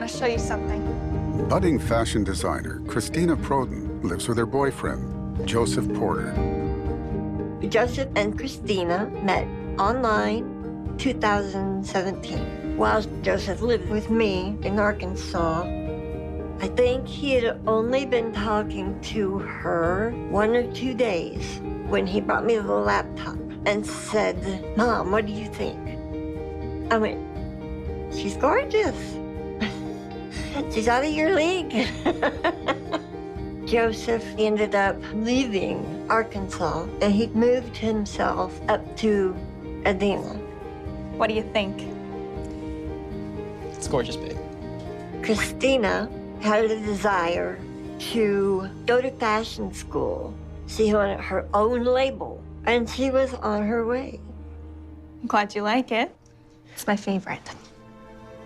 to show you something. Budding fashion designer Christina Proden lives with her boyfriend, Joseph Porter. Joseph and Christina met online 2017. While Joseph lived with me in Arkansas, I think he had only been talking to her 1 or 2 days when he brought me the laptop and said, "Mom, what do you think?" I went, "She's gorgeous. She's out of your league." Joseph ended up leaving Arkansas, and he moved himself up to Adena. What do you think? It's gorgeous, babe. Christina had a desire to go to fashion school. She wanted her own label, and she was on her way. I'm glad you like it. It's my favorite.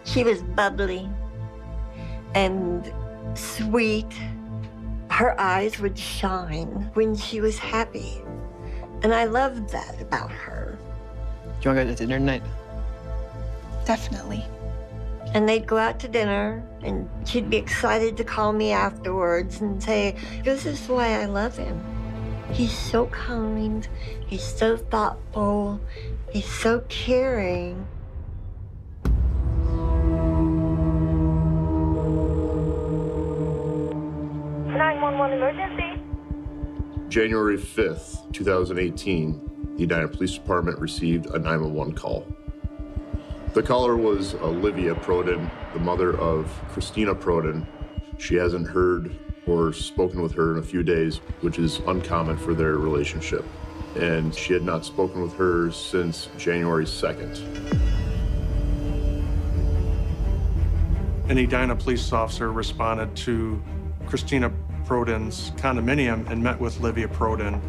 She was bubbly and sweet. Her eyes would shine when she was happy, and I loved that about her. Do you want to go to dinner tonight? Definitely. And they'd go out to dinner, and she'd be excited to call me afterwards and say, "This is why I love him. He's so kind, he's so thoughtful, he's so caring." 911 emergency. January 5th, 2018, the Edina Police Department received a 911 call. The caller was Olivia Proden, the mother of Christina Proden. She hasn't heard or spoken with her in a few days, which is uncommon for their relationship. And she had not spoken with her since January 2nd. An Edina police officer responded to Christina Proden's condominium and met with Olivia Proden.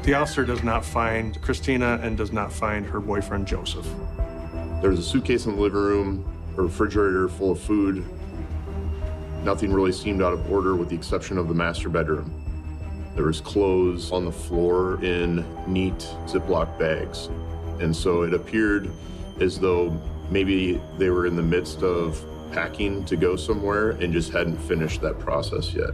The officer does not find Christina and does not find her boyfriend, Joseph. There was a suitcase in the living room, a refrigerator full of food. Nothing really seemed out of order with the exception of the master bedroom. There was clothes on the floor in neat Ziploc bags. And so it appeared as though maybe they were in the midst of packing to go somewhere and just hadn't finished that process yet.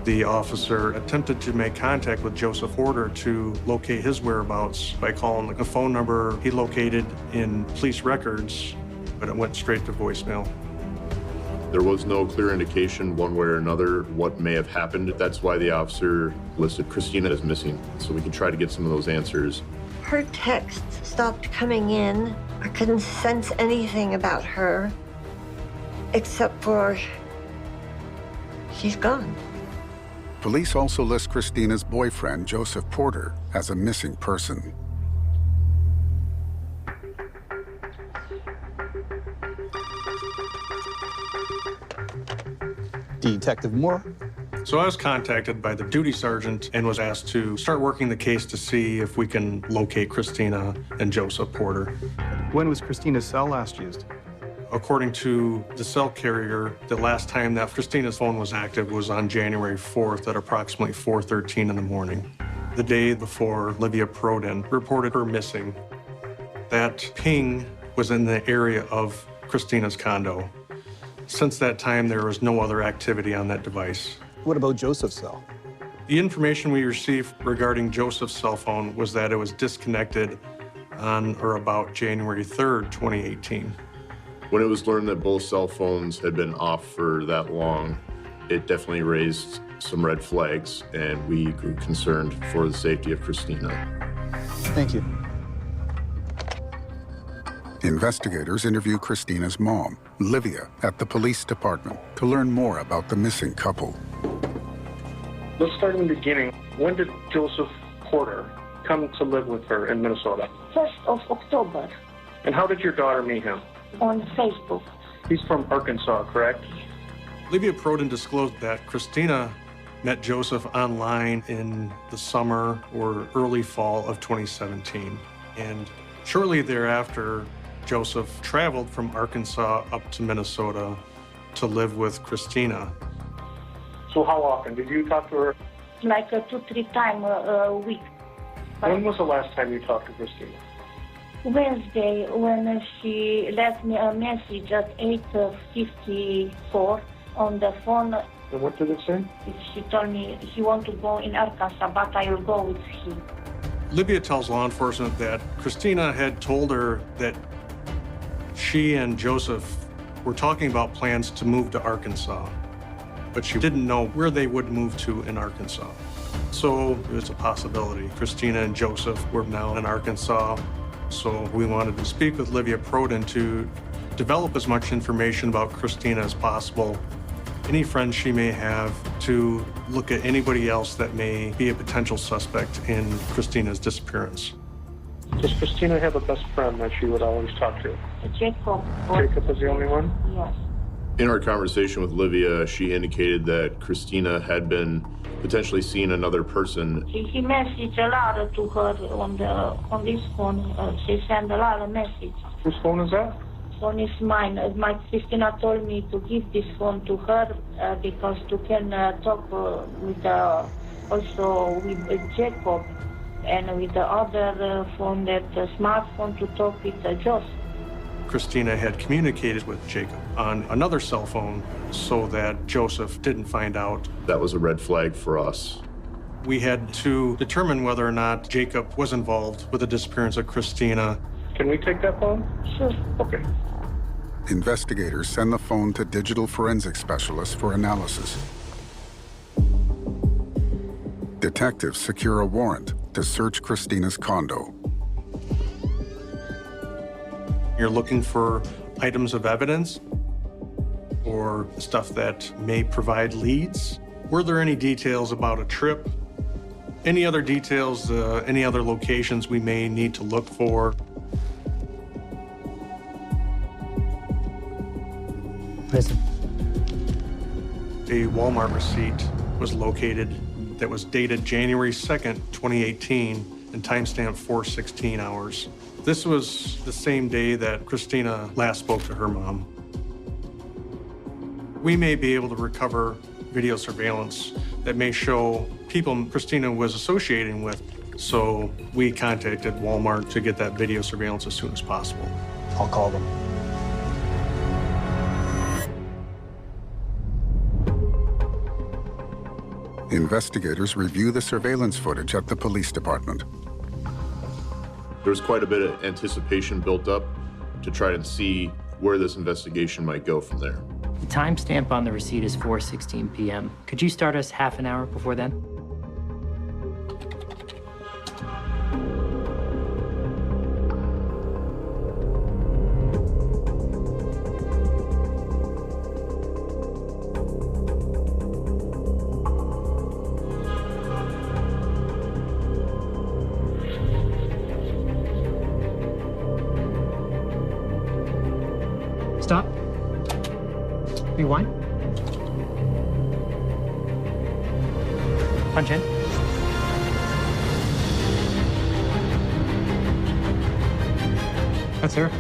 The officer attempted to make contact with Joseph Porter to locate his whereabouts by calling a phone number he located in police records, but it went straight to voicemail. There was no clear indication one way or another what may have happened. That's why the officer listed Christina as missing, so we could try to get some of those answers. Her texts stopped coming in. I couldn't sense anything about her, except for she's gone. Police also list Christina's boyfriend, Joseph Porter, as a missing person. Detective Moore. So I was contacted by the duty sergeant and was asked to start working the case to see if we can locate Christina and Joseph Porter. When was Christina's cell last used? According to the cell carrier, the last time that Christina's phone was active was on January 4th at approximately 4:13 in the morning, the day before Olivia Proden reported her missing. That ping was in the area of Christina's condo. Since that time, there was no other activity on that device. What about Joseph's cell? The information we received regarding Joseph's cell phone was that it was disconnected on or about January 3rd, 2018. When it was learned that both cell phones had been off for that long, it definitely raised some red flags, and we grew concerned for the safety of Christina. Thank you. Investigators interview Christina's mom, Livia, at the police department to learn more about the missing couple. Let's start in the beginning. When did Joseph Porter come to live with her in Minnesota? 1st of October And how did your daughter meet him? on Facebook. He's from Arkansas, correct? Olivia Proden disclosed that Christina met Joseph online in the summer or early fall of 2017. And shortly thereafter, Joseph traveled from Arkansas up to Minnesota to live with Christina. So how often? Did you talk to her like 2-3 times a week. When was the last time you talked to Christina? Wednesday, when she left me a message at 8:54 on the phone. And what did it say? She told me she want to go in Arkansas, but I will go with him. Livia tells law enforcement that Christina had told her that she and Joseph were talking about plans to move to Arkansas, but she didn't know where they would move to in Arkansas. So it was a possibility. Christina and Joseph were now in Arkansas, so we wanted to speak with Livia Proden to develop as much information about Christina as possible, any friends she may have, to look at anybody else that may be a potential suspect in Christina's disappearance. Does Christina have a best friend that she would always talk to? Jacob. Jacob is the only one? Yes. In our conversation with Livia, she indicated that Christina had been potentially seeing another person. He messaged a lot to her on this phone. She sent a lot of messages. Whose phone is that? Phone is mine. My Christina told me to give this phone to her because you can talk with also with Jacob, and with the other phone, that smartphone, to talk with Joseph. Christina had communicated with Jacob on another cell phone so that Joseph didn't find out. That was a red flag for us. We had to determine whether or not Jacob was involved with the disappearance of Christina. Can we take that phone? Sure. Okay. Investigators send the phone to digital forensic specialists for analysis. Detectives secure a warrant to search Christina's condo. You're looking for items of evidence or stuff that may provide leads. Were there any details about a trip? Any other details, any other locations we may need to look for? Listen. A Walmart receipt was located that was dated January 2nd, 2018, and timestamped 4:16 hours. This was the same day that Christina last spoke to her mom. We may be able to recover video surveillance that may show people Christina was associating with, so we contacted Walmart to get that video surveillance as soon as possible. I'll call them. Investigators review the surveillance footage at the police department. There was quite a bit of anticipation built up to try and see where this investigation might go from there. The timestamp on the receipt is 4:16 p.m. Could you start us half an hour before then? Stop. Rewind. Punch in. That's her.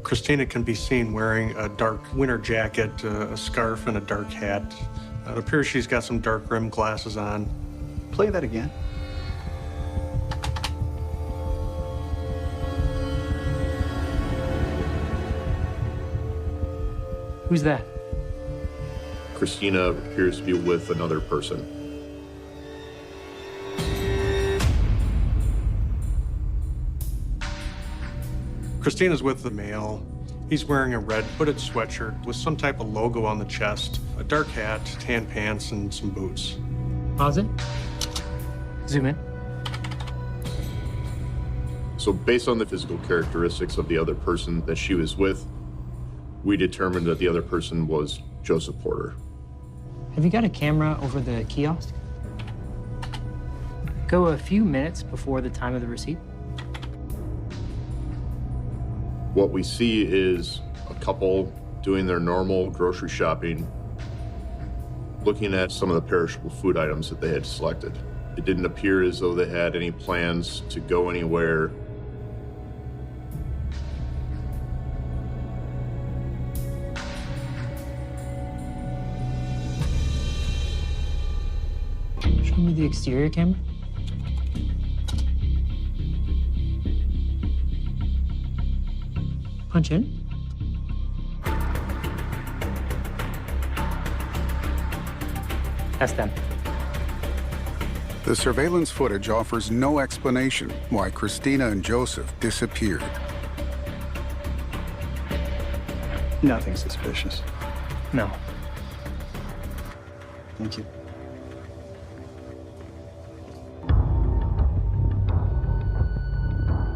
Christina can be seen wearing a dark winter jacket, a scarf, and a dark hat. It appears she's got some dark rimmed glasses on. Play that again. Who's that? Christina appears to be with another person. Christina's with the male. He's wearing a red hooded sweatshirt with some type of logo on the chest, a dark hat, tan pants, and some boots. Pause it. Zoom in. So based on the physical characteristics of the other person that she was with, we determined that the other person was Joseph Porter. Have you got a camera over the kiosk? Go a few minutes before the time of the receipt. What we see is a couple doing their normal grocery shopping, looking at some of the perishable food items that they had selected. It didn't appear as though they had any plans to go anywhere. Show me the exterior camera. Punch in. That's them. The surveillance footage offers no explanation why Christina and Joseph disappeared. Nothing suspicious. No. Thank you.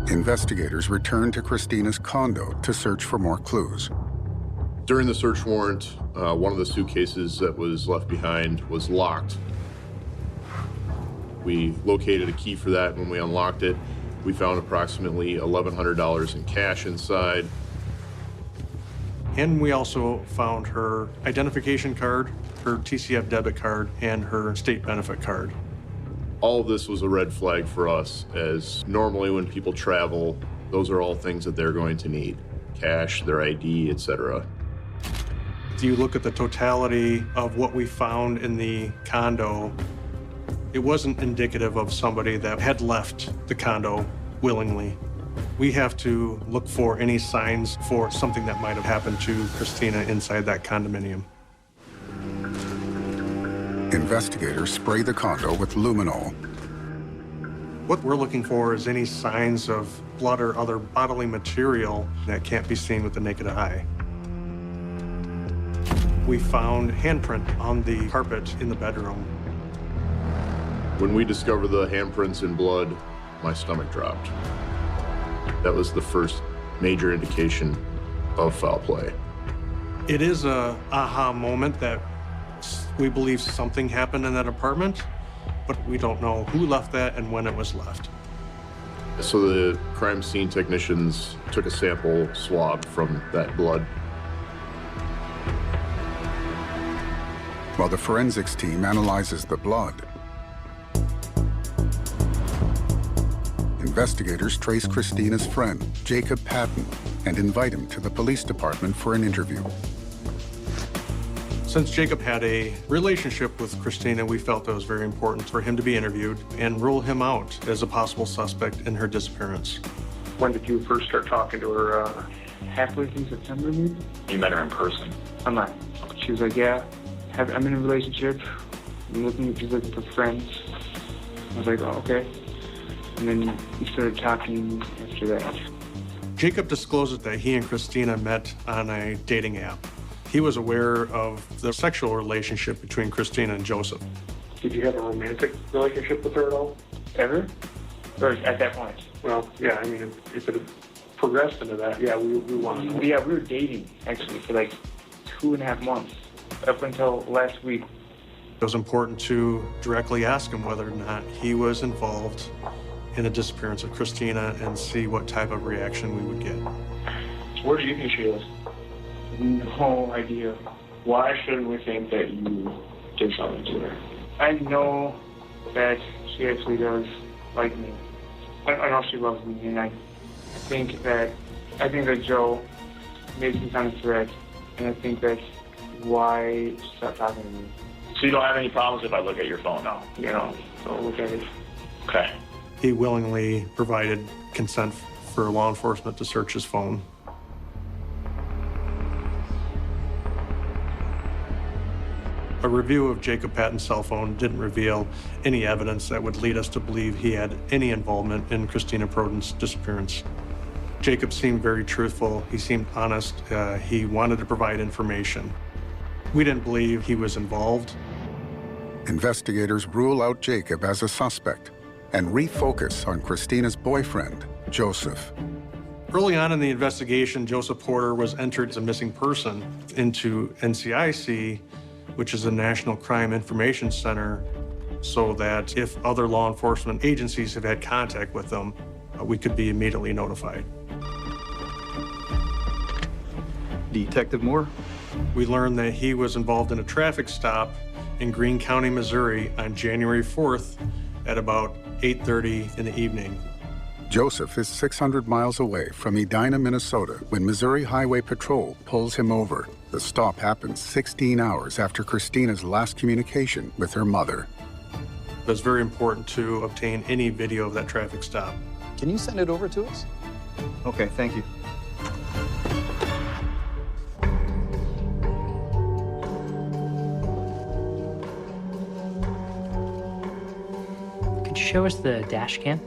Investigators returned to Christina's condo to search for more clues. During the search warrant, one of the suitcases that was left behind was locked. We located a key for that. When we unlocked it, we found approximately $1,100 in cash inside. And we also found her identification card, her TCF debit card, and her state benefit card. All of this was a red flag for us, as normally when people travel, those are all things that they're going to need. Cash, their ID, etc. If you look at the totality of what we found in the condo, it wasn't indicative of somebody that had left the condo willingly. We have to look for any signs for something that might have happened to Christina inside that condominium. Investigators spray the condo with luminol. What we're looking for is any signs of blood or other bodily material that can't be seen with the naked eye. We found handprint on the carpet in the bedroom. When we discovered the handprints in blood, my stomach dropped. That was the first major indication of foul play. It is a aha moment that we believe something happened in that apartment, but we don't know who left that and when it was left. So the crime scene technicians took a sample swab from that blood. While the forensics team analyzes the blood, investigators trace Christina's friend, Jacob Patton, and invite him to the police department for an interview. Since Jacob had a relationship with Christina, we felt it was very important for him to be interviewed and rule him out as a possible suspect in her disappearance. When did you first start talking to her? Halfway through September, maybe? You met her in person? Online. She was like, yeah, I'm in a relationship. She's looking for friends. I was like, oh, okay. And then we started talking after that. Jacob disclosed that he and Christina met on a dating app. He was aware of the sexual relationship between Christina and Joseph. Did you have a romantic relationship with her at all? Ever? Or at that point? Well, yeah, I mean, if it progressed into that, yeah, we want to know. Yeah, we were dating, actually, for like 2.5 months, up until last week. It was important to directly ask him whether or not he was involved in the disappearance of Christina and see what type of reaction we would get. Where do you think she is? No idea. Why shouldn't we think that you did something to her? I know that she actually does like me. I know she loves me, and I think that Joe made some kind of threat, and I think that's why she stopped talking to me. So you don't have any problems if I look at your phone now? You know, so look at it. Okay. He willingly provided consent for law enforcement to search his phone. A review of Jacob Patton's cell phone didn't reveal any evidence that would lead us to believe he had any involvement in Christina Proden's disappearance. Jacob seemed very truthful. He seemed honest. He wanted to provide information. We didn't believe he was involved. Investigators rule out Jacob as a suspect and refocus on Christina's boyfriend, Joseph. Early on in the investigation, Joseph Porter was entered as a missing person into NCIC, which is the National Crime Information Center, so that if other law enforcement agencies have had contact with them, we could be immediately notified. Detective Moore? We learned that he was involved in a traffic stop in Greene County, Missouri on January 4th, at about 8:30 in the evening. Joseph is 600 miles away from Edina, Minnesota, when Missouri Highway Patrol pulls him over. The stop happens 16 hours after Christina's last communication with her mother. It was very important to obtain any video of that traffic stop. Can you send it over to us? Okay, thank you. Could you show us the dash cam?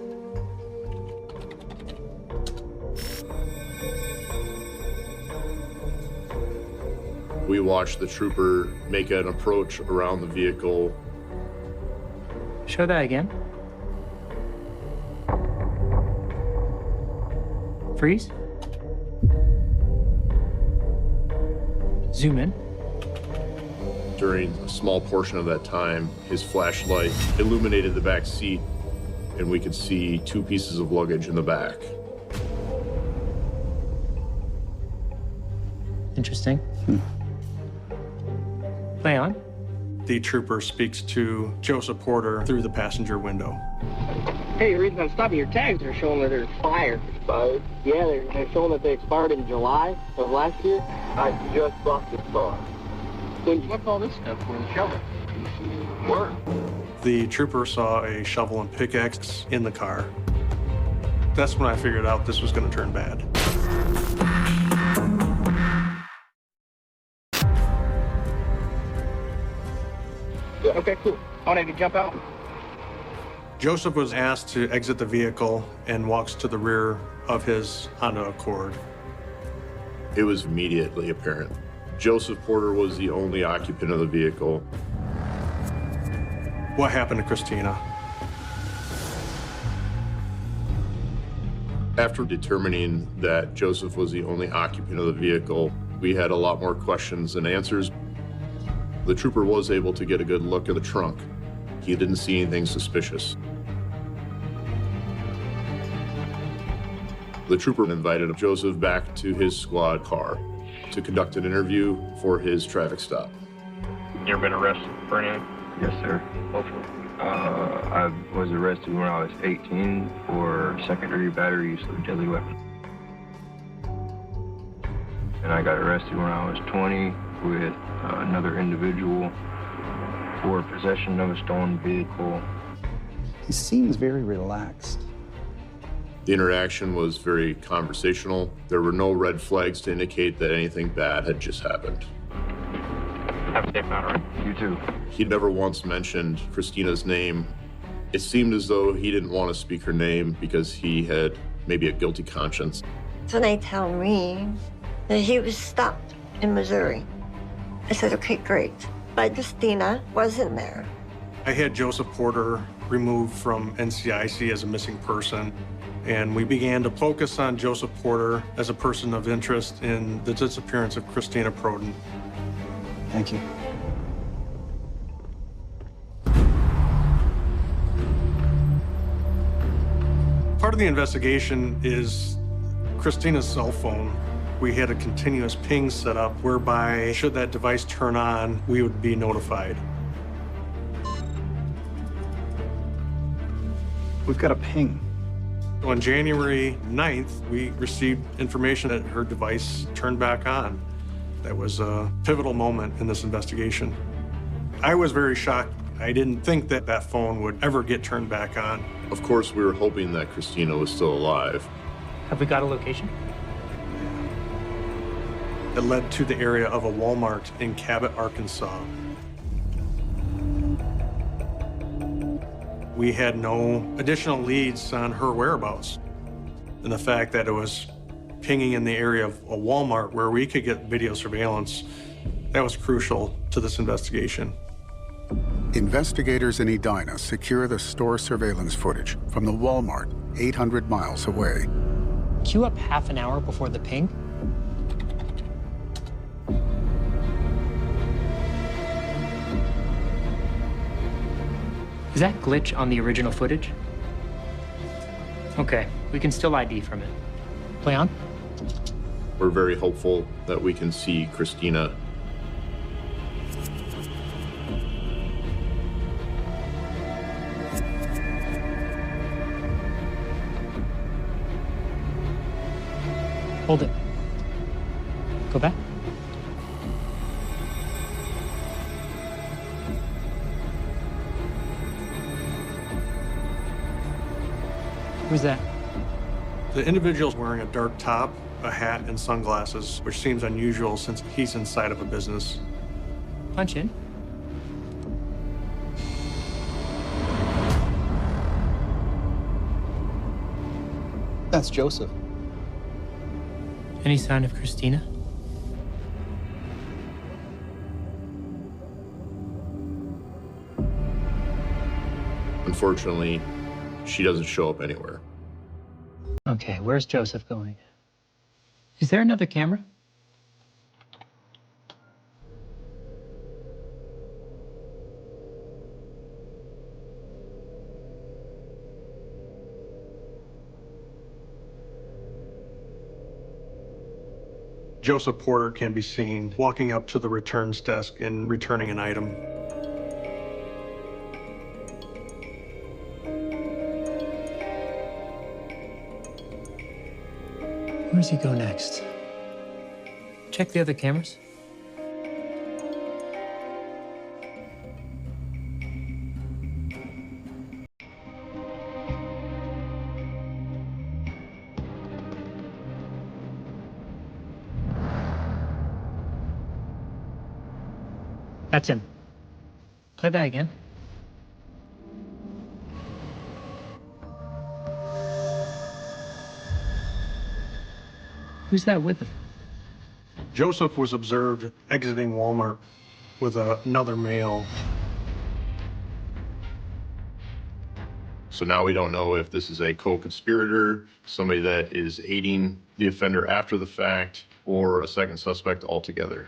We watched the trooper make an approach around the vehicle. Show that again. Freeze. Zoom in. During a small portion of that time, his flashlight illuminated the back seat, and we could see 2 pieces of luggage in the back. Interesting. Play on. The trooper speaks to Joseph Porter through the passenger window. Hey, the reason I'm stopping, your tags are showing that they're expired. Expired? Yeah, they're showing that they expired in July of last year. I just bought this car. What's all this stuff for the shovel? Work. The trooper saw a shovel and pickaxe in the car. That's when I figured out this was going to turn bad. Okay, cool. I want to jump out. Joseph was asked to exit the vehicle and walks to the rear of his Honda Accord. It was immediately apparent. Joseph Porter was the only occupant of the vehicle. What happened to Christina? After determining that Joseph was the only occupant of the vehicle, we had a lot more questions than answers. The trooper was able to get a good look at the trunk. He didn't see anything suspicious. The trooper invited Joseph back to his squad car to conduct an interview for his traffic stop. You ever been arrested for anything? Yes, sir. Hopefully. I was arrested when I was 18 for secondary battery use of a deadly weapon. And I got arrested when I was 20 with another individual for possession of a stolen vehicle. He seems very relaxed. The interaction was very conversational. There were no red flags to indicate that anything bad had just happened. Have a safe night, all right? You too. He never once mentioned Christina's name. It seemed as though he didn't want to speak her name because he had maybe a guilty conscience. So they tell me that he was stopped in Missouri. I said, okay, great. But Christina wasn't there. I had Joseph Porter removed from NCIC as a missing person, and we began to focus on Joseph Porter as a person of interest in the disappearance of Christina Proden. Thank you. Part of the investigation is Christina's cell phone. We had a continuous ping set up whereby, should that device turn on, we would be notified. We've got a ping. On January 9th, we received information that her device turned back on. That was a pivotal moment in this investigation. I was very shocked. I didn't think that that phone would ever get turned back on. Of course, we were hoping that Christina was still alive. Have we got a location? It led to the area of a Walmart in Cabot, Arkansas. We had no additional leads on her whereabouts. And the fact that it was pinging in the area of a Walmart where we could get video surveillance, that was crucial to this investigation. Investigators in Edina secure the store surveillance footage from the Walmart 800 miles away. Queue up half an hour before the ping. Is that glitch on the original footage? Okay, we can still ID from it. Play on. We're very hopeful that we can see Christina. Hold it. Go back. Who's that? The individual's wearing a dark top, a hat, and sunglasses, which seems unusual since he's inside of a business. Punch in. That's Joseph. Any sign of Christina? Unfortunately, she doesn't show up anywhere. Okay, where's Joseph going? Is there another camera? Joseph Porter can be seen walking up to the returns desk and returning an item. Where does he go next? Check the other cameras. That's him. Play that again. Who's that with him? Joseph was observed exiting Walmart with another male. So now we don't know if this is a co-conspirator, somebody that is aiding the offender after the fact, or a second suspect altogether.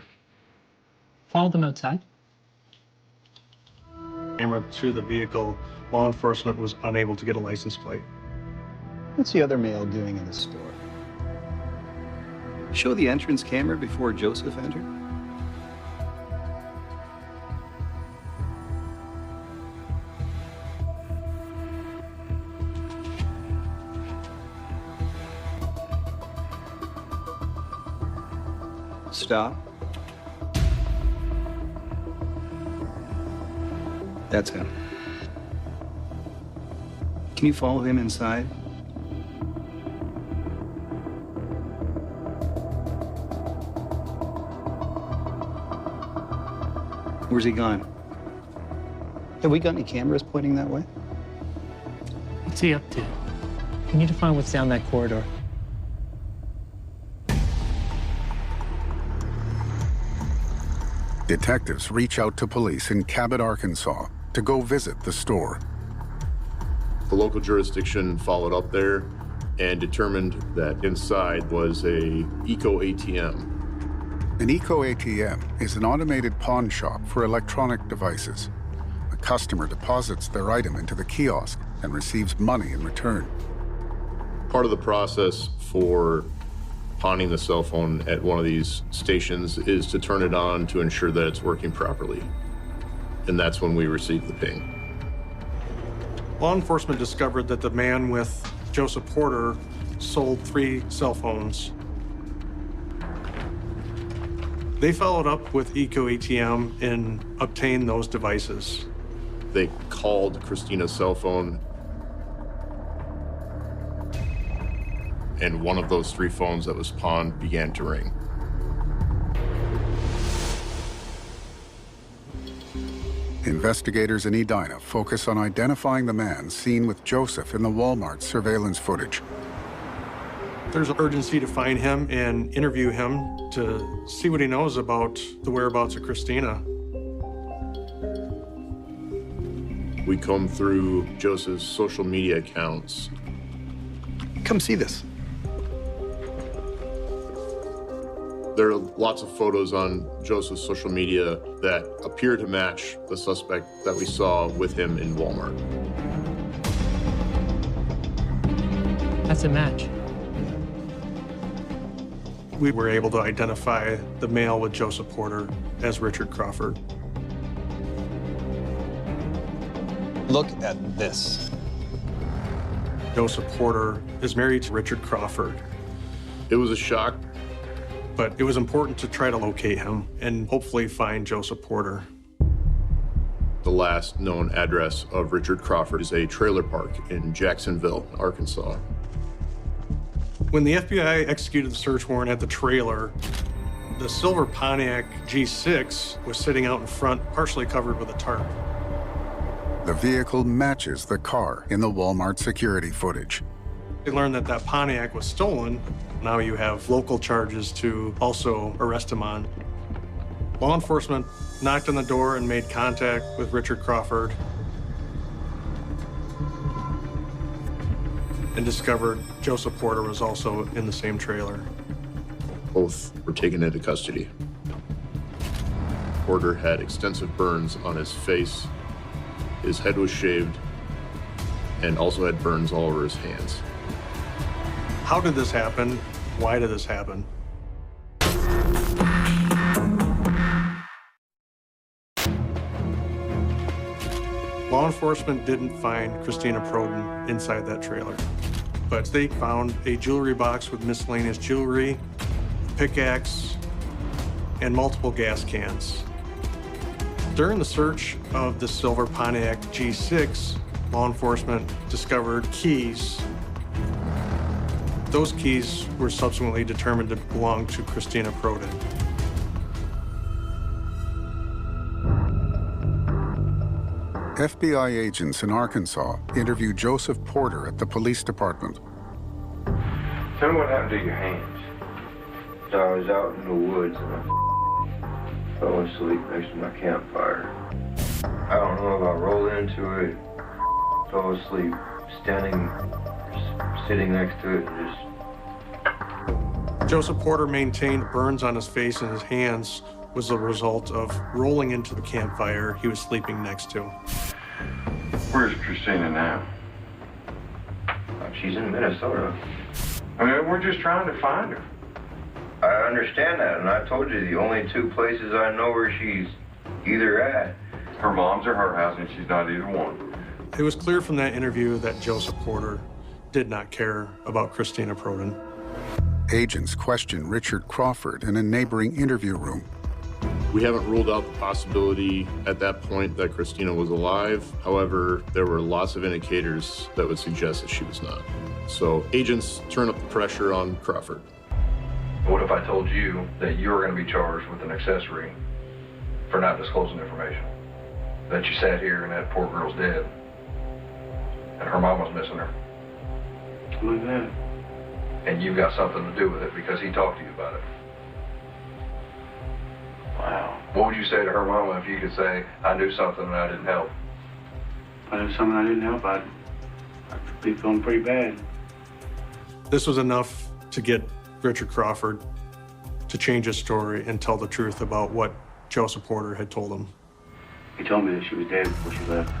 Follow them outside. Camera to the vehicle, law enforcement was unable to get a license plate. What's the other male doing in the store? Show the entrance camera before Joseph entered. Stop. That's him. Can you follow him inside? Where's he gone? Have we got any cameras pointing that way? What's he up to? We need to find what's down that corridor. Detectives reach out to police in Cabot, Arkansas, to go visit the store. The local jurisdiction followed up there and determined that inside was a Eco ATM. An Eco ATM is an automated pawn shop for electronic devices. The customer deposits their item into the kiosk and receives money in return. Part of the process for pawning the cell phone at one of these stations is to turn it on to ensure that it's working properly. And that's when we received the ping. Law enforcement discovered that the man with Joseph Porter sold 3 cell phones. They followed up with Eco ATM and obtained those devices. They called Christina's cell phone, and one of those 3 phones that was pawned began to ring. Investigators in Edina focus on identifying the man seen with Joseph in the Walmart surveillance footage. There's urgency to find him and interview him to see what he knows about the whereabouts of Christina. We comb through Joseph's social media accounts. Come see this. There are lots of photos on Joseph's social media that appear to match the suspect that we saw with him in Walmart. That's a match. We were able to identify the male with Joseph Porter as Richard Crawford. Look at this. Joseph Porter is married to Richard Crawford. It was a shock. But it was important to try to locate him and hopefully find Joseph Porter. The last known address of Richard Crawford is a trailer park in Jacksonville, Arkansas. When the FBI executed the search warrant at the trailer, the silver Pontiac G6 was sitting out in front, partially covered with a tarp. The vehicle matches the car in the Walmart security footage. They learned that that Pontiac was stolen. Now you have local charges to also arrest him on. Law enforcement knocked on the door and made contact with Richard Crawford and discovered Joseph Porter was also in the same trailer. Both were taken into custody. Porter had extensive burns on his face. His head was shaved and also had burns all over his hands. How did this happen? Why did this happen? Law enforcement didn't find Christina Proden inside that trailer, but they found a jewelry box with miscellaneous jewelry, a pickaxe, and multiple gas cans. During the search of the silver Pontiac G6, law enforcement discovered keys. Those keys were subsequently determined to belong to Christina Proden. FBI agents in Arkansas interviewed Joseph Porter at the police department. Tell me what happened to your hands. So I was out in the woods and I fell asleep next to my campfire. I don't know if I rolled into it, fell asleep, sitting next to it and just... Joseph Porter maintained burns on his face and his hands was the result of rolling into the campfire he was sleeping next to. Where's Christina now? She's in Minnesota. I mean, we're just trying to find her. I understand that, and I told you the only two places I know where she's either at. Her mom's or her house, and she's not either one. It was clear from that interview that Joseph Porter did not care about Christina Proden. Agents questioned Richard Crawford in a neighboring interview room. We haven't ruled out the possibility at that point that Christina was alive. However, there were lots of indicators that would suggest that she was not. So agents turned up the pressure on Crawford. What if I told you that you were going to be charged with an accessory for not disclosing information? That you sat here and that poor girl's dead, and her mom was missing her. Look at that. And you've got something to do with it because he talked to you about it. Wow. What would you say to her mama if you could say, I knew something and I didn't help? If I knew something I didn't help, I'd be feeling pretty bad. This was enough to get Richard Crawford to change his story and tell the truth about what Joseph Porter had told him. He told me that she was dead before she left.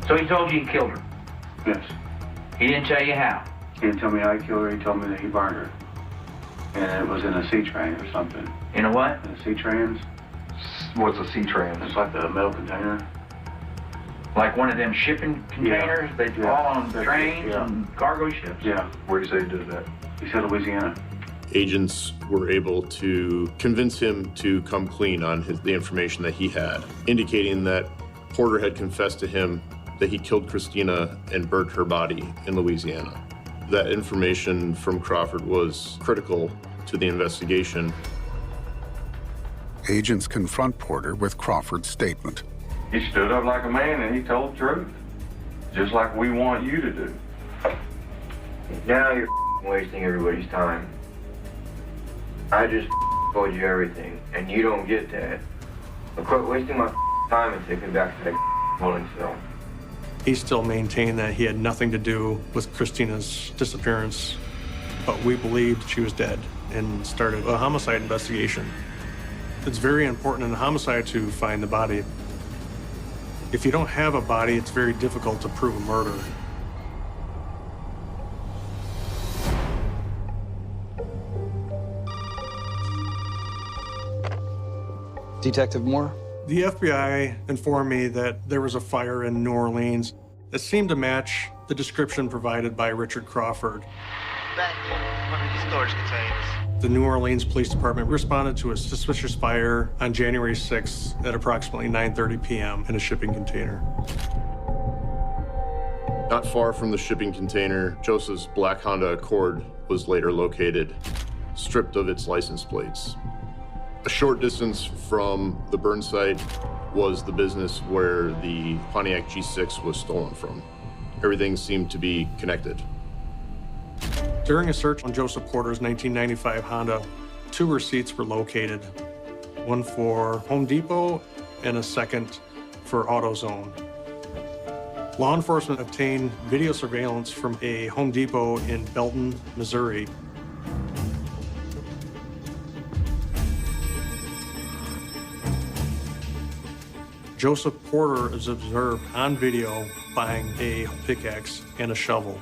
So he told you he killed her? Yes. He didn't tell you how? He didn't tell me how he killed her. He told me that he burned her. And it was in a C-train or something. In a what? In a C-trans. What's a C-train? It's like a metal container. Like one of them shipping containers? Yeah. They fall on trains and cargo ships? Yeah. Where do you say he did that? He said Louisiana. Agents were able to convince him to come clean on the information that he had, indicating that Porter had confessed to him that he killed Christina and burned her body in Louisiana. That information from Crawford was critical to the investigation. Agents confront Porter with Crawford's statement. He stood up like a man and he told the truth, just like we want you to do. Now you're wasting everybody's time. I just told you everything, and you don't get that. So quit wasting my time and take me back to that holding cell. He still maintained that he had nothing to do with Christina's disappearance, but we believed she was dead and started a homicide investigation. It's very important in a homicide to find the body. If you don't have a body, it's very difficult to prove a murder. Detective Moore? The FBI informed me that there was a fire in New Orleans that seemed to match the description provided by Richard Crawford. back in one of these storage containers. The New Orleans Police Department responded to a suspicious fire on January 6th at approximately 9:30 p.m. in a shipping container. Not far from the shipping container, Joseph's black Honda Accord was later located, stripped of its license plates. A short distance from the burn site was the business where the Pontiac G6 was stolen from. Everything seemed to be connected. During a search on Joseph Porter's 1995 Honda, 2 receipts were located, one for Home Depot and a second for AutoZone. Law enforcement obtained video surveillance from a Home Depot in Belton, Missouri. Joseph Porter is observed on video buying a pickaxe and a shovel.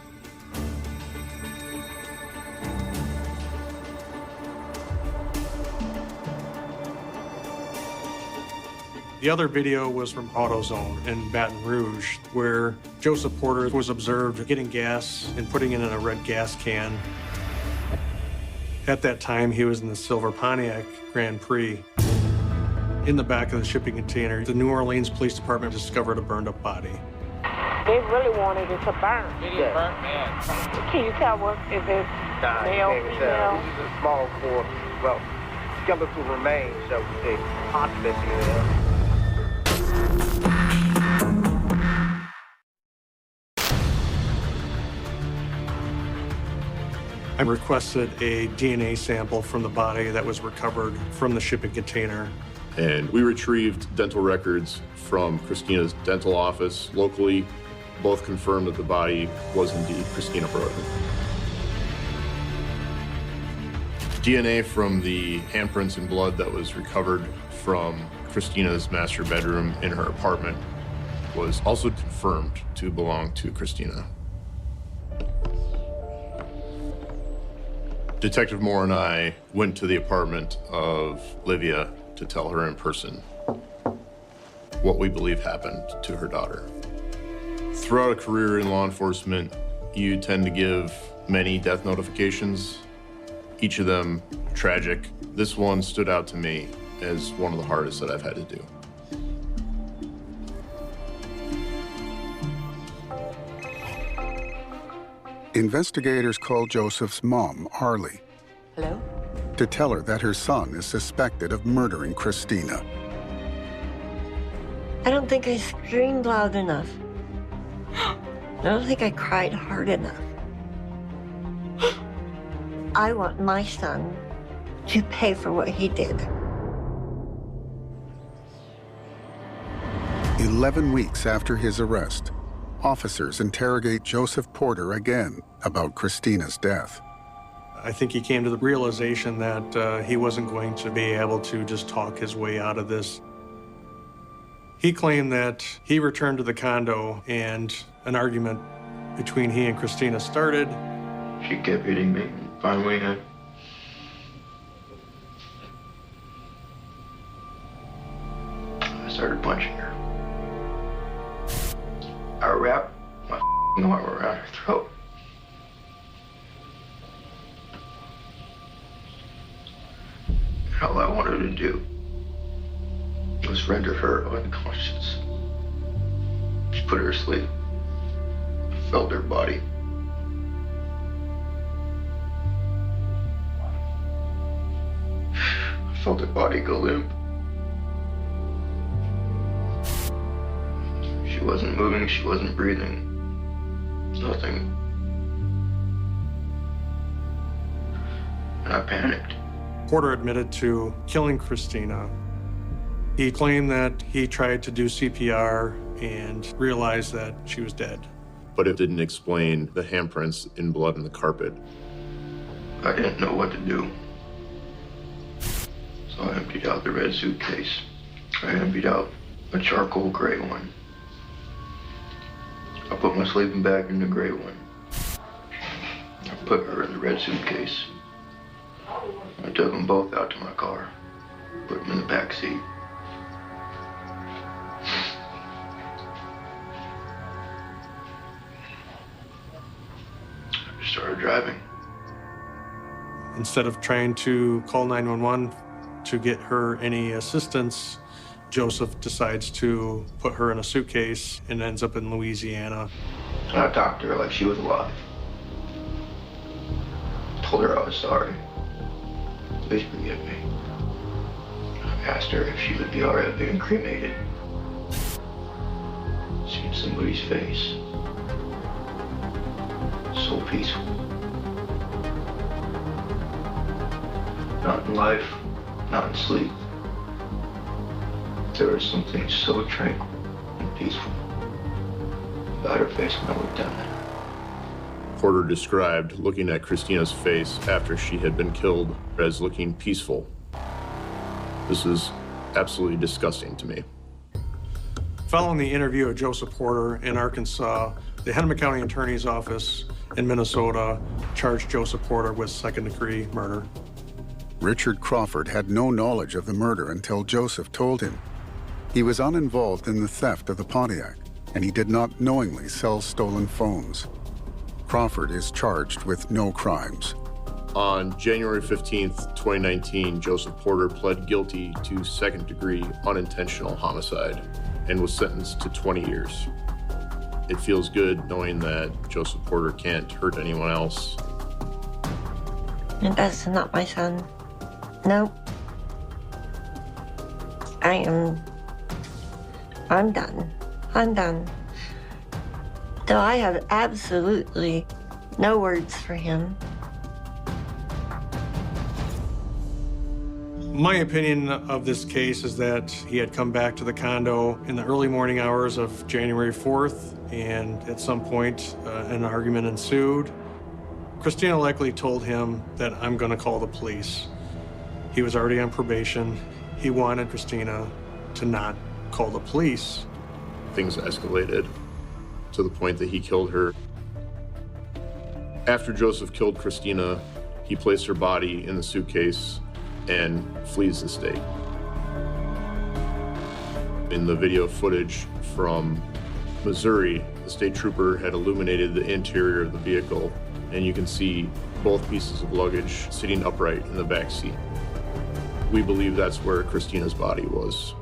The other video was from AutoZone in Baton Rouge, where Joseph Porter was observed getting gas and putting it in a red gas can. At that time, he was in the silver Pontiac Grand Prix. In the back of the shipping container, the New Orleans Police Department discovered a burned-up body. They really wanted it to burn. Can you tell what, is it male, female? This is a small core, well, skeletal remains, so to say, occupancy. I requested a DNA sample from the body that was recovered from the shipping container. And we retrieved dental records from Christina's dental office locally. Both confirmed that the body was indeed Christina Broden. DNA from the handprints and blood that was recovered from Christina's master bedroom in her apartment was also confirmed to belong to Christina. Detective Moore and I went to the apartment of Livia to tell her in person what we believe happened to her daughter. Throughout a career in law enforcement, you tend to give many death notifications, each of them tragic. This one stood out to me as one of the hardest that I've had to do. Investigators called Joseph's mom, Arlie, Hello? to tell her that her son is suspected of murdering Christina. I don't think I screamed loud enough. I don't think I cried hard enough. I want my son to pay for what he did. 11 weeks after his arrest, officers interrogate Joseph Porter again about Christina's death. I think he came to the realization that he wasn't going to be able to just talk his way out of this. He claimed that he returned to the condo and an argument between he and Christina started. She kept hitting me, and finally I started punching her. I wrapped my arm around her throat. And all I wanted to do was render her unconscious. Just put her to sleep. I felt her body. I felt her body go limp. She wasn't moving, she wasn't breathing. Nothing. And I panicked. Porter admitted to killing Christina. He claimed that he tried to do CPR and realized that she was dead. But it didn't explain the handprints in blood in the carpet. I didn't know what to do. So I emptied out the red suitcase. I emptied out a charcoal gray one. I put my sleeping bag in the gray one. I put her in the red suitcase. I took them both out to my car, put them in the back seat. I started driving. Instead of trying to call 911 to get her any assistance, Joseph decides to put her in a suitcase and ends up in Louisiana. I talked to her like she was alive. Told her I was sorry. Please forgive me. I asked her if she would be all right being cremated. Seeing somebody's face. So peaceful. Not in life, not in sleep. There was something so tranquil and peaceful about her face when I looked down at her. Porter described looking at Christina's face after she had been killed as looking peaceful. This is absolutely disgusting to me. Following the interview of Joseph Porter in Arkansas, the Hennepin County Attorney's Office in Minnesota charged Joseph Porter with second-degree murder. Richard Crawford had no knowledge of the murder until Joseph told him. He was uninvolved in the theft of the Pontiac, and he did not knowingly sell stolen phones. Crawford is charged with no crimes. On January 15th, 2019, Joseph Porter pled guilty to second-degree unintentional homicide and was sentenced to 20 years. It feels good knowing that Joseph Porter can't hurt anyone else. And that's not my son. Nope. I'm done. I'm done. So I have absolutely no words for him. My opinion of this case is that he had come back to the condo in the early morning hours of January 4th, and at some point, an argument ensued. Christina likely told him that I'm gonna call the police. He was already on probation. He wanted Christina to not call the police. Things escalated to the point that he killed her. After Joseph killed Christina, he placed her body in the suitcase and flees the state. In the video footage from Missouri, the state trooper had illuminated the interior of the vehicle, and you can see both pieces of luggage sitting upright in the back seat. We believe that's where Christina's body was.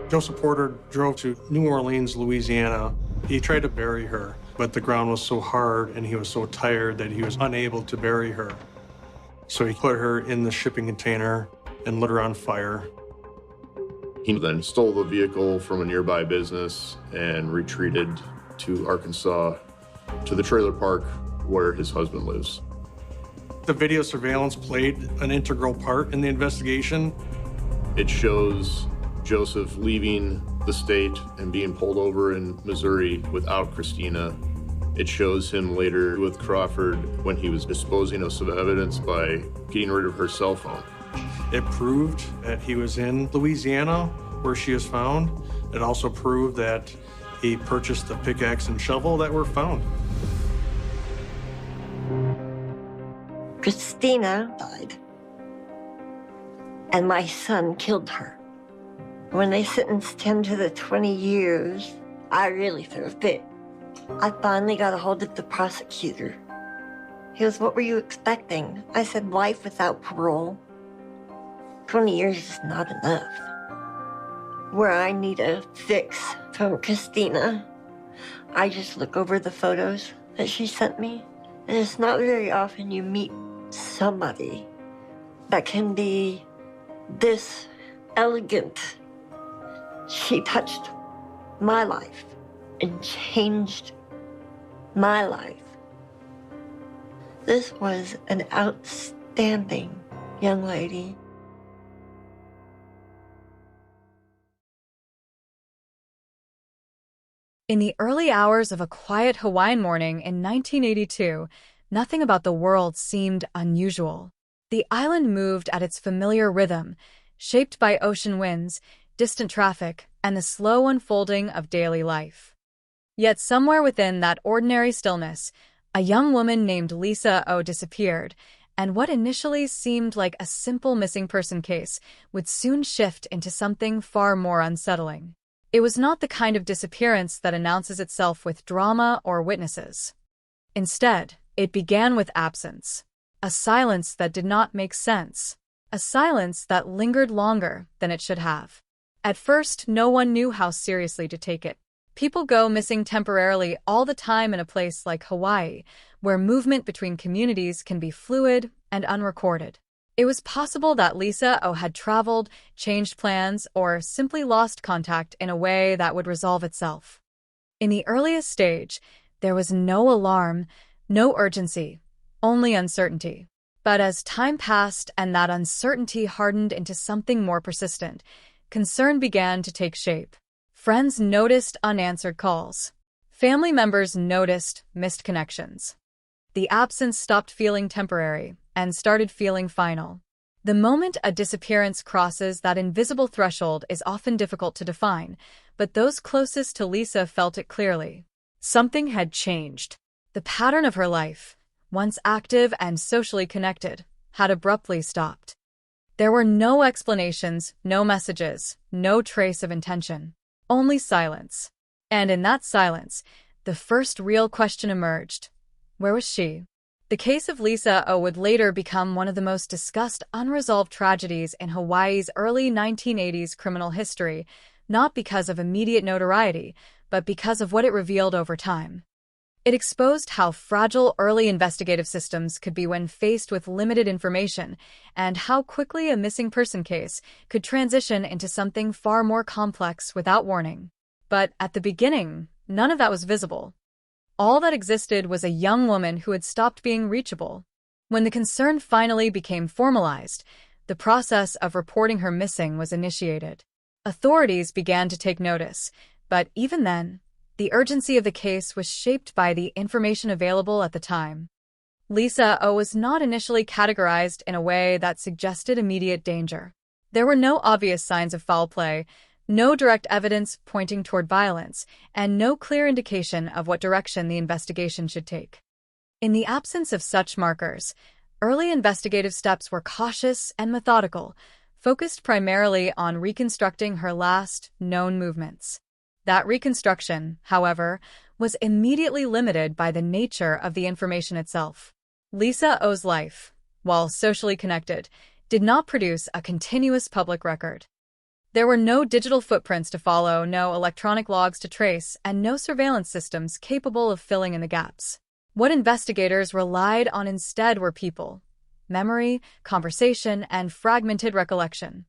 Joseph Porter drove to New Orleans, Louisiana. He tried to bury her, but the ground was so hard and he was so tired that he was unable to bury her. So he put her in the shipping container and lit her on fire. He then stole the vehicle from a nearby business and retreated to Arkansas, to the trailer park where his husband lives. The video surveillance played an integral part in the investigation. It shows Joseph leaving the state and being pulled over in Missouri without Christina. It shows him later with Crawford when he was disposing of some evidence by getting rid of her cell phone. It proved that he was in Louisiana where she was found. It also proved that he purchased the pickaxe and shovel that were found. Christina died, and my son killed her. When they sentenced him to the 20 years, I really threw a fit. I finally got a hold of the prosecutor. He goes, "What were you expecting?" I said, "Life without parole. 20 years is not enough." Where I need a fix from Christina, I just look over the photos that she sent me, and it's not very often you meet somebody that can be this elegant. She touched my life and changed my life. This was an outstanding young lady. In the early hours of a quiet Hawaiian morning in 1982, nothing about the world seemed unusual. The island moved at its familiar rhythm, shaped by ocean winds, distant traffic, and the slow unfolding of daily life. Yet somewhere within that ordinary stillness, a young woman named Lisa O disappeared, and what initially seemed like a simple missing person case would soon shift into something far more unsettling. It was not the kind of disappearance that announces itself with drama or witnesses. Instead, It began with absence, a silence that did not make sense, a silence that lingered longer than it should have. At first, no one knew how seriously to take it. People go missing temporarily all the time in a place like Hawaii, where movement between communities can be fluid and unrecorded. It was possible that Lisa O had traveled, changed plans, or simply lost contact in a way that would resolve itself. In the earliest stage, there was no alarm, no urgency, only uncertainty. But as time passed and that uncertainty hardened into something more persistent, concern began to take shape. Friends noticed unanswered calls. Family members noticed missed connections. The absence stopped feeling temporary and started feeling final. The moment a disappearance crosses that invisible threshold is often difficult to define, but those closest to Lisa felt it clearly. Something had changed. The pattern of her life, once active and socially connected, had abruptly stopped. There were no explanations, no messages, no trace of intention, only silence. And in that silence, the first real question emerged. Where was she? The case of Lisa O would later become one of the most discussed unresolved tragedies in Hawaii's early 1980s criminal history, not because of immediate notoriety, but because of what it revealed over time. It exposed how fragile early investigative systems could be when faced with limited information, and how quickly a missing person case could transition into something far more complex without warning. But at the beginning, none of that was visible. All that existed was a young woman who had stopped being reachable. When the concern finally became formalized, the process of reporting her missing was initiated. Authorities began to take notice, but even then, the urgency of the case was shaped by the information available at the time. Lisa O was not initially categorized in a way that suggested immediate danger. There were no obvious signs of foul play, no direct evidence pointing toward violence, and no clear indication of what direction the investigation should take. In the absence of such markers, early investigative steps were cautious and methodical, focused primarily on reconstructing her last known movements. That reconstruction, however, was immediately limited by the nature of the information itself. Lisa O's life, while socially connected, did not produce a continuous public record. There were no digital footprints to follow, no electronic logs to trace, and no surveillance systems capable of filling in the gaps. What investigators relied on instead were people, memory, conversation, and fragmented recollection.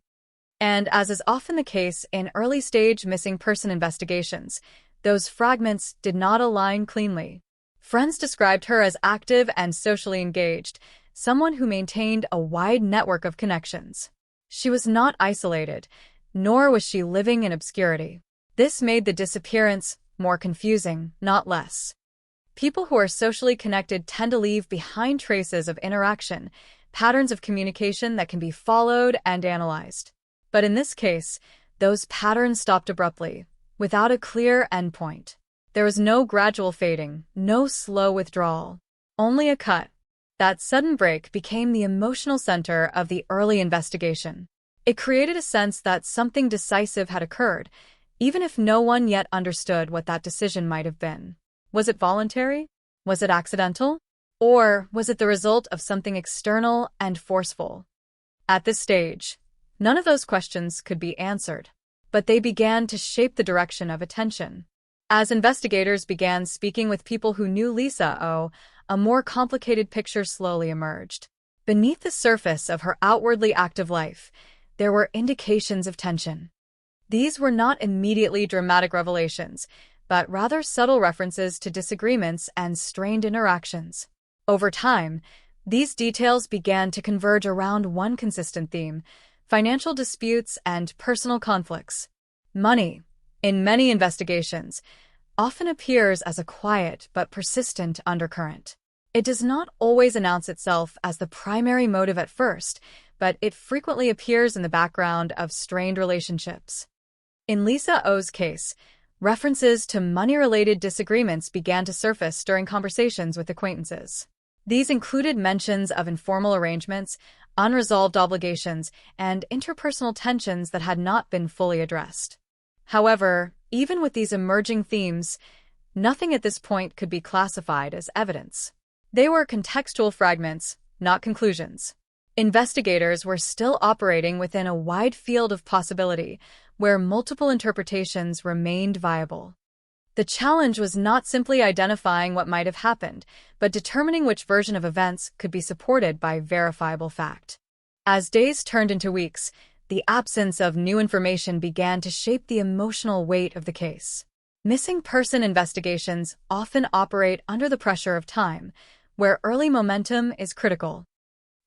And as is often the case in early-stage missing person investigations, those fragments did not align cleanly. Friends described her as active and socially engaged, someone who maintained a wide network of connections. She was not isolated, nor was she living in obscurity. This made the disappearance more confusing, not less. People who are socially connected tend to leave behind traces of interaction, patterns of communication that can be followed and analyzed. But in this case, those patterns stopped abruptly, without a clear endpoint. There was no gradual fading, no slow withdrawal, only a cut. That sudden break became the emotional center of the early investigation. It created a sense that something decisive had occurred, even if no one yet understood what that decision might have been. Was it voluntary? Was it accidental? Or was it the result of something external and forceful? At this stage, none of those questions could be answered, but they began to shape the direction of attention. As investigators began speaking with people who knew Lisa O, a more complicated picture slowly emerged. Beneath the surface of her outwardly active life, there were indications of tension. These were not immediately dramatic revelations, but rather subtle references to disagreements and strained interactions. Over time, these details began to converge around one consistent theme: financial disputes and personal conflicts. Money, in many investigations, often appears as a quiet but persistent undercurrent. It does not always announce itself as the primary motive at first, but it frequently appears in the background of strained relationships. In Lisa O's case, references to money-related disagreements began to surface during conversations with acquaintances. These included mentions of informal arrangements, unresolved obligations, and interpersonal tensions that had not been fully addressed. However, even with these emerging themes, nothing at this point could be classified as evidence. They were contextual fragments, not conclusions. Investigators were still operating within a wide field of possibility, where multiple interpretations remained viable. The challenge was not simply identifying what might have happened, but determining which version of events could be supported by verifiable fact. As days turned into weeks, the absence of new information began to shape the emotional weight of the case. Missing person investigations often operate under the pressure of time, where early momentum is critical.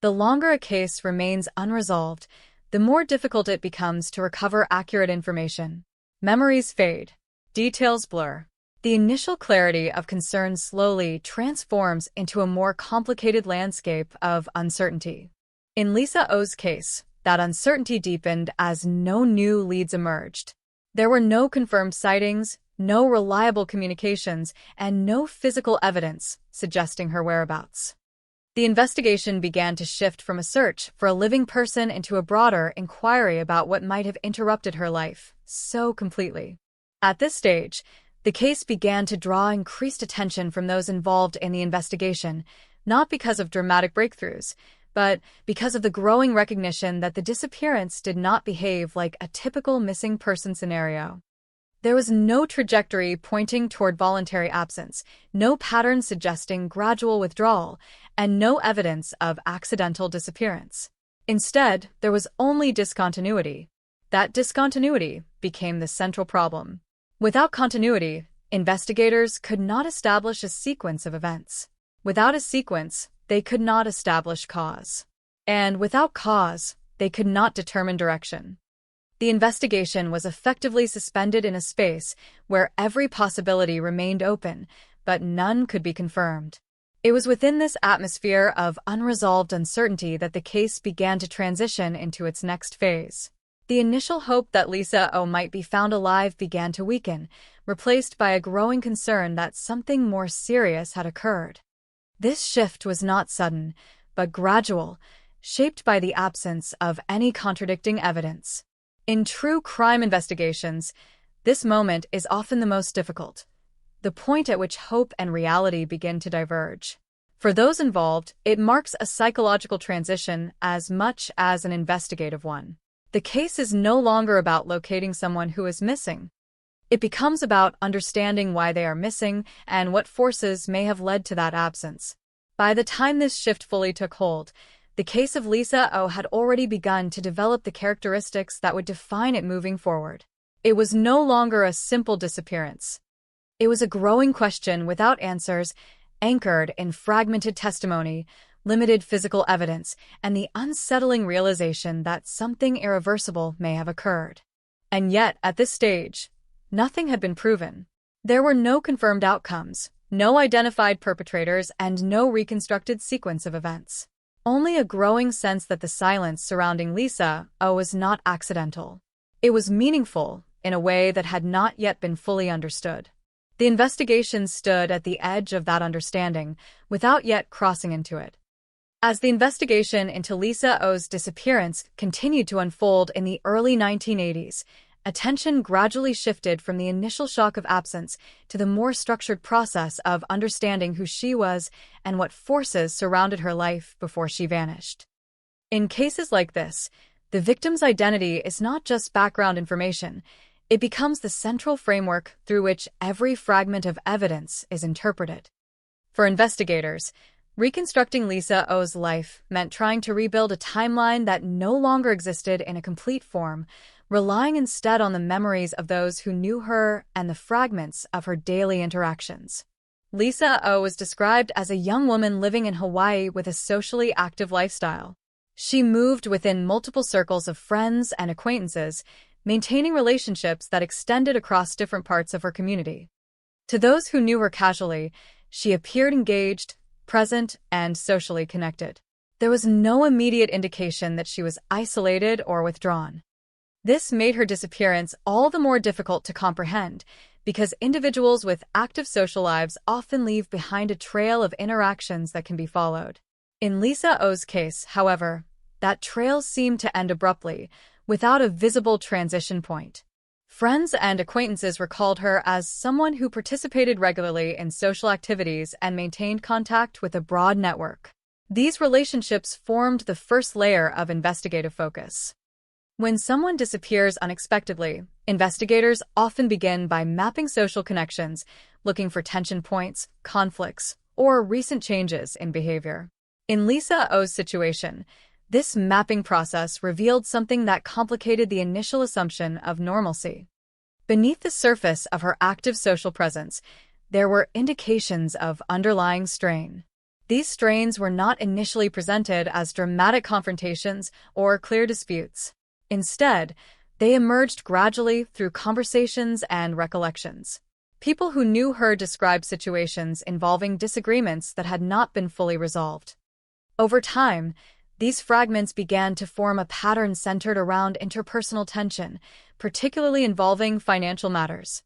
The longer a case remains unresolved, the more difficult it becomes to recover accurate information. Memories fade. Details blur. The initial clarity of concern slowly transforms into a more complicated landscape of uncertainty. In Lisa O's case, that uncertainty deepened as no new leads emerged. There were no confirmed sightings, no reliable communications, and no physical evidence suggesting her whereabouts. The investigation began to shift from a search for a living person into a broader inquiry about what might have interrupted her life so completely. At this stage, the case began to draw increased attention from those involved in the investigation, not because of dramatic breakthroughs, but because of the growing recognition that the disappearance did not behave like a typical missing person scenario. There was no trajectory pointing toward voluntary absence, no pattern suggesting gradual withdrawal, and no evidence of accidental disappearance. Instead, there was only discontinuity. That discontinuity became the central problem. Without continuity, investigators could not establish a sequence of events. Without a sequence, they could not establish cause. And without cause, they could not determine direction. The investigation was effectively suspended in a space where every possibility remained open, but none could be confirmed. It was within this atmosphere of unresolved uncertainty that the case began to transition into its next phase. The initial hope that Lisa O might be found alive began to weaken, replaced by a growing concern that something more serious had occurred. This shift was not sudden, but gradual, shaped by the absence of any contradicting evidence. In true crime investigations, this moment is often the most difficult, the point at which hope and reality begin to diverge. For those involved, it marks a psychological transition as much as an investigative one. The case is no longer about locating someone who is missing. It becomes about understanding why they are missing and what forces may have led to that absence. By the time this shift fully took hold, the case of Lisa O had already begun to develop the characteristics that would define it moving forward. It was no longer a simple disappearance. It was a growing question without answers, anchored in fragmented testimony, limited physical evidence, and the unsettling realization that something irreversible may have occurred. And yet, at this stage, nothing had been proven. There were no confirmed outcomes, no identified perpetrators, and no reconstructed sequence of events. Only a growing sense that the silence surrounding Lisa O was not accidental. It was meaningful in a way that had not yet been fully understood. The investigation stood at the edge of that understanding, without yet crossing into it. As the investigation into Lisa O's disappearance continued to unfold in the early 1980s, attention gradually shifted from the initial shock of absence to the more structured process of understanding who she was and what forces surrounded her life before she vanished. In cases like this, the victim's identity is not just background information. It becomes the central framework through which every fragment of evidence is interpreted. For investigators, reconstructing Lisa O's life meant trying to rebuild a timeline that no longer existed in a complete form, relying instead on the memories of those who knew her and the fragments of her daily interactions. Lisa O was described as a young woman living in Hawaii with a socially active lifestyle. She moved within multiple circles of friends and acquaintances, maintaining relationships that extended across different parts of her community. To those who knew her casually, she appeared engaged, present, and socially connected. There was no immediate indication that she was isolated or withdrawn. This made her disappearance all the more difficult to comprehend, because individuals with active social lives often leave behind a trail of interactions that can be followed. In Lisa O's case, however, that trail seemed to end abruptly, without a visible transition point. Friends and acquaintances recalled her as someone who participated regularly in social activities and maintained contact with a broad network. These relationships formed the first layer of investigative focus. When someone disappears unexpectedly, investigators often begin by mapping social connections, looking for tension points, conflicts, or recent changes in behavior. In Lisa O's situation, this mapping process revealed something that complicated the initial assumption of normalcy. Beneath the surface of her active social presence, there were indications of underlying strain. These strains were not initially presented as dramatic confrontations or clear disputes. Instead, they emerged gradually through conversations and recollections. People who knew her described situations involving disagreements that had not been fully resolved. Over time, these fragments began to form a pattern centered around interpersonal tension, particularly involving financial matters.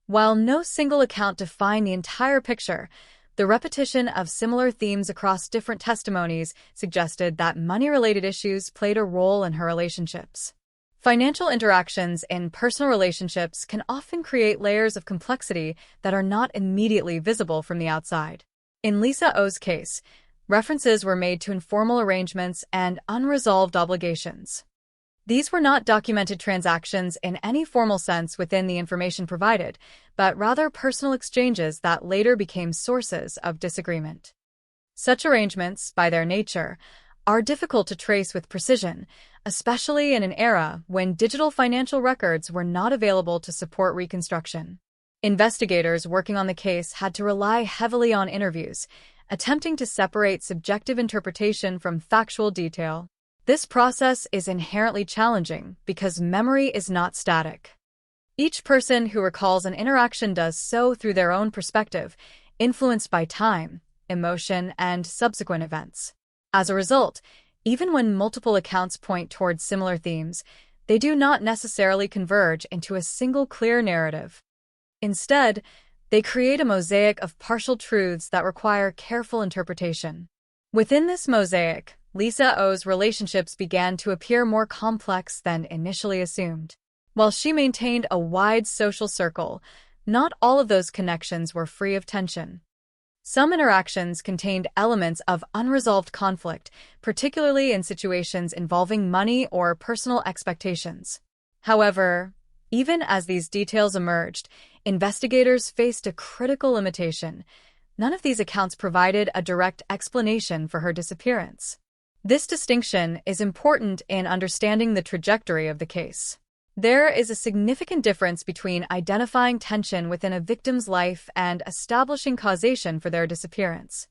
While no single account defined the entire picture, the repetition of similar themes across different testimonies suggested that money-related issues played a role in her relationships. Financial interactions in personal relationships can often create layers of complexity that are not immediately visible from the outside. In Lisa O's case, references were made to informal arrangements and unresolved obligations. These were not documented transactions in any formal sense within the information provided, but rather personal exchanges that later became sources of disagreement. Such arrangements, by their nature, are difficult to trace with precision, especially in an era when digital financial records were not available to support reconstruction. Investigators working on the case had to rely heavily on interviews, attempting to separate subjective interpretation from factual detail. This process is inherently challenging because memory is not static. Each person who recalls an interaction does so through their own perspective, influenced by time, emotion, and subsequent events. As a result, even when multiple accounts point towards similar themes, they do not necessarily converge into a single clear narrative. Instead, they create a mosaic of partial truths that require careful interpretation. Within this mosaic, Lisa O's relationships began to appear more complex than initially assumed. While she maintained a wide social circle, not all of those connections were free of tension. Some interactions contained elements of unresolved conflict, particularly in situations involving money or personal expectations. However, even as these details emerged, investigators faced a critical limitation. None of these accounts provided a direct explanation for her disappearance. This distinction is important in understanding the trajectory of the case. There is a significant difference between identifying tension within a victim's life and establishing causation for their disappearance.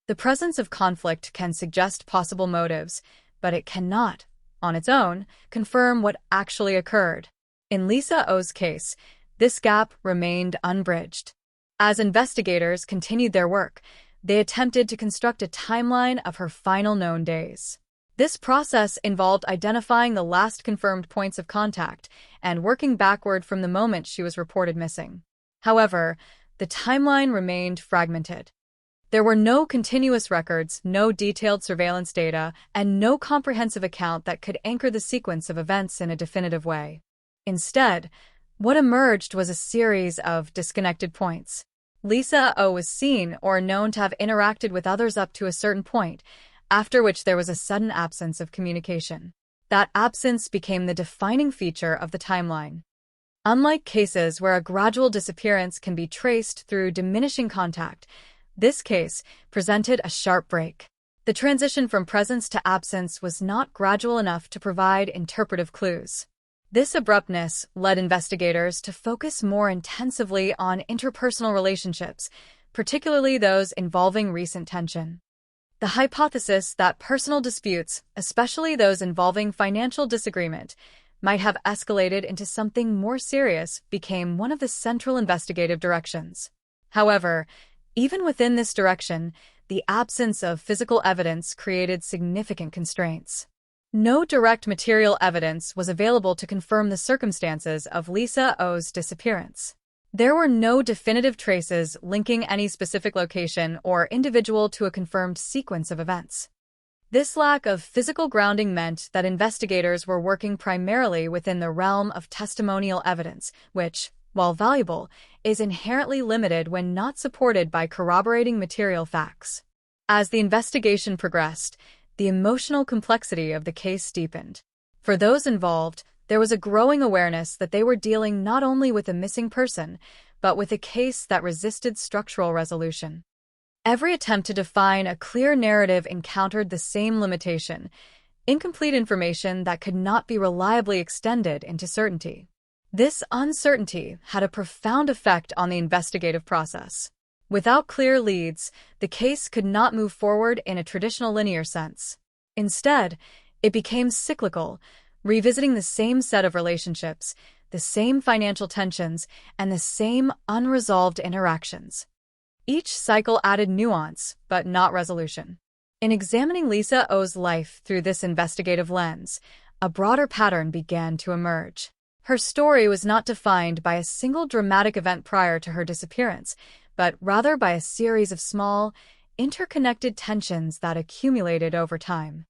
The presence of conflict can suggest possible motives, but it cannot, on its own, confirm what actually occurred. In Lisa O's case, this gap remained unbridged. As investigators continued their work, they attempted to construct a timeline of her final known days. This process involved identifying the last confirmed points of contact and working backward from the moment she was reported missing. However, the timeline remained fragmented. There were no continuous records, no detailed surveillance data, and no comprehensive account that could anchor the sequence of events in a definitive way. Instead, what emerged was a series of disconnected points. Lisa O was seen or known to have interacted with others up to a certain point, after which there was a sudden absence of communication. That absence became the defining feature of the timeline. Unlike cases where a gradual disappearance can be traced through diminishing contact, this case presented a sharp break. The transition from presence to absence was not gradual enough to provide interpretive clues. This abruptness led investigators to focus more intensively on interpersonal relationships, particularly those involving recent tension. The hypothesis that personal disputes, especially those involving financial disagreement, might have escalated into something more serious became one of the central investigative directions. However, even within this direction, the absence of physical evidence created significant constraints. No direct material evidence was available to confirm the circumstances of Lisa O's disappearance. There were no definitive traces linking any specific location or individual to a confirmed sequence of events. This lack of physical grounding meant that investigators were working primarily within the realm of testimonial evidence, which, while valuable, is inherently limited when not supported by corroborating material facts. As the investigation progressed, the emotional complexity of the case deepened. For those involved, there was a growing awareness that they were dealing not only with a missing person, but with a case that resisted structural resolution. Every attempt to define a clear narrative encountered the same limitation: incomplete information that could not be reliably extended into certainty. This uncertainty had a profound effect on the investigative process. Without clear leads, the case could not move forward in a traditional linear sense. Instead, it became cyclical, revisiting the same set of relationships, the same financial tensions, and the same unresolved interactions. Each cycle added nuance, but not resolution. In examining Lisa O's life through this investigative lens, a broader pattern began to emerge. Her story was not defined by a single dramatic event prior to her disappearance, but rather by a series of small, interconnected tensions that accumulated over time.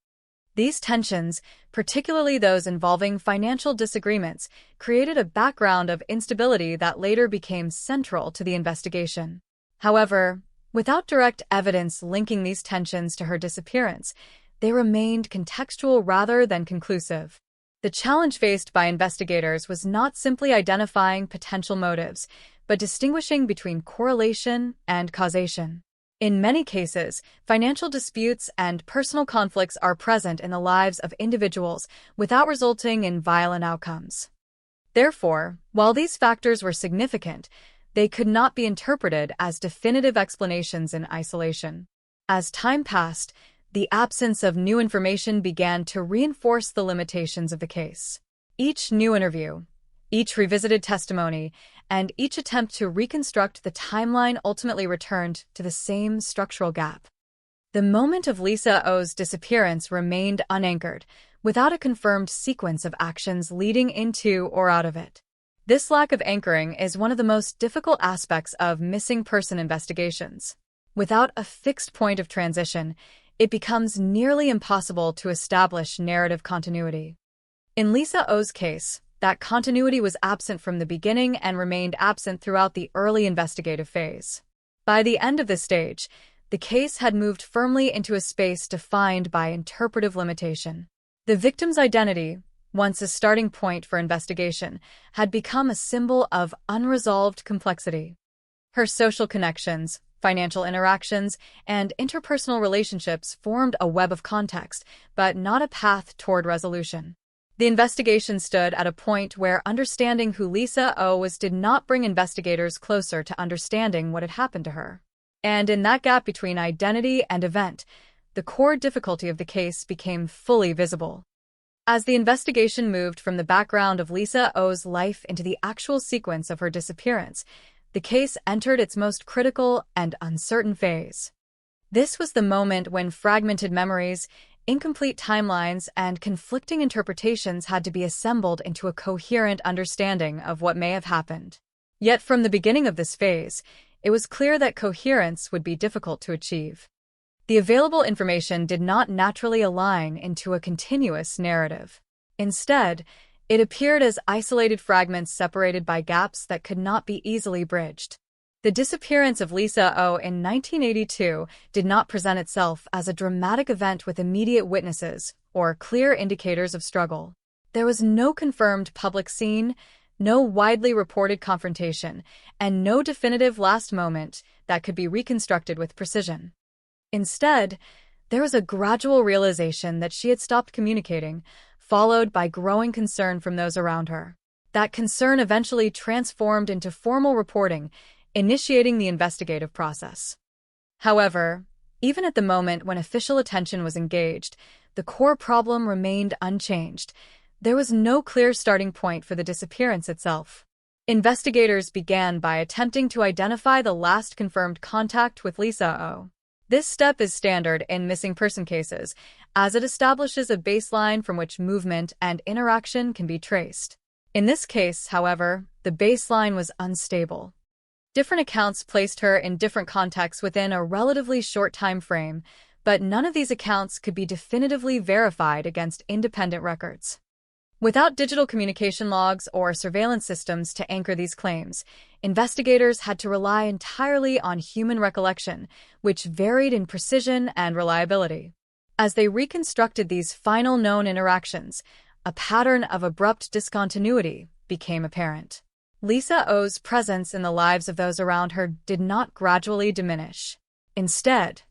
These tensions, particularly those involving financial disagreements, created a background of instability that later became central to the investigation. However, without direct evidence linking these tensions to her disappearance, they remained contextual rather than conclusive. The challenge faced by investigators was not simply identifying potential motives, but distinguishing between correlation and causation. In many cases, financial disputes and personal conflicts are present in the lives of individuals without resulting in violent outcomes. Therefore, while these factors were significant, they could not be interpreted as definitive explanations in isolation. As time passed, the absence of new information began to reinforce the limitations of the case. Each new interview, each revisited testimony, and each attempt to reconstruct the timeline ultimately returned to the same structural gap. The moment of Lisa O's disappearance remained unanchored, without a confirmed sequence of actions leading into or out of it. This lack of anchoring is one of the most difficult aspects of missing person investigations. Without a fixed point of transition, it becomes nearly impossible to establish narrative continuity. In Lisa O's case, that continuity was absent from the beginning and remained absent throughout the early investigative phase. By the end of this stage, the case had moved firmly into a space defined by interpretive limitation. The victim's identity, once a starting point for investigation, had become a symbol of unresolved complexity. Her social connections, financial interactions, and interpersonal relationships formed a web of context, but not a path toward resolution. The investigation stood at a point where understanding who Lisa O was did not bring investigators closer to understanding what had happened to her. And in that gap between identity and event, the core difficulty of the case became fully visible. As the investigation moved from the background of Lisa O's life into the actual sequence of her disappearance, the case entered its most critical and uncertain phase. This was the moment when fragmented memories, incomplete timelines, and conflicting interpretations had to be assembled into a coherent understanding of what may have happened. Yet from the beginning of this phase, it was clear that coherence would be difficult to achieve. The available information did not naturally align into a continuous narrative. Instead, it appeared as isolated fragments separated by gaps that could not be easily bridged. The disappearance of Lisa O in 1982 did not present itself as a dramatic event with immediate witnesses or clear indicators of struggle. There was no confirmed public scene, no widely reported confrontation, and no definitive last moment that could be reconstructed with precision. Instead, there was a gradual realization that she had stopped communicating, followed by growing concern from those around her. That concern eventually transformed into formal reporting, initiating the investigative process. However, even at the moment when official attention was engaged, the core problem remained unchanged. There was no clear starting point for the disappearance itself. Investigators began by attempting to identify the last confirmed contact with Lisa O. This step is standard in missing person cases, as it establishes a baseline from which movement and interaction can be traced. In this case, however, the baseline was unstable. Different accounts placed her in different contexts within a relatively short time frame, but none of these accounts could be definitively verified against independent records. Without digital communication logs or surveillance systems to anchor these claims, investigators had to rely entirely on human recollection, which varied in precision and reliability. As they reconstructed these final known interactions, a pattern of abrupt discontinuity became apparent. Lisa O's presence in the lives of those around her did not gradually diminish. Instead,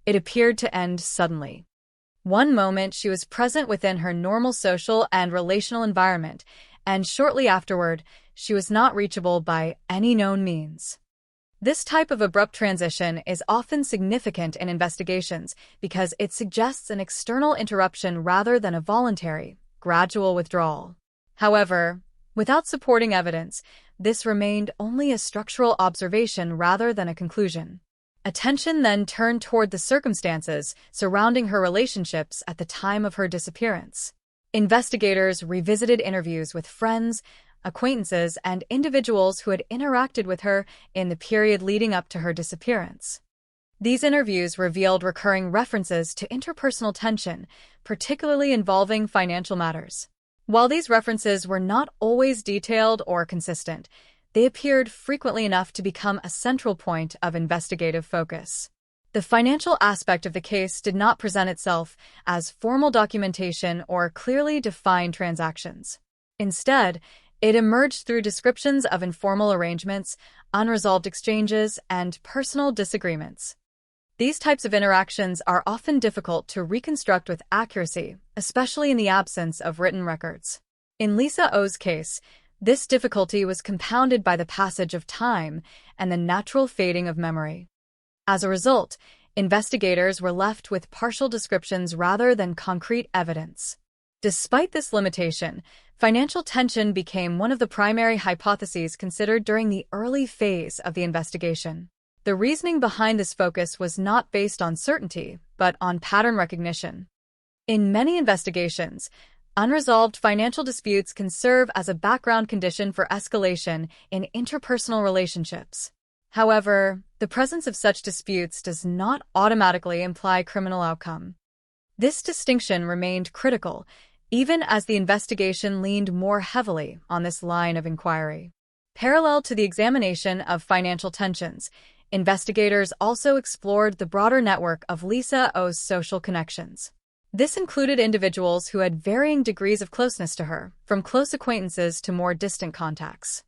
it appeared to end suddenly. One moment she was present within her normal social and relational environment, and shortly afterward, she was not reachable by any known means. This type of abrupt transition is often significant in investigations because it suggests an external interruption rather than a voluntary, gradual withdrawal. However, without supporting evidence, this remained only a structural observation rather than a conclusion. Attention then turned toward the circumstances surrounding her relationships at the time of her disappearance. Investigators revisited interviews with friends, acquaintances, and individuals who had interacted with her in the period leading up to her disappearance. These interviews revealed recurring references to interpersonal tension, particularly involving financial matters. While these references were not always detailed or consistent, they appeared frequently enough to become a central point of investigative focus. The financial aspect of the case did not present itself as formal documentation or clearly defined transactions. Instead, it emerged through descriptions of informal arrangements, unresolved exchanges, and personal disagreements. These types of interactions are often difficult to reconstruct with accuracy, especially in the absence of written records. In Lisa O's case, this difficulty was compounded by the passage of time and the natural fading of memory. As a result, investigators were left with partial descriptions rather than concrete evidence. Despite this limitation, financial tension became one of the primary hypotheses considered during the early phase of the investigation. The reasoning behind this focus was not based on certainty, but on pattern recognition. In many investigations, unresolved financial disputes can serve as a background condition for escalation in interpersonal relationships. However, the presence of such disputes does not automatically imply criminal outcome. This distinction remained critical, even as the investigation leaned more heavily on this line of inquiry. Parallel to the examination of financial tensions, investigators also explored the broader network of Lisa O's social connections. This included individuals who had varying degrees of closeness to her, from close acquaintances to more distant contacts.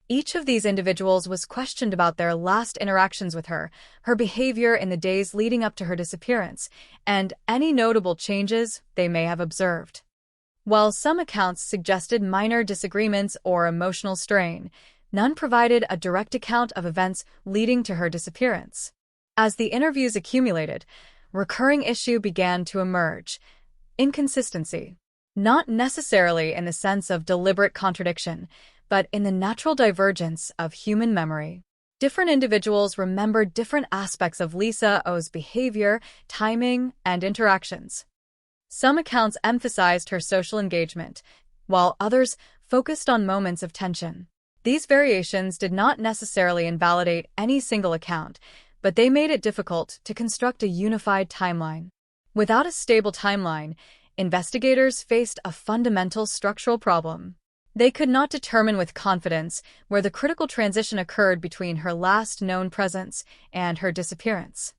Each of these individuals was questioned about their last interactions with her, her behavior in the days leading up to her disappearance, and any notable changes they may have observed. While some accounts suggested minor disagreements or emotional strain, none provided a direct account of events leading to her disappearance. As the interviews accumulated, recurring issue began to emerge: inconsistency. Not necessarily in the sense of deliberate contradiction, but in the natural divergence of human memory. Different individuals remembered different aspects of Lisa O's behavior, timing, and interactions. Some accounts emphasized her social engagement, while others focused on moments of tension. These variations did not necessarily invalidate any single account, but they made it difficult to construct a unified timeline. Without a stable timeline, investigators faced a fundamental structural problem. They could not determine with confidence where the critical transition occurred between her last known presence and her disappearance.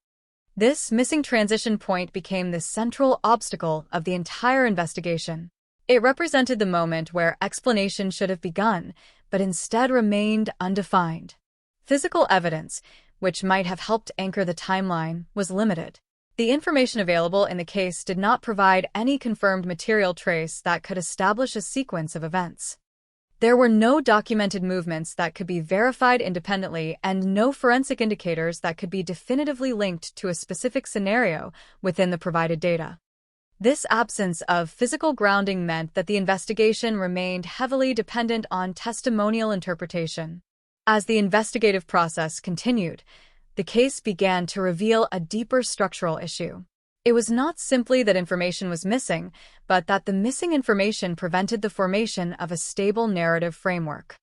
This missing transition point became the central obstacle of the entire investigation. It represented the moment where explanation should have begun, but instead remained undefined. Physical evidence, which might have helped anchor the timeline, was limited. The information available in the case did not provide any confirmed material trace that could establish a sequence of events. There were no documented movements that could be verified independently and no forensic indicators that could be definitively linked to a specific scenario within the provided data. This absence of physical grounding meant that the investigation remained heavily dependent on testimonial interpretation. As the investigative process continued, the case began to reveal a deeper structural issue. It was not simply that information was missing, but that the missing information prevented the formation of a stable narrative framework.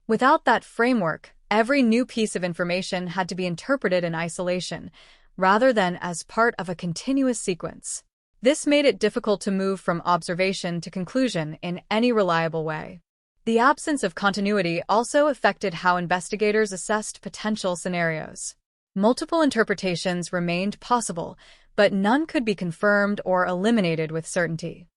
Without that framework, every new piece of information had to be interpreted in isolation, rather than as part of a continuous sequence. This made it difficult to move from observation to conclusion in any reliable way. The absence of continuity also affected how investigators assessed potential scenarios. Multiple interpretations remained possible, but none could be confirmed or eliminated with certainty.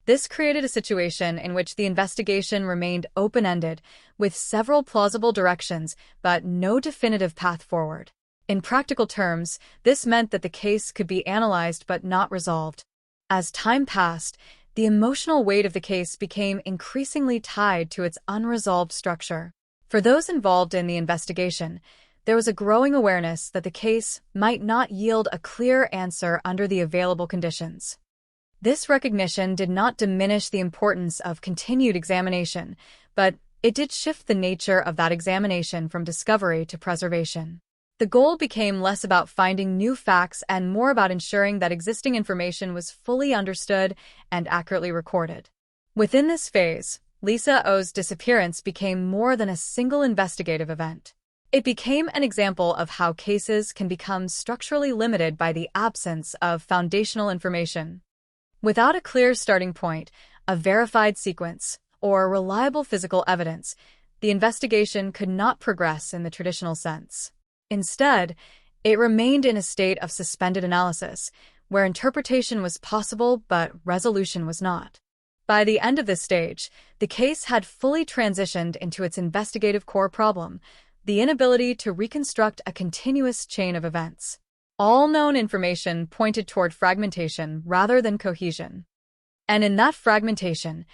This created a situation in which the investigation remained open-ended, with several plausible directions but no definitive path forward. In practical terms, this meant that the case could be analyzed but not resolved. As time passed, the emotional weight of the case became increasingly tied to its unresolved structure. For those involved in the investigation, there was a growing awareness that the case might not yield a clear answer under the available conditions. This recognition did not diminish the importance of continued examination, but it did shift the nature of that examination from discovery to preservation. The goal became less about finding new facts and more about ensuring that existing information was fully understood and accurately recorded. Within this phase, Lisa O's disappearance became more than a single investigative event. It became an example of how cases can become structurally limited by the absence of foundational information. Without a clear starting point, a verified sequence, or reliable physical evidence, the investigation could not progress in the traditional sense. Instead, it remained in a state of suspended analysis, where interpretation was possible but resolution was not. By the end of this stage, the case had fully transitioned into its investigative core problem, the inability to reconstruct a continuous chain of events. All known information pointed toward fragmentation rather than cohesion. And in that fragmentation,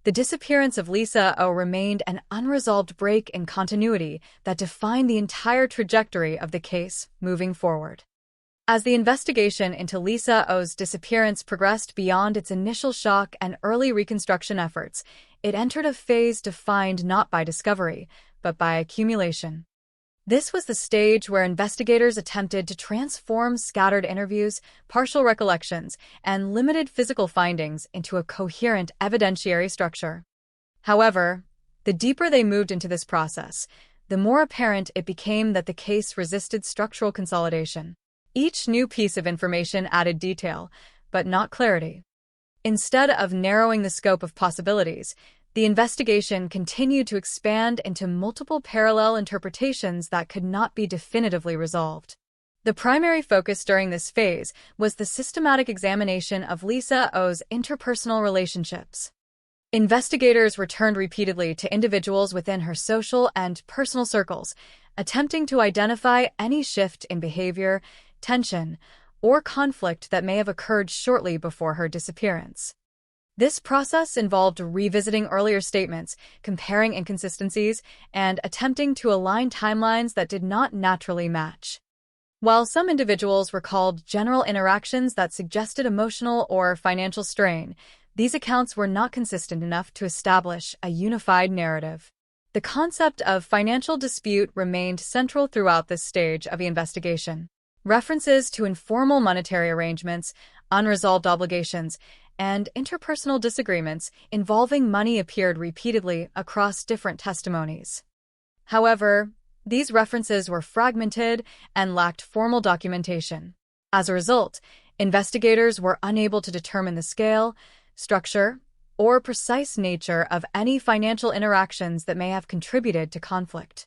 the disappearance of Lisa O remained an unresolved break in continuity that defined the entire trajectory of the case moving forward. As the investigation into Lisa O's disappearance progressed beyond its initial shock and early reconstruction efforts, it entered a phase defined not by discovery, but by accumulation. This was the stage where investigators attempted to transform scattered interviews, partial recollections, and limited physical findings into a coherent evidentiary structure. However, the deeper they moved into this process, the more apparent it became that the case resisted structural consolidation. Each new piece of information added detail, but not clarity. Instead of narrowing the scope of possibilities, the investigation continued to expand into multiple parallel interpretations that could not be definitively resolved. The primary focus during this phase was the systematic examination of Lisa O's interpersonal relationships. Investigators returned repeatedly to individuals within her social and personal circles, attempting to identify any shift in behavior, tension, or conflict that may have occurred shortly before her disappearance. This process involved revisiting earlier statements, comparing inconsistencies, and attempting to align timelines that did not naturally match. While some individuals recalled general interactions that suggested emotional or financial strain, these accounts were not consistent enough to establish a unified narrative. The concept of financial dispute remained central throughout this stage of the investigation. References to informal monetary arrangements, unresolved obligations, and interpersonal disagreements involving money appeared repeatedly across different testimonies. However, these references were fragmented and lacked formal documentation. As a result, investigators were unable to determine the scale, structure, or precise nature of any financial interactions that may have contributed to conflict.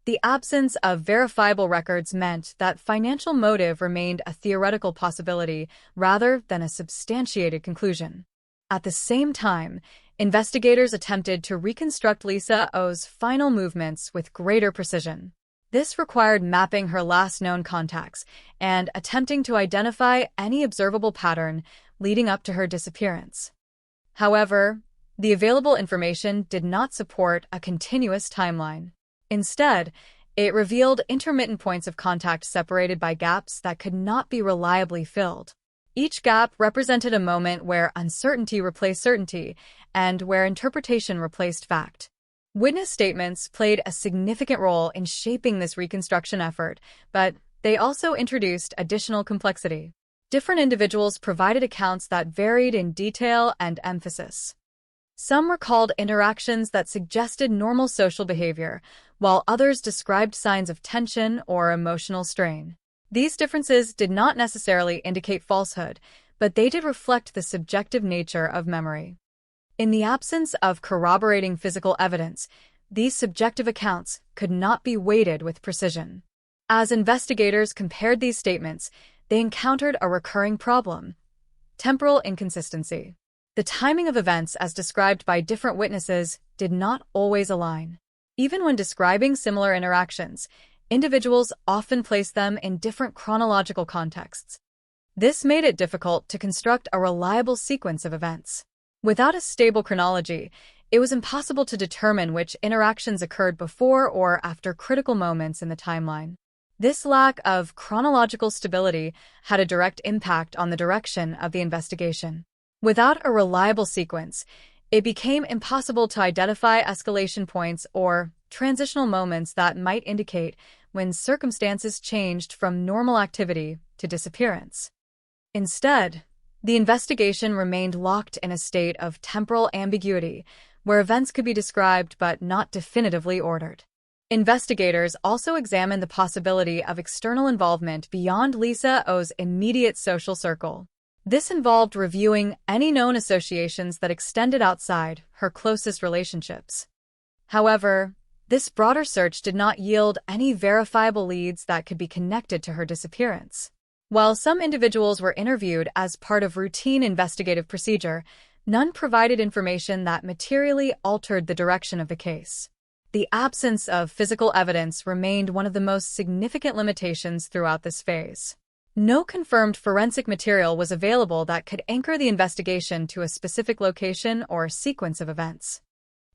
The absence of verifiable records meant that financial motive remained a theoretical possibility rather than a substantiated conclusion. At the same time, investigators attempted to reconstruct Lisa O's final movements with greater precision. This required mapping her last known contacts and attempting to identify any observable pattern leading up to her disappearance. However, the available information did not support a continuous timeline. Instead, it revealed intermittent points of contact separated by gaps that could not be reliably filled. Each gap represented a moment where uncertainty replaced certainty and where interpretation replaced fact. Witness statements played a significant role in shaping this reconstruction effort, but they also introduced additional complexity. Different individuals provided accounts that varied in detail and emphasis. Some recalled interactions that suggested normal social behavior, while others described signs of tension or emotional strain. These differences did not necessarily indicate falsehood, but they did reflect the subjective nature of memory. In the absence of corroborating physical evidence, these subjective accounts could not be weighted with precision. As investigators compared these statements, they encountered a recurring problem: temporal inconsistency. The timing of events as described by different witnesses did not always align. Even when describing similar interactions, individuals often placed them in different chronological contexts. This made it difficult to construct a reliable sequence of events. Without a stable chronology, it was impossible to determine which interactions occurred before or after critical moments in the timeline. This lack of chronological stability had a direct impact on the direction of the investigation. Without a reliable sequence, it became impossible to identify escalation points or transitional moments that might indicate when circumstances changed from normal activity to disappearance. Instead, the investigation remained locked in a state of temporal ambiguity, where events could be described but not definitively ordered. Investigators also examined the possibility of external involvement beyond Lisa O's immediate social circle. This involved reviewing any known associations that extended outside her closest relationships. However, this broader search did not yield any verifiable leads that could be connected to her disappearance. While some individuals were interviewed as part of routine investigative procedure, none provided information that materially altered the direction of the case. The absence of physical evidence remained one of the most significant limitations throughout this phase. No confirmed forensic material was available that could anchor the investigation to a specific location or sequence of events.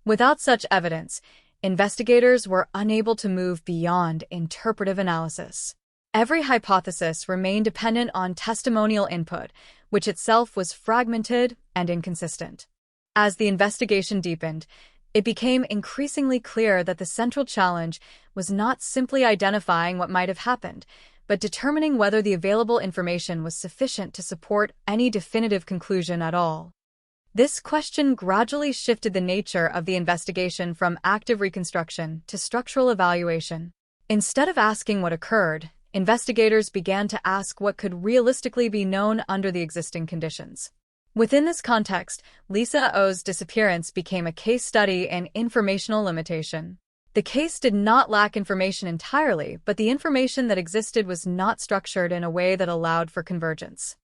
Without such evidence, investigators were unable to move beyond interpretive analysis. Every hypothesis remained dependent on testimonial input, which itself was fragmented and inconsistent. As the investigation deepened, it became increasingly clear that the central challenge was not simply identifying what might have happened, but determining whether the available information was sufficient to support any definitive conclusion at all. This question gradually shifted the nature of the investigation from active reconstruction to structural evaluation. Instead of asking what occurred, investigators began to ask what could realistically be known under the existing conditions. Within this context, Lisa O's disappearance became a case study in informational limitation. The case did not lack information entirely, but the information that existed was not structured in a way that allowed for convergence.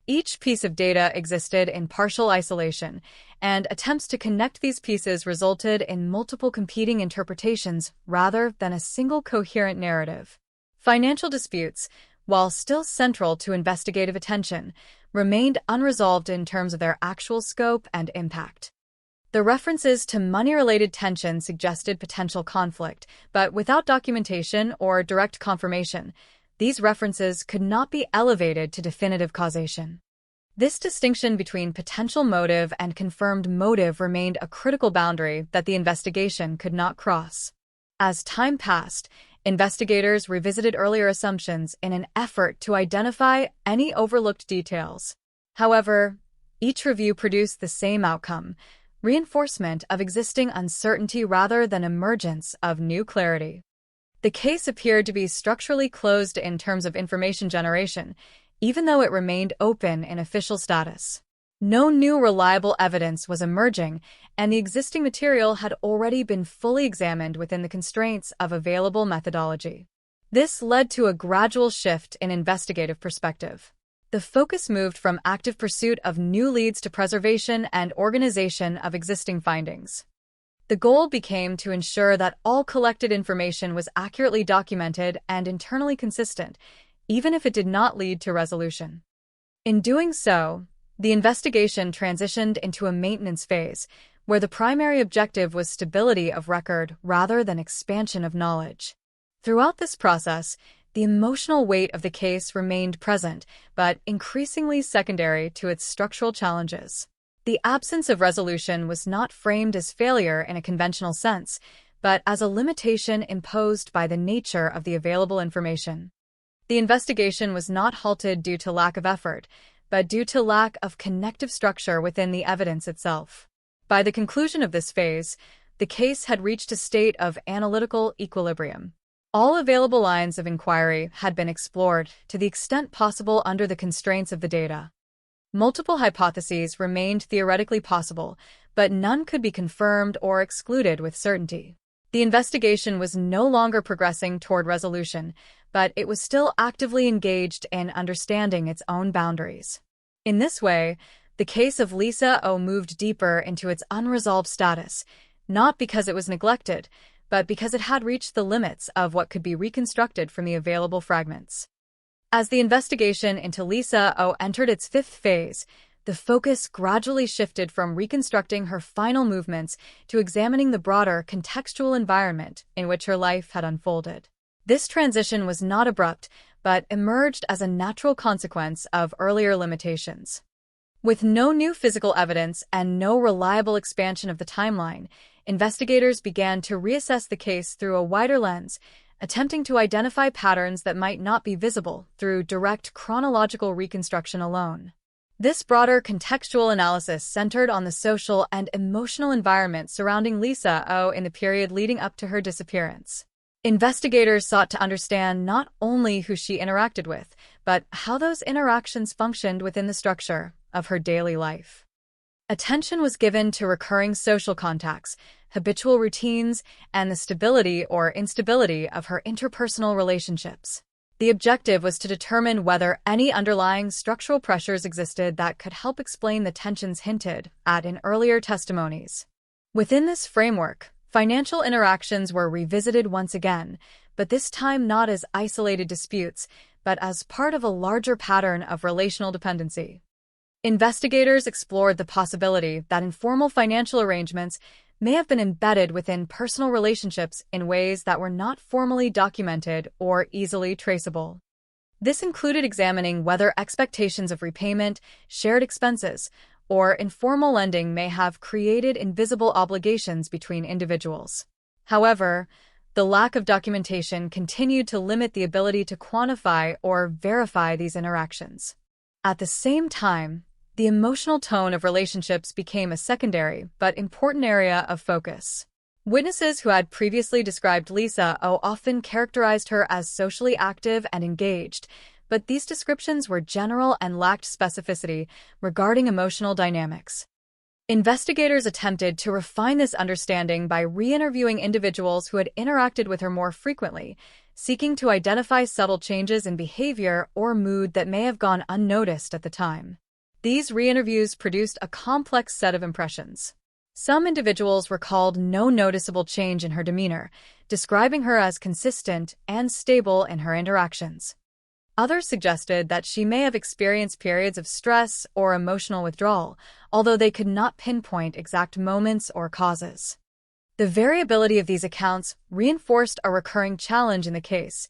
Each piece of data existed in partial isolation, and attempts to connect these pieces resulted in multiple competing interpretations rather than a single coherent narrative. Financial disputes, while still central to investigative attention, remained unresolved in terms of their actual scope and impact. The references to money-related tension suggested potential conflict, but without documentation or direct confirmation, these references could not be elevated to definitive causation. This distinction between potential motive and confirmed motive remained a critical boundary that the investigation could not cross. As time passed, investigators revisited earlier assumptions in an effort to identify any overlooked details. However, each review produced the same outcome: reinforcement of existing uncertainty rather than emergence of new clarity. The case appeared to be structurally closed in terms of information generation, even though it remained open in official status. No new reliable evidence was emerging, and the existing material had already been fully examined within the constraints of available methodology. This led to a gradual shift in investigative perspective. The focus moved from active pursuit of new leads to preservation and organization of existing findings. The goal became to ensure that all collected information was accurately documented and internally consistent, even if it did not lead to resolution. In doing so, the investigation transitioned into a maintenance phase, where the primary objective was stability of record rather than expansion of knowledge. Throughout this process, the emotional weight of the case remained present, but increasingly secondary to its structural challenges. The absence of resolution was not framed as failure in a conventional sense, but as a limitation imposed by the nature of the available information. The investigation was not halted due to lack of effort, but due to lack of connective structure within the evidence itself. By the conclusion of this phase, the case had reached a state of analytical equilibrium. All available lines of inquiry had been explored to the extent possible under the constraints of the data. Multiple hypotheses remained theoretically possible, but none could be confirmed or excluded with certainty. The investigation was no longer progressing toward resolution, but it was still actively engaged in understanding its own boundaries. In this way, the case of Lisa O moved deeper into its unresolved status, not because it was neglected, but because it had reached the limits of what could be reconstructed from the available fragments. As the investigation into Lisa O entered its fifth phase, the focus gradually shifted from reconstructing her final movements to examining the broader contextual environment in which her life had unfolded. This transition was not abrupt, but emerged as a natural consequence of earlier limitations. With no new physical evidence and no reliable expansion of the timeline, investigators began to reassess the case through a wider lens, attempting to identify patterns that might not be visible through direct chronological reconstruction alone. This broader contextual analysis centered on the social and emotional environment surrounding Lisa O in the period leading up to her disappearance. Investigators sought to understand not only who she interacted with, but how those interactions functioned within the structure of her daily life. Attention was given to recurring social contacts, habitual routines, and the stability or instability of her interpersonal relationships. The objective was to determine whether any underlying structural pressures existed that could help explain the tensions hinted at in earlier testimonies. Within this framework, financial interactions were revisited once again, but this time not as isolated disputes, but as part of a larger pattern of relational dependency. Investigators explored the possibility that informal financial arrangements may have been embedded within personal relationships in ways that were not formally documented or easily traceable. This included examining whether expectations of repayment, shared expenses, or informal lending may have created invisible obligations between individuals. However, the lack of documentation continued to limit the ability to quantify or verify these interactions. At the same time, the emotional tone of relationships became a secondary but important area of focus. Witnesses who had previously described Lisa O often characterized her as socially active and engaged, but these descriptions were general and lacked specificity regarding emotional dynamics. Investigators attempted to refine this understanding by re-interviewing individuals who had interacted with her more frequently, seeking to identify subtle changes in behavior or mood that may have gone unnoticed at the time. These re-interviews produced a complex set of impressions. Some individuals recalled no noticeable change in her demeanor, describing her as consistent and stable in her interactions. Others suggested that she may have experienced periods of stress or emotional withdrawal, although they could not pinpoint exact moments or causes. The variability of these accounts reinforced a recurring challenge in the case: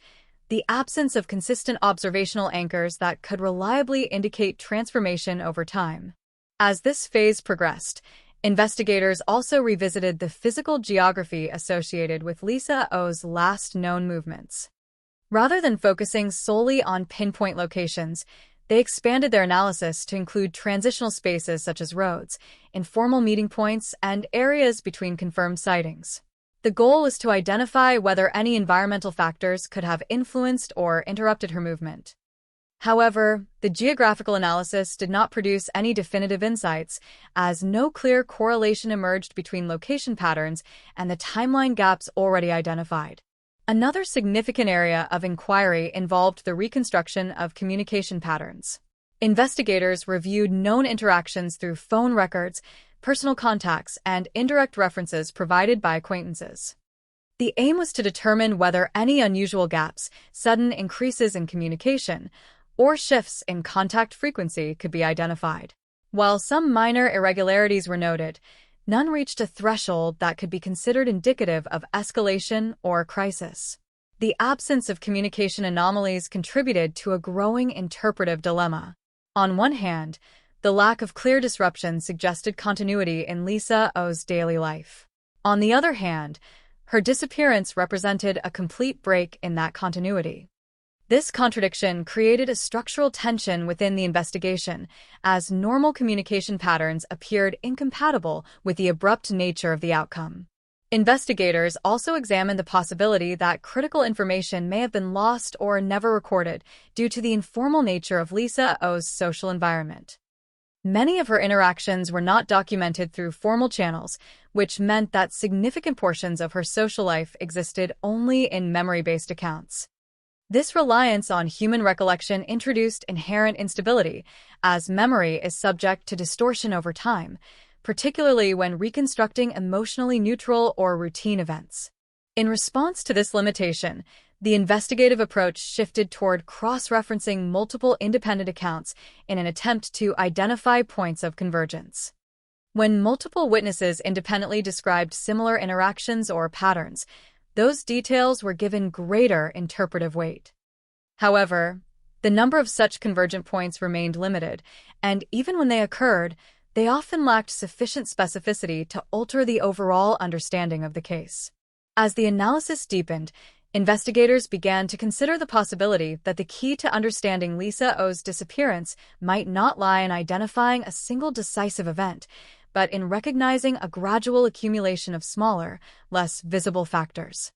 the absence of consistent observational anchors that could reliably indicate transformation over time. As this phase progressed, investigators also revisited the physical geography associated with Lisa O's last known movements. Rather than focusing solely on pinpoint locations, they expanded their analysis to include transitional spaces such as roads, informal meeting points, and areas between confirmed sightings. The goal was to identify whether any environmental factors could have influenced or interrupted her movement. However, the geographical analysis did not produce any definitive insights, as no clear correlation emerged between location patterns and the timeline gaps already identified. Another significant area of inquiry involved the reconstruction of communication patterns. Investigators reviewed known interactions through phone records, personal contacts, and indirect references provided by acquaintances. The aim was to determine whether any unusual gaps, sudden increases in communication, or shifts in contact frequency could be identified. While some minor irregularities were noted, none reached a threshold that could be considered indicative of escalation or crisis. The absence of communication anomalies contributed to a growing interpretive dilemma. On one hand, the lack of clear disruption suggested continuity in Lisa O's daily life. On the other hand, her disappearance represented a complete break in that continuity. This contradiction created a structural tension within the investigation, as normal communication patterns appeared incompatible with the abrupt nature of the outcome. Investigators also examined the possibility that critical information may have been lost or never recorded due to the informal nature of Lisa O's social environment. Many of her interactions were not documented through formal channels, which meant that significant portions of her social life existed only in memory-based accounts. This reliance on human recollection introduced inherent instability, as memory is subject to distortion over time, particularly when reconstructing emotionally neutral or routine events. In response to this limitation, the investigative approach shifted toward cross-referencing multiple independent accounts in an attempt to identify points of convergence. When multiple witnesses independently described similar interactions or patterns, those details were given greater interpretive weight. However, the number of such convergent points remained limited, and even when they occurred, they often lacked sufficient specificity to alter the overall understanding of the case. As the analysis deepened, investigators began to consider the possibility that the key to understanding Lisa O's disappearance might not lie in identifying a single decisive event, but in recognizing a gradual accumulation of smaller, less visible factors.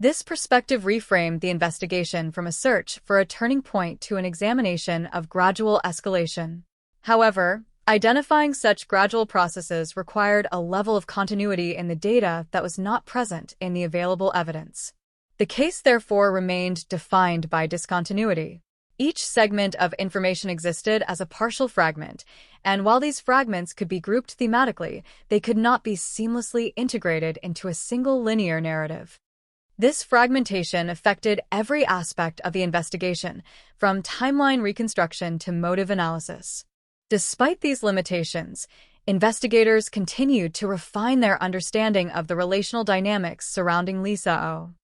This perspective reframed the investigation from a search for a turning point to an examination of gradual escalation. However, identifying such gradual processes required a level of continuity in the data that was not present in the available evidence. The case therefore remained defined by discontinuity. Each segment of information existed as a partial fragment, and while these fragments could be grouped thematically, they could not be seamlessly integrated into a single linear narrative. This fragmentation affected every aspect of the investigation, from timeline reconstruction to motive analysis. Despite these limitations, investigators continued to refine their understanding of the relational dynamics surrounding Lisa O.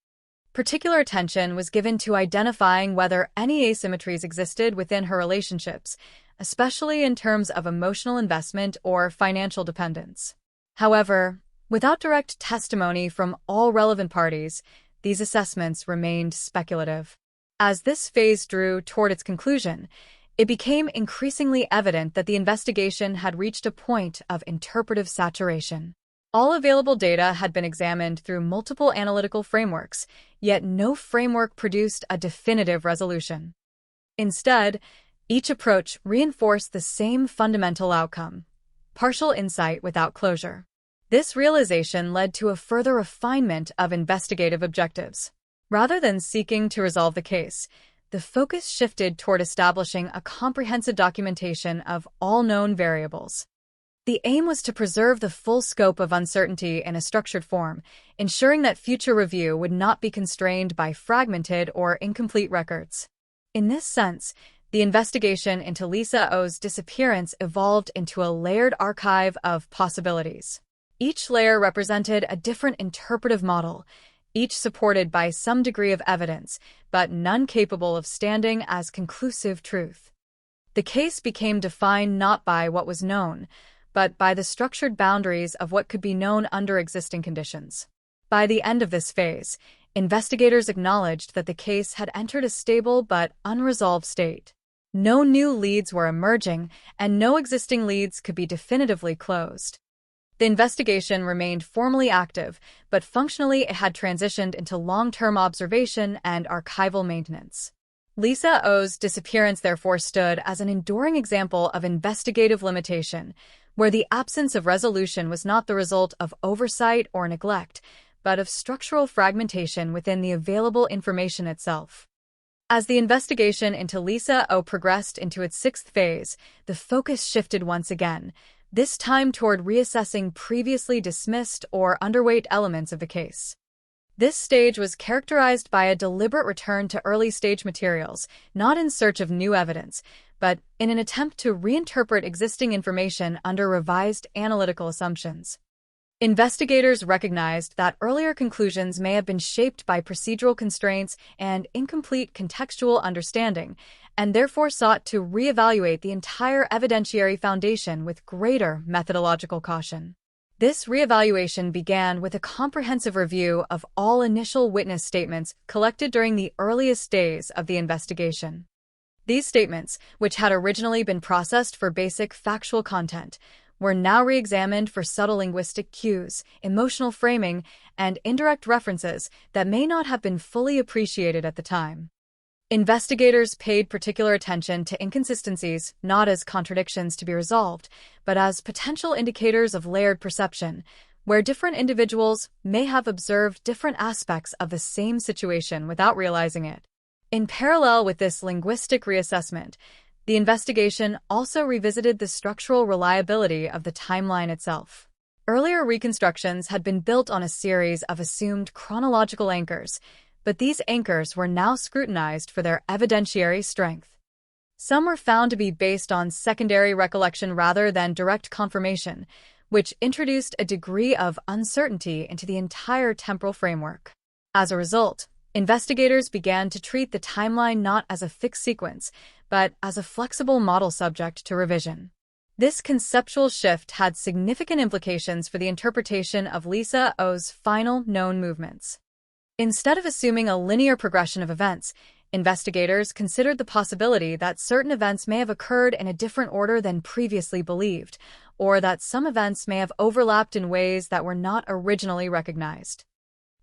Particular attention was given to identifying whether any asymmetries existed within her relationships, especially in terms of emotional investment or financial dependence. However, without direct testimony from all relevant parties, these assessments remained speculative. As this phase drew toward its conclusion, it became increasingly evident that the investigation had reached a point of interpretive saturation. All available data had been examined through multiple analytical frameworks, yet no framework produced a definitive resolution. Instead, each approach reinforced the same fundamental outcome: partial insight without closure. This realization led to a further refinement of investigative objectives. Rather than seeking to resolve the case, the focus shifted toward establishing a comprehensive documentation of all known variables. The aim was to preserve the full scope of uncertainty in a structured form, ensuring that future review would not be constrained by fragmented or incomplete records. In this sense, the investigation into Lisa O's disappearance evolved into a layered archive of possibilities. Each layer represented a different interpretive model, each supported by some degree of evidence, but none capable of standing as conclusive truth. The case became defined not by what was known, but by the structured boundaries of what could be known under existing conditions. By the end of this phase, investigators acknowledged that the case had entered a stable but unresolved state. No new leads were emerging, and no existing leads could be definitively closed. The investigation remained formally active, but functionally it had transitioned into long-term observation and archival maintenance. Lisa O's disappearance therefore stood as an enduring example of investigative limitation, where the absence of resolution was not the result of oversight or neglect, but of structural fragmentation within the available information itself. As the investigation into Lisa O progressed into its sixth phase, the focus shifted once again, this time toward reassessing previously dismissed or underweight elements of the case. This stage was characterized by a deliberate return to early-stage materials, not in search of new evidence, but in an attempt to reinterpret existing information under revised analytical assumptions. Investigators recognized that earlier conclusions may have been shaped by procedural constraints and incomplete contextual understanding, and therefore sought to reevaluate the entire evidentiary foundation with greater methodological caution. This reevaluation began with a comprehensive review of all initial witness statements collected during the earliest days of the investigation. These statements, which had originally been processed for basic factual content, were now re-examined for subtle linguistic cues, emotional framing, and indirect references that may not have been fully appreciated at the time. Investigators paid particular attention to inconsistencies, not as contradictions to be resolved, but as potential indicators of layered perception, where different individuals may have observed different aspects of the same situation without realizing it. In parallel with this linguistic reassessment, the investigation also revisited the structural reliability of the timeline itself. Earlier reconstructions had been built on a series of assumed chronological anchors, but these anchors were now scrutinized for their evidentiary strength. Some were found to be based on secondary recollection rather than direct confirmation, which introduced a degree of uncertainty into the entire temporal framework. As a result, investigators began to treat the timeline not as a fixed sequence, but as a flexible model subject to revision. This conceptual shift had significant implications for the interpretation of Lisa O's final known movements. Instead of assuming a linear progression of events, investigators considered the possibility that certain events may have occurred in a different order than previously believed, or that some events may have overlapped in ways that were not originally recognized.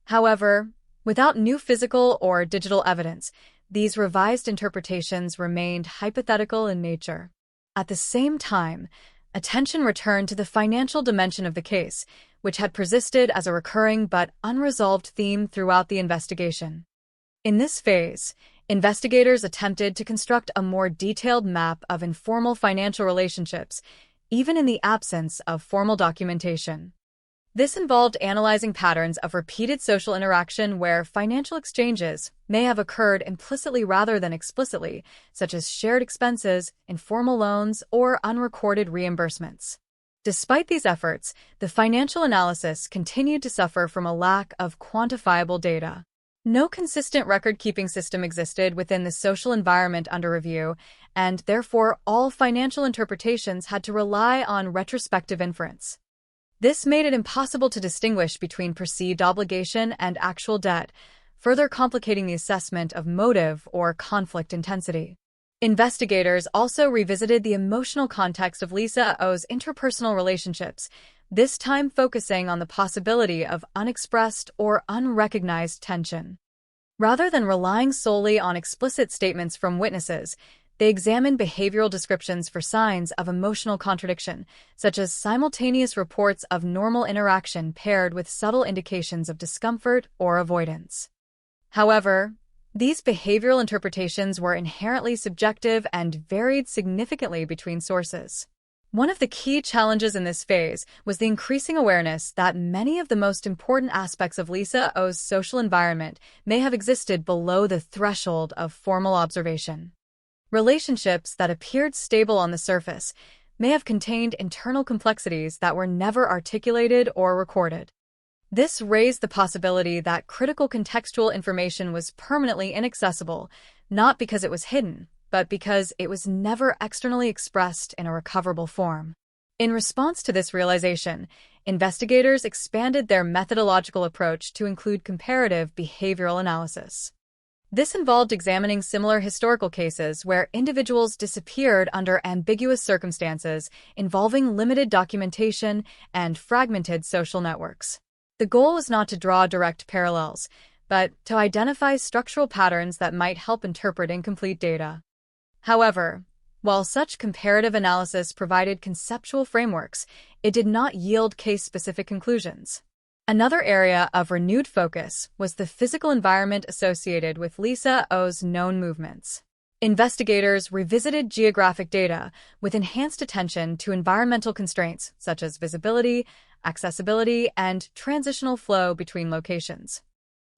However, without new physical or digital evidence, these revised interpretations remained hypothetical in nature. At the same time, attention returned to the financial dimension of the case, which had persisted as a recurring but unresolved theme throughout the investigation. In this phase, investigators attempted to construct a more detailed map of informal financial relationships, even in the absence of formal documentation. This involved analyzing patterns of repeated social interaction where financial exchanges may have occurred implicitly rather than explicitly, such as shared expenses, informal loans, or unrecorded reimbursements. Despite these efforts, the financial analysis continued to suffer from a lack of quantifiable data. No consistent record-keeping system existed within the social environment under review, and therefore all financial interpretations had to rely on retrospective inference. This made it impossible to distinguish between perceived obligation and actual debt, further complicating the assessment of motive or conflict intensity. Investigators also revisited the emotional context of Lisa O's interpersonal relationships, this time focusing on the possibility of unexpressed or unrecognized tension. Rather than relying solely on explicit statements from witnesses, they examined behavioral descriptions for signs of emotional contradiction, such as simultaneous reports of normal interaction paired with subtle indications of discomfort or avoidance. However, these behavioral interpretations were inherently subjective and varied significantly between sources. One of the key challenges in this phase was the increasing awareness that many of the most important aspects of Lisa O's social environment may have existed below the threshold of formal observation. Relationships that appeared stable on the surface may have contained internal complexities that were never articulated or recorded. This raised the possibility that critical contextual information was permanently inaccessible, not because it was hidden, but because it was never externally expressed in a recoverable form. In response to this realization, investigators expanded their methodological approach to include comparative behavioral analysis. This involved examining similar historical cases where individuals disappeared under ambiguous circumstances involving limited documentation and fragmented social networks. The goal was not to draw direct parallels, but to identify structural patterns that might help interpret incomplete data. However, while such comparative analysis provided conceptual frameworks, it did not yield case-specific conclusions. Another area of renewed focus was the physical environment associated with Lisa O's known movements. Investigators revisited geographic data with enhanced attention to environmental constraints such as visibility, accessibility, and transitional flow between locations.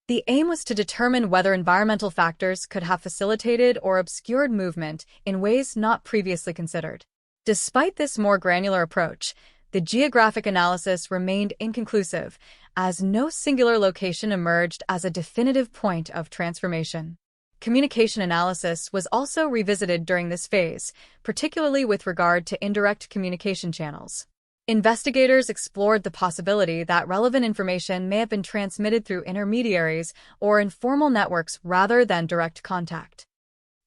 The aim was to determine whether environmental factors could have facilitated or obscured movement in ways not previously considered. Despite this more granular approach, the geographic analysis remained inconclusive, as no singular location emerged as a definitive point of transformation. Communication analysis was also revisited during this phase, particularly with regard to indirect communication channels. Investigators explored the possibility that relevant information may have been transmitted through intermediaries or informal networks rather than direct contact.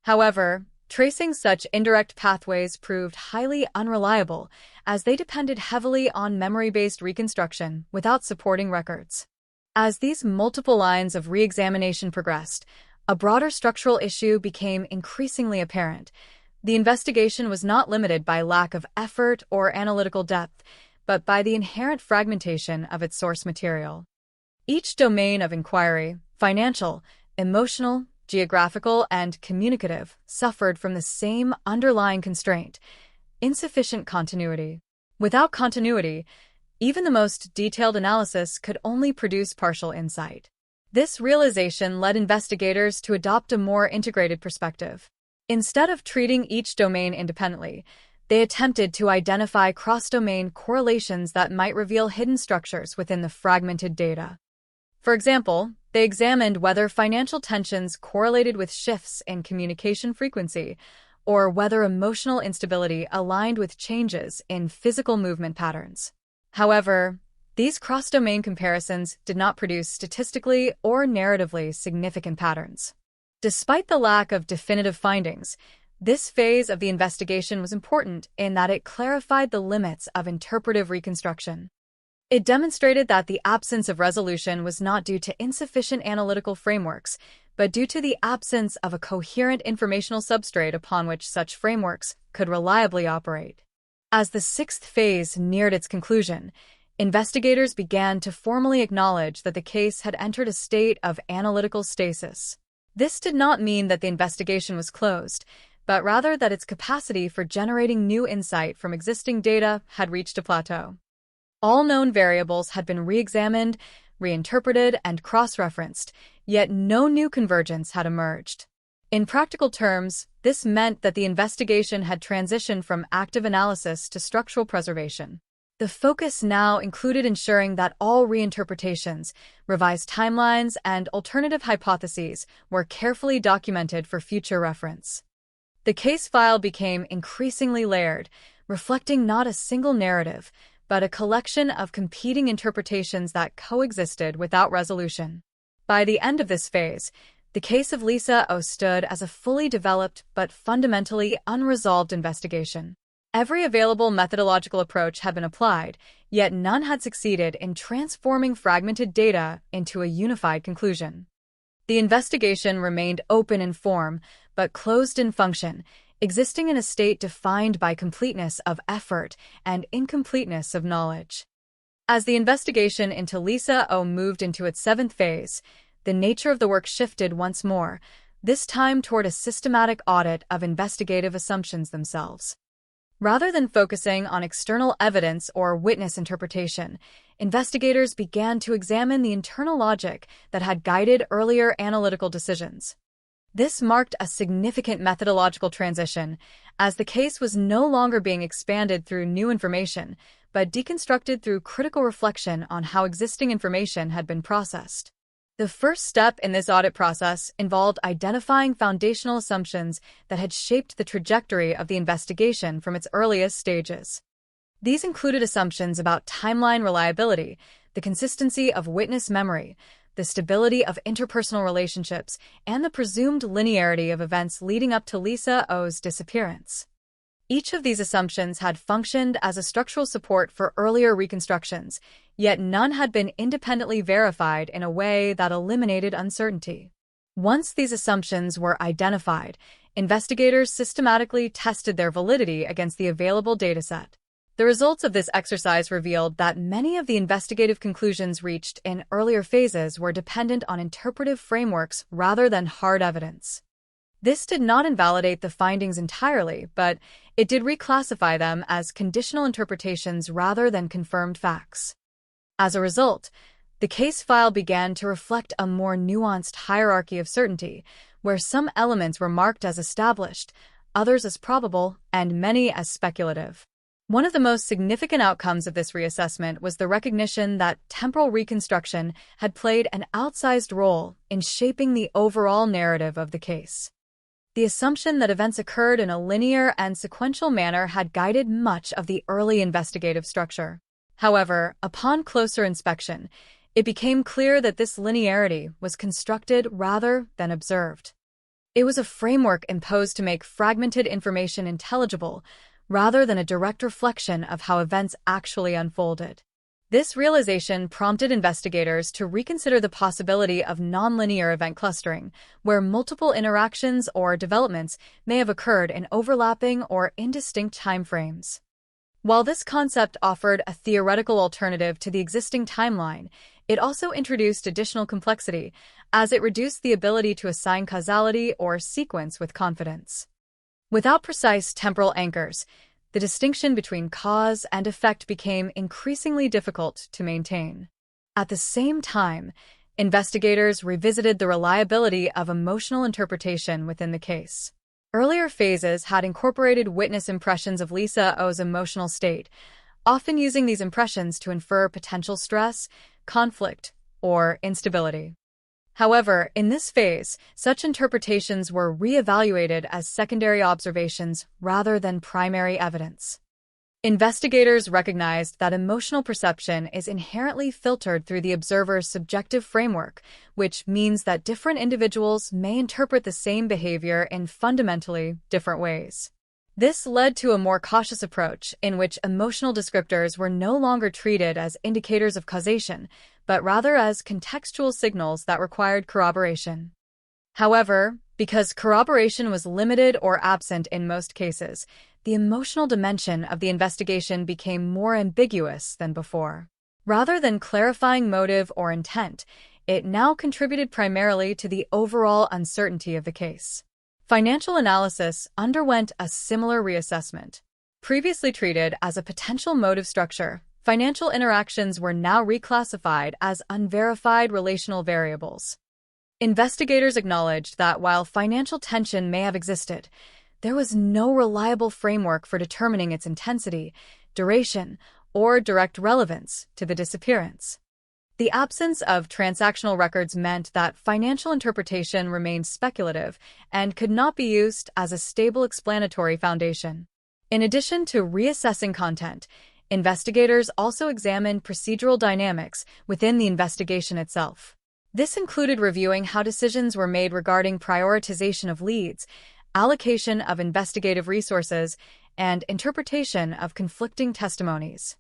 However, Tracing such indirect pathways proved highly unreliable, as they depended heavily on memory-based reconstruction without supporting records. As these multiple lines of re-examination progressed, a broader structural issue became increasingly apparent. The investigation was not limited by lack of effort or analytical depth, but by the inherent fragmentation of its source material. Each domain of inquiry, financial, emotional, geographical, and communicative, suffered from the same underlying constraint: insufficient continuity. Without continuity, even the most detailed analysis could only produce partial insight. This realization led investigators to adopt a more integrated perspective. Instead of treating each domain independently, they attempted to identify cross-domain correlations that might reveal hidden structures within the fragmented data. For example, they examined whether financial tensions correlated with shifts in communication frequency, or whether emotional instability aligned with changes in physical movement patterns. However, these cross-domain comparisons did not produce statistically or narratively significant patterns. Despite the lack of definitive findings, this phase of the investigation was important in that it clarified the limits of interpretive reconstruction. It demonstrated that the absence of resolution was not due to insufficient analytical frameworks, but due to the absence of a coherent informational substrate upon which such frameworks could reliably operate. As the sixth phase neared its conclusion, investigators began to formally acknowledge that the case had entered a state of analytical stasis. This did not mean that the investigation was closed, but rather that its capacity for generating new insight from existing data had reached a plateau. All known variables had been re-examined, reinterpreted, and cross-referenced, yet no new convergence had emerged. In practical terms, this meant that the investigation had transitioned from active analysis to structural preservation. The focus now included ensuring that all reinterpretations, revised timelines, and alternative hypotheses were carefully documented for future reference. The case file became increasingly layered, reflecting not a single narrative, but a collection of competing interpretations that coexisted without resolution. By the end of this phase, the case of Lisa O stood as a fully developed but fundamentally unresolved investigation. Every available methodological approach had been applied, yet none had succeeded in transforming fragmented data into a unified conclusion. The investigation remained open in form, but closed in function, existing in a state defined by completeness of effort and incompleteness of knowledge. As the investigation into Lisa O moved into its seventh phase, the nature of the work shifted once more, this time toward a systematic audit of investigative assumptions themselves. Rather than focusing on external evidence or witness interpretation, investigators began to examine the internal logic that had guided earlier analytical decisions. This marked a significant methodological transition, as the case was no longer being expanded through new information, but deconstructed through critical reflection on how existing information had been processed. The first step in this audit process involved identifying foundational assumptions that had shaped the trajectory of the investigation from its earliest stages. These included assumptions about timeline reliability, the consistency of witness memory, the stability of interpersonal relationships, and the presumed linearity of events leading up to Lisa O's disappearance. Each of these assumptions had functioned as a structural support for earlier reconstructions, yet none had been independently verified in a way that eliminated uncertainty. Once these assumptions were identified, investigators systematically tested their validity against the available dataset. The results of this exercise revealed that many of the investigative conclusions reached in earlier phases were dependent on interpretive frameworks rather than hard evidence. This did not invalidate the findings entirely, but it did reclassify them as conditional interpretations rather than confirmed facts. As a result, the case file began to reflect a more nuanced hierarchy of certainty, where some elements were marked as established, others as probable, and many as speculative. One of the most significant outcomes of this reassessment was the recognition that temporal reconstruction had played an outsized role in shaping the overall narrative of the case. The assumption that events occurred in a linear and sequential manner had guided much of the early investigative structure. However, upon closer inspection, it became clear that this linearity was constructed rather than observed. It was a framework imposed to make fragmented information intelligible, rather than a direct reflection of how events actually unfolded. This realization prompted investigators to reconsider the possibility of nonlinear event clustering, where multiple interactions or developments may have occurred in overlapping or indistinct timeframes. While this concept offered a theoretical alternative to the existing timeline, it also introduced additional complexity, as it reduced the ability to assign causality or sequence with confidence. Without precise temporal anchors, the distinction between cause and effect became increasingly difficult to maintain. At the same time, investigators revisited the reliability of emotional interpretation within the case. Earlier phases had incorporated witness impressions of Lisa O's emotional state, often using these impressions to infer potential stress, conflict, or instability. However, in this phase, such interpretations were re-evaluated as secondary observations rather than primary evidence. Investigators recognized that emotional perception is inherently filtered through the observer's subjective framework, which means that different individuals may interpret the same behavior in fundamentally different ways. This led to a more cautious approach in which emotional descriptors were no longer treated as indicators of causation, but rather as contextual signals that required corroboration. However, because corroboration was limited or absent in most cases, the emotional dimension of the investigation became more ambiguous than before. Rather than clarifying motive or intent, it now contributed primarily to the overall uncertainty of the case. Financial analysis underwent a similar reassessment. Previously treated as a potential motive structure, financial interactions were now reclassified as unverified relational variables. Investigators acknowledged that while financial tension may have existed, there was no reliable framework for determining its intensity, duration, or direct relevance to the disappearance. The absence of transactional records meant that financial interpretation remained speculative and could not be used as a stable explanatory foundation. In addition to reassessing content, investigators also examined procedural dynamics within the investigation itself. This included reviewing how decisions were made regarding prioritization of leads, allocation of investigative resources, and interpretation of conflicting testimonies.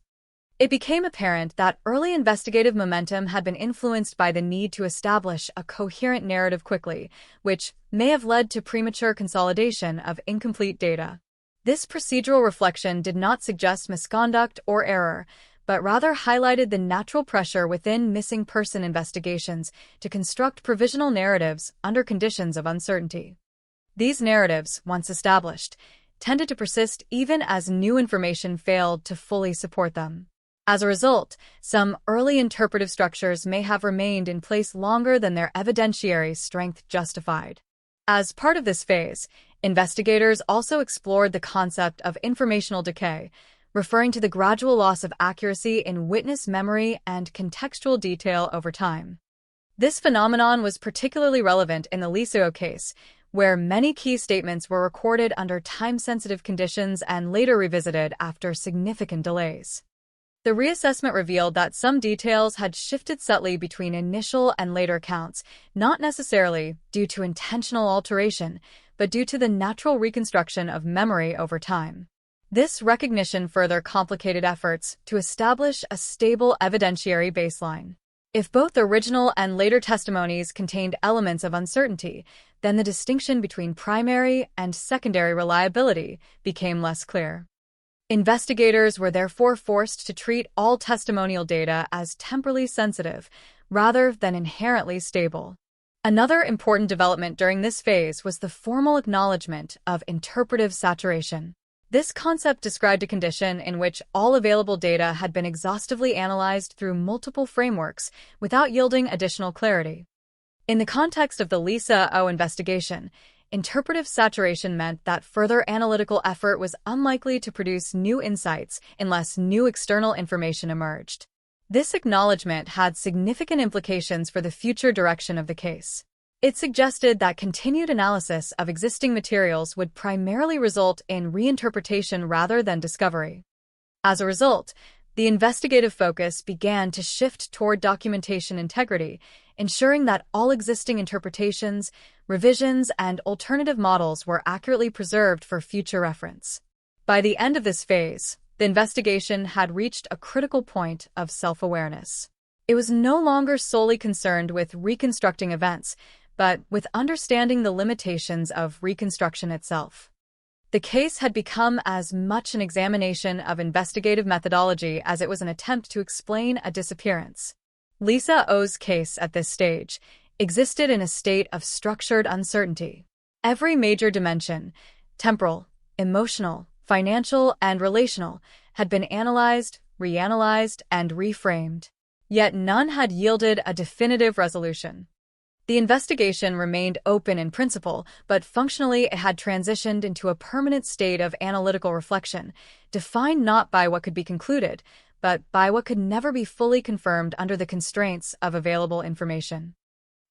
It became apparent that early investigative momentum had been influenced by the need to establish a coherent narrative quickly, which may have led to premature consolidation of incomplete data. This procedural reflection did not suggest misconduct or error, but rather highlighted the natural pressure within missing person investigations to construct provisional narratives under conditions of uncertainty. These narratives, once established, tended to persist even as new information failed to fully support them. As a result, some early interpretive structures may have remained in place longer than their evidentiary strength justified. As part of this phase, investigators also explored the concept of informational decay, referring to the gradual loss of accuracy in witness memory and contextual detail over time. This phenomenon was particularly relevant in the Lisa case, where many key statements were recorded under time-sensitive conditions and later revisited after significant delays. The reassessment revealed that some details had shifted subtly between initial and later counts, not necessarily due to intentional alteration, but due to the natural reconstruction of memory over time. This recognition further complicated efforts to establish a stable evidentiary baseline. If both original and later testimonies contained elements of uncertainty, then the distinction between primary and secondary reliability became less clear. Investigators were therefore forced to treat all testimonial data as temporally sensitive, rather than inherently stable. Another important development during this phase was the formal acknowledgement of interpretive saturation. This concept described a condition in which all available data had been exhaustively analyzed through multiple frameworks without yielding additional clarity. In the context of the Lisa O investigation, interpretive saturation meant that further analytical effort was unlikely to produce new insights unless new external information emerged. This acknowledgement had significant implications for the future direction of the case. It suggested that continued analysis of existing materials would primarily result in reinterpretation rather than discovery. As a result, The investigative focus began to shift toward documentation integrity, ensuring that all existing interpretations, revisions, and alternative models were accurately preserved for future reference. By the end of this phase, the investigation had reached a critical point of self-awareness. It was no longer solely concerned with reconstructing events, but with understanding the limitations of reconstruction itself. The case had become as much an examination of investigative methodology as it was an attempt to explain a disappearance. Lisa O's case at this stage existed in a state of structured uncertainty. Every major dimension, temporal, emotional, financial, and relational, had been analyzed, reanalyzed, and reframed. Yet none had yielded a definitive resolution. The investigation remained open in principle, but functionally it had transitioned into a permanent state of analytical reflection, defined not by what could be concluded, but by what could never be fully confirmed under the constraints of available information.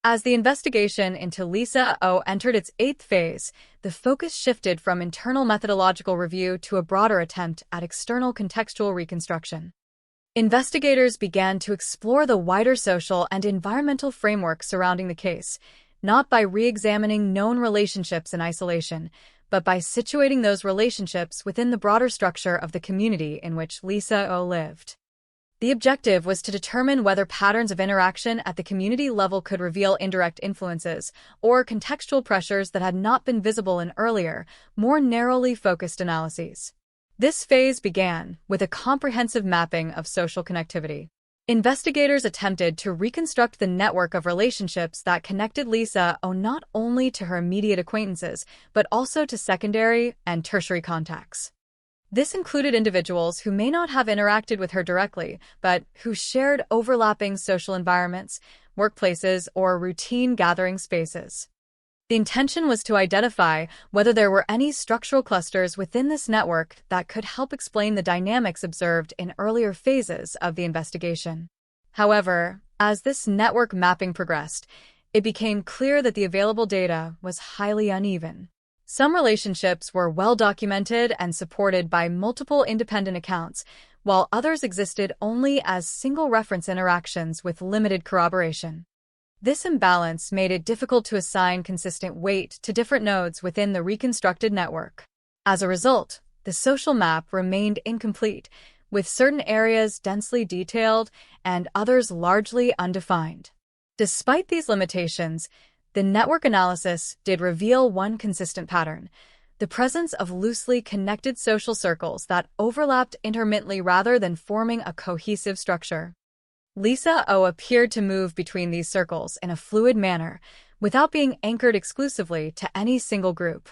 As the investigation into Lisa O entered its 8th phase, the focus shifted from internal methodological review to a broader attempt at external contextual reconstruction. Investigators began to explore the wider social and environmental framework surrounding the case, not by re-examining known relationships in isolation, but by situating those relationships within the broader structure of the community in which Lisa O lived. The objective was to determine whether patterns of interaction at the community level could reveal indirect influences or contextual pressures that had not been visible in earlier, more narrowly focused analyses. This phase began with a comprehensive mapping of social connectivity. Investigators attempted to reconstruct the network of relationships that connected Lisa O not only to her immediate acquaintances, but also to secondary and tertiary contacts. This included individuals who may not have interacted with her directly, but who shared overlapping social environments, workplaces, or routine gathering spaces. The intention was to identify whether there were any structural clusters within this network that could help explain the dynamics observed in earlier phases of the investigation. However, as this network mapping progressed, it became clear that the available data was highly uneven. Some relationships were well documented and supported by multiple independent accounts, while others existed only as single reference interactions with limited corroboration. This imbalance made it difficult to assign consistent weight to different nodes within the reconstructed network. As a result, the social map remained incomplete, with certain areas densely detailed and others largely undefined. Despite these limitations, the network analysis did reveal one consistent pattern: the presence of loosely connected social circles that overlapped intermittently rather than forming a cohesive structure. Lisa O appeared to move between these circles in a fluid manner, without being anchored exclusively to any single group.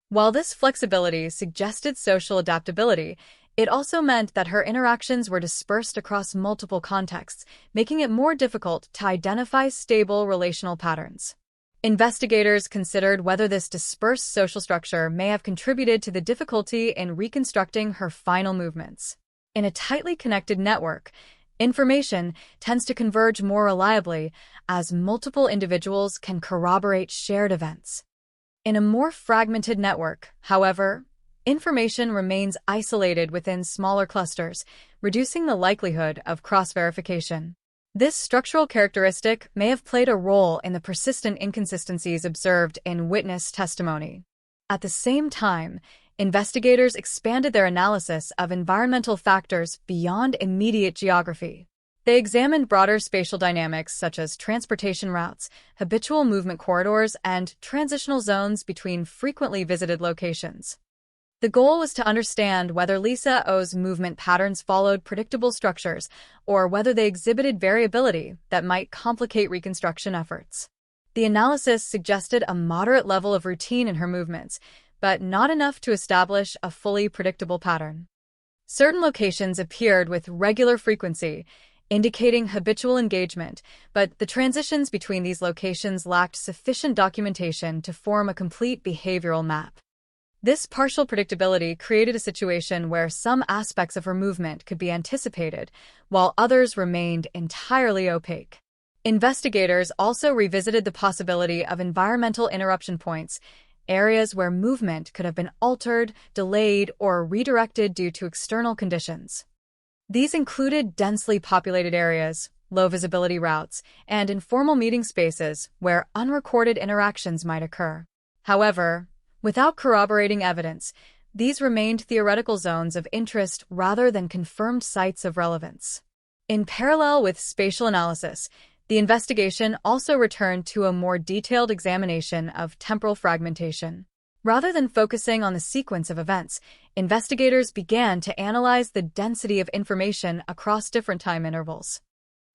While this flexibility suggested social adaptability, it also meant that her interactions were dispersed across multiple contexts, making it more difficult to identify stable relational patterns. Investigators considered whether this dispersed social structure may have contributed to the difficulty in reconstructing her final movements. In a tightly connected network, information tends to converge more reliably as multiple individuals can corroborate shared events. In a more fragmented network, however, information remains isolated within smaller clusters, reducing the likelihood of cross-verification. This structural characteristic may have played a role in the persistent inconsistencies observed in witness testimony. At the same time, investigators expanded their analysis of environmental factors beyond immediate geography. They examined broader spatial dynamics such as transportation routes, habitual movement corridors, and transitional zones between frequently visited locations. The goal was to understand whether Lisa O's movement patterns followed predictable structures or whether they exhibited variability that might complicate reconstruction efforts. The analysis suggested a moderate level of routine in her movements, but not enough to establish a fully predictable pattern. Certain locations appeared with regular frequency, indicating habitual engagement, but the transitions between these locations lacked sufficient documentation to form a complete behavioral map. This partial predictability created a situation where some aspects of her movement could be anticipated, while others remained entirely opaque. Investigators also revisited the possibility of environmental interruption points, areas where movement could have been altered, delayed, or redirected due to external conditions. These included densely populated areas, low visibility routes, and informal meeting spaces where unrecorded interactions might occur. However, without corroborating evidence, these remained theoretical zones of interest rather than confirmed sites of relevance. In parallel with spatial analysis, the investigation also returned to a more detailed examination of temporal fragmentation. Rather than focusing on the sequence of events, investigators began to analyze the density of information across different time intervals.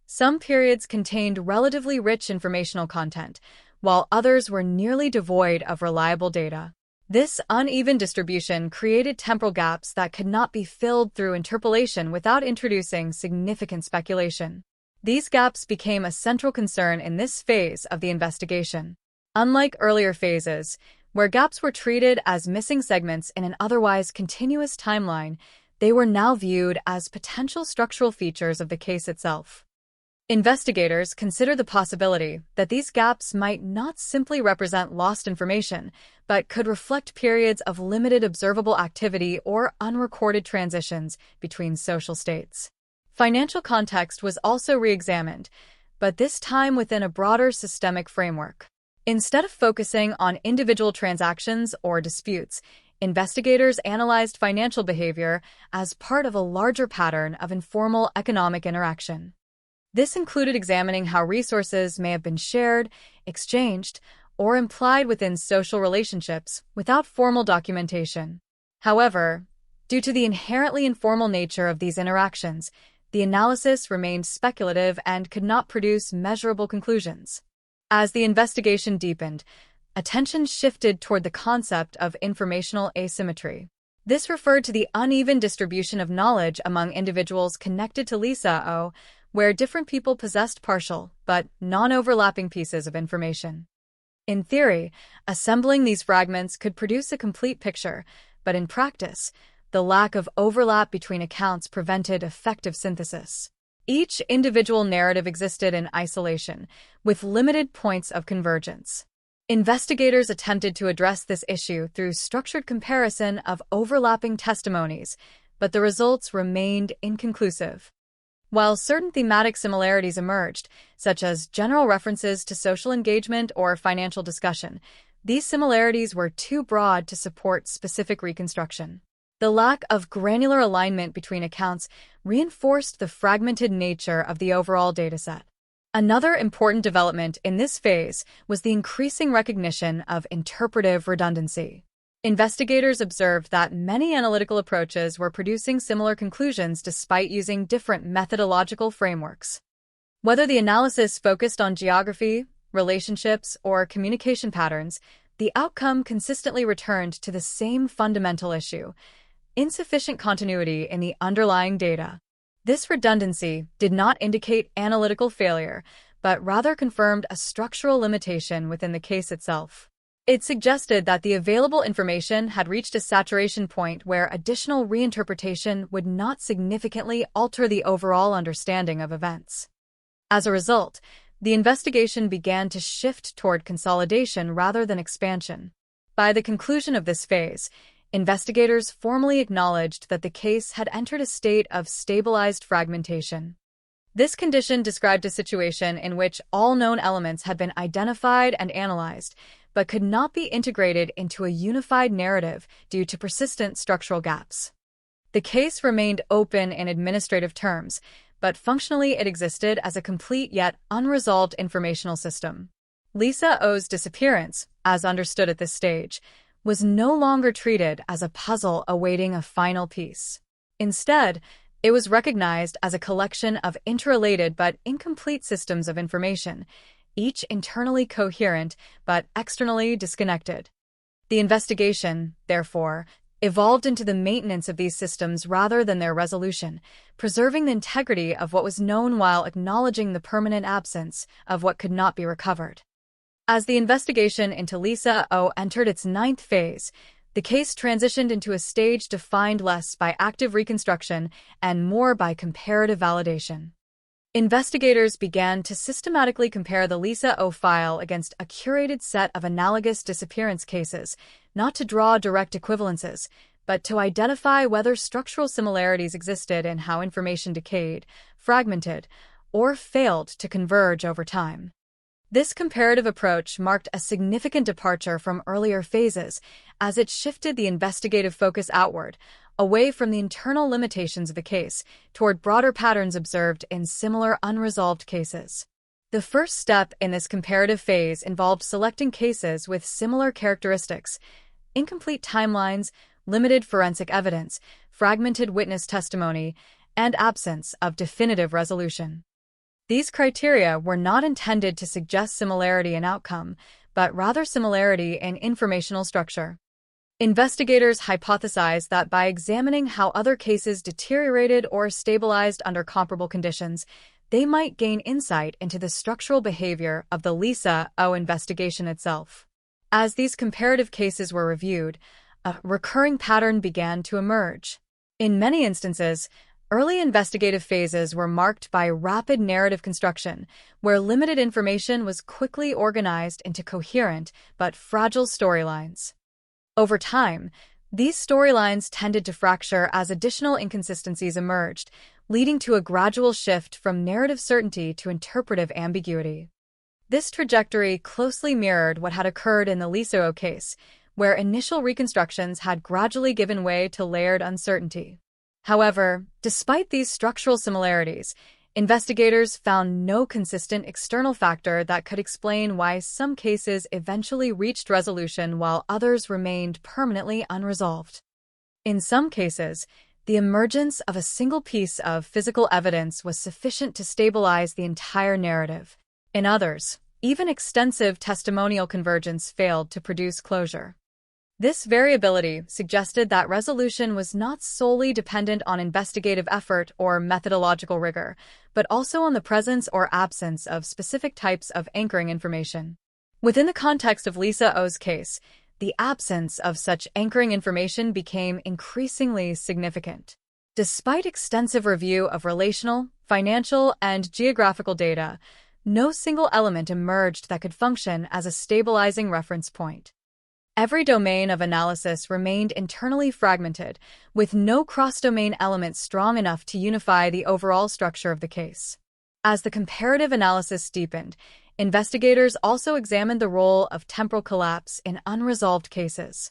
Some periods contained relatively rich informational content, while others were nearly devoid of reliable data. This uneven distribution created temporal gaps that could not be filled through interpolation without introducing significant speculation. These gaps became a central concern in this phase of the investigation. Unlike earlier phases, where gaps were treated as missing segments in an otherwise continuous timeline, they were now viewed as potential structural features of the case itself. Investigators consider the possibility that these gaps might not simply represent lost information, but could reflect periods of limited observable activity or unrecorded transitions between social states. Financial context was also re-examined, but this time within a broader systemic framework. Instead of focusing on individual transactions or disputes, investigators analyzed financial behavior as part of a larger pattern of informal economic interaction. This included examining how resources may have been shared, exchanged, or implied within social relationships without formal documentation. However, due to the inherently informal nature of these interactions, the analysis remained speculative and could not produce measurable conclusions. As the investigation deepened, attention shifted toward the concept of informational asymmetry. This referred to the uneven distribution of knowledge among individuals connected to Lisa O, where different people possessed partial, but non-overlapping pieces of information. In theory, assembling these fragments could produce a complete picture, but in practice, the lack of overlap between accounts prevented effective synthesis. Each individual narrative existed in isolation, with limited points of convergence. Investigators attempted to address this issue through structured comparison of overlapping testimonies, but the results remained inconclusive. While certain thematic similarities emerged, such as general references to social engagement or financial discussion, these similarities were too broad to support specific reconstruction. The lack of granular alignment between accounts reinforced the fragmented nature of the overall dataset. Another important development in this phase was the increasing recognition of interpretive redundancy. Investigators observed that many analytical approaches were producing similar conclusions despite using different methodological frameworks. Whether the analysis focused on geography, relationships, or communication patterns, the outcome consistently returned to the same fundamental issue: insufficient continuity in the underlying data. This redundancy did not indicate analytical failure, but rather confirmed a structural limitation within the case itself. It suggested that the available information had reached a saturation point where additional reinterpretation would not significantly alter the overall understanding of events. As a result, the investigation began to shift toward consolidation rather than expansion. By the conclusion of this phase, investigators formally acknowledged that the case had entered a state of stabilized fragmentation. This condition described a situation in which all known elements had been identified and analyzed, but could not be integrated into a unified narrative due to persistent structural gaps. The case remained open in administrative terms, but functionally it existed as a complete yet unresolved informational system. Lisa O's disappearance, as understood at this stage, was no longer treated as a puzzle awaiting a final piece. Instead, it was recognized as a collection of interrelated but incomplete systems of information, each internally coherent but externally disconnected. The investigation, therefore, evolved into the maintenance of these systems rather than their resolution, preserving the integrity of what was known while acknowledging the permanent absence of what could not be recovered. As the investigation into Lisa O entered its 9th phase, the case transitioned into a stage defined less by active reconstruction and more by comparative validation. Investigators began to systematically compare the Lisa O file against a curated set of analogous disappearance cases, not to draw direct equivalences, but to identify whether structural similarities existed in how information decayed, fragmented, or failed to converge over time. This comparative approach marked a significant departure from earlier phases, as it shifted the investigative focus outward, away from the internal limitations of the case, toward broader patterns observed in similar unresolved cases. The first step in this comparative phase involved selecting cases with similar characteristics: incomplete timelines, limited forensic evidence, fragmented witness testimony, and absence of definitive resolution. These criteria were not intended to suggest similarity in outcome, but rather similarity in informational structure. Investigators hypothesized that by examining how other cases deteriorated or stabilized under comparable conditions, they might gain insight into the structural behavior of the Lisa O investigation itself. As these comparative cases were reviewed, a recurring pattern began to emerge. In many instances, early investigative phases were marked by rapid narrative construction, where limited information was quickly organized into coherent but fragile storylines. Over time, these storylines tended to fracture as additional inconsistencies emerged, leading to a gradual shift from narrative certainty to interpretive ambiguity. This trajectory closely mirrored what had occurred in the Lisa O case, where initial reconstructions had gradually given way to layered uncertainty. However, despite these structural similarities, investigators found no consistent external factor that could explain why some cases eventually reached resolution while others remained permanently unresolved. In some cases, the emergence of a single piece of physical evidence was sufficient to stabilize the entire narrative. In others, even extensive testimonial convergence failed to produce closure. This variability suggested that resolution was not solely dependent on investigative effort or methodological rigor, but also on the presence or absence of specific types of anchoring information. Within the context of Lisa O's case, the absence of such anchoring information became increasingly significant. Despite extensive review of relational, financial, and geographical data, no single element emerged that could function as a stabilizing reference point. Every domain of analysis remained internally fragmented, with no cross-domain element strong enough to unify the overall structure of the case. As the comparative analysis deepened, investigators also examined the role of temporal collapse in unresolved cases.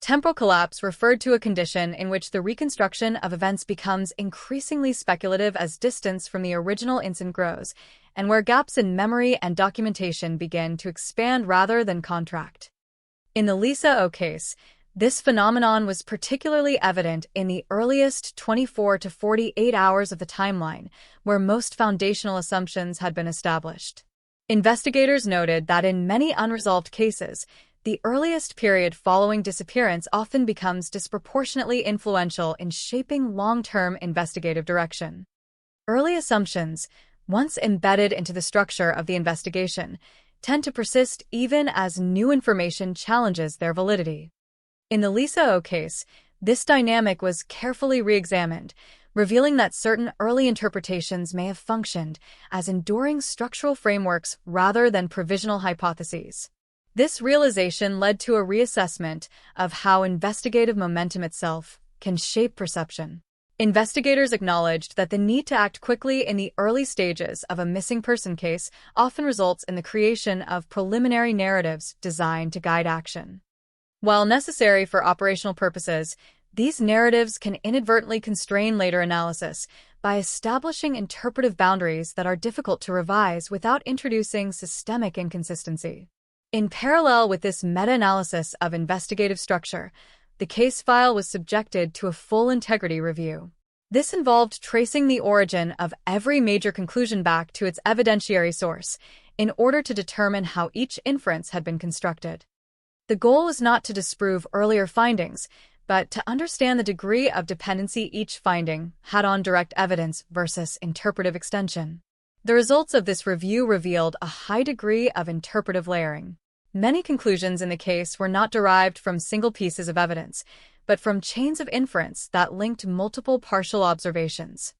Temporal collapse referred to a condition in which the reconstruction of events becomes increasingly speculative as distance from the original incident grows, and where gaps in memory and documentation begin to expand rather than contract. In the Lisa O case, this phenomenon was particularly evident in the earliest 24 to 48 hours of the timeline, where most foundational assumptions had been established. Investigators noted that in many unresolved cases, the earliest period following disappearance often becomes disproportionately influential in shaping long-term investigative direction. Early assumptions, once embedded into the structure of the investigation, tend to persist even as new information challenges their validity. In the Lisa O case, this dynamic was carefully re-examined, revealing that certain early interpretations may have functioned as enduring structural frameworks rather than provisional hypotheses. This realization led to a reassessment of how investigative momentum itself can shape perception. Investigators acknowledged that the need to act quickly in the early stages of a missing person case often results in the creation of preliminary narratives designed to guide action. While necessary for operational purposes, these narratives can inadvertently constrain later analysis by establishing interpretive boundaries that are difficult to revise without introducing systemic inconsistency. In parallel with this meta-analysis of investigative structure, the case file was subjected to a full integrity review. This involved tracing the origin of every major conclusion back to its evidentiary source in order to determine how each inference had been constructed. The goal was not to disprove earlier findings, but to understand the degree of dependency each finding had on direct evidence versus interpretive extension. The results of this review revealed a high degree of interpretive layering. Many conclusions in the case were not derived from single pieces of evidence, but from chains of inference that linked multiple partial observations.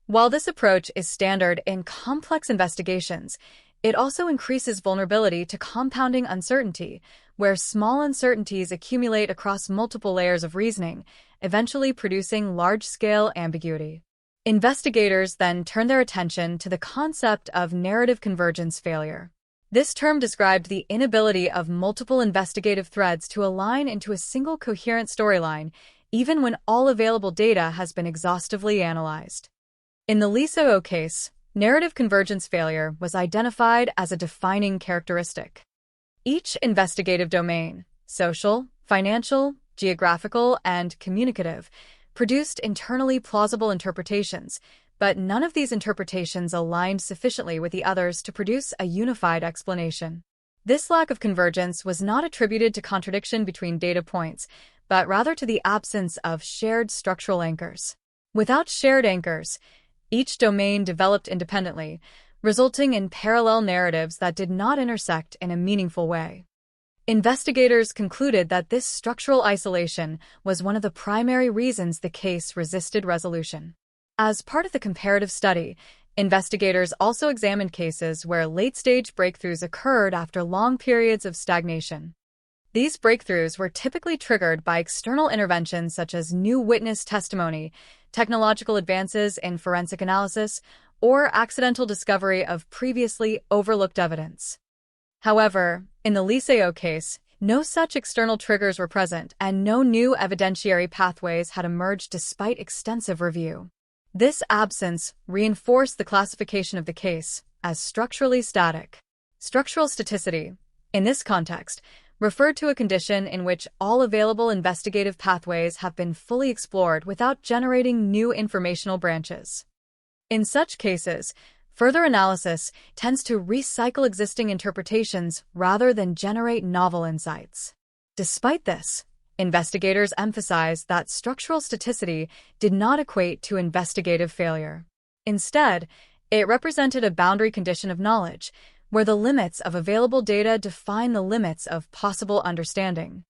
While this approach is standard in complex investigations, it also increases vulnerability to compounding uncertainty, where small uncertainties accumulate across multiple layers of reasoning, eventually producing large-scale ambiguity. Investigators then turn their attention to the concept of narrative convergence failure. This term described the inability of multiple investigative threads to align into a single coherent storyline, even when all available data has been exhaustively analyzed. In the Lisa O case, narrative convergence failure was identified as a defining characteristic. Each investigative domain, social, financial, geographical, and communicative, produced internally plausible interpretations, but none of these interpretations aligned sufficiently with the others to produce a unified explanation. This lack of convergence was not attributed to contradiction between data points, but rather to the absence of shared structural anchors. Without shared anchors, each domain developed independently, resulting in parallel narratives that did not intersect in a meaningful way. Investigators concluded that this structural isolation was one of the primary reasons the case resisted resolution. As part of the comparative study, investigators also examined cases where late-stage breakthroughs occurred after long periods of stagnation. These breakthroughs were typically triggered by external interventions such as new witness testimony, technological advances in forensic analysis, or accidental discovery of previously overlooked evidence. However, in the Liseo case, no such external triggers were present and no new evidentiary pathways had emerged despite extensive review. This absence reinforced the classification of the case as structurally static. Structural staticity, in this context, referred to a condition in which all available investigative pathways have been fully explored without generating new informational branches. In such cases, further analysis tends to recycle existing interpretations rather than generate novel insights. Despite this, investigators emphasize that structural staticity did not equate to investigative failure. Instead, it represented a boundary condition of knowledge, where the limits of available data define the limits of possible understanding.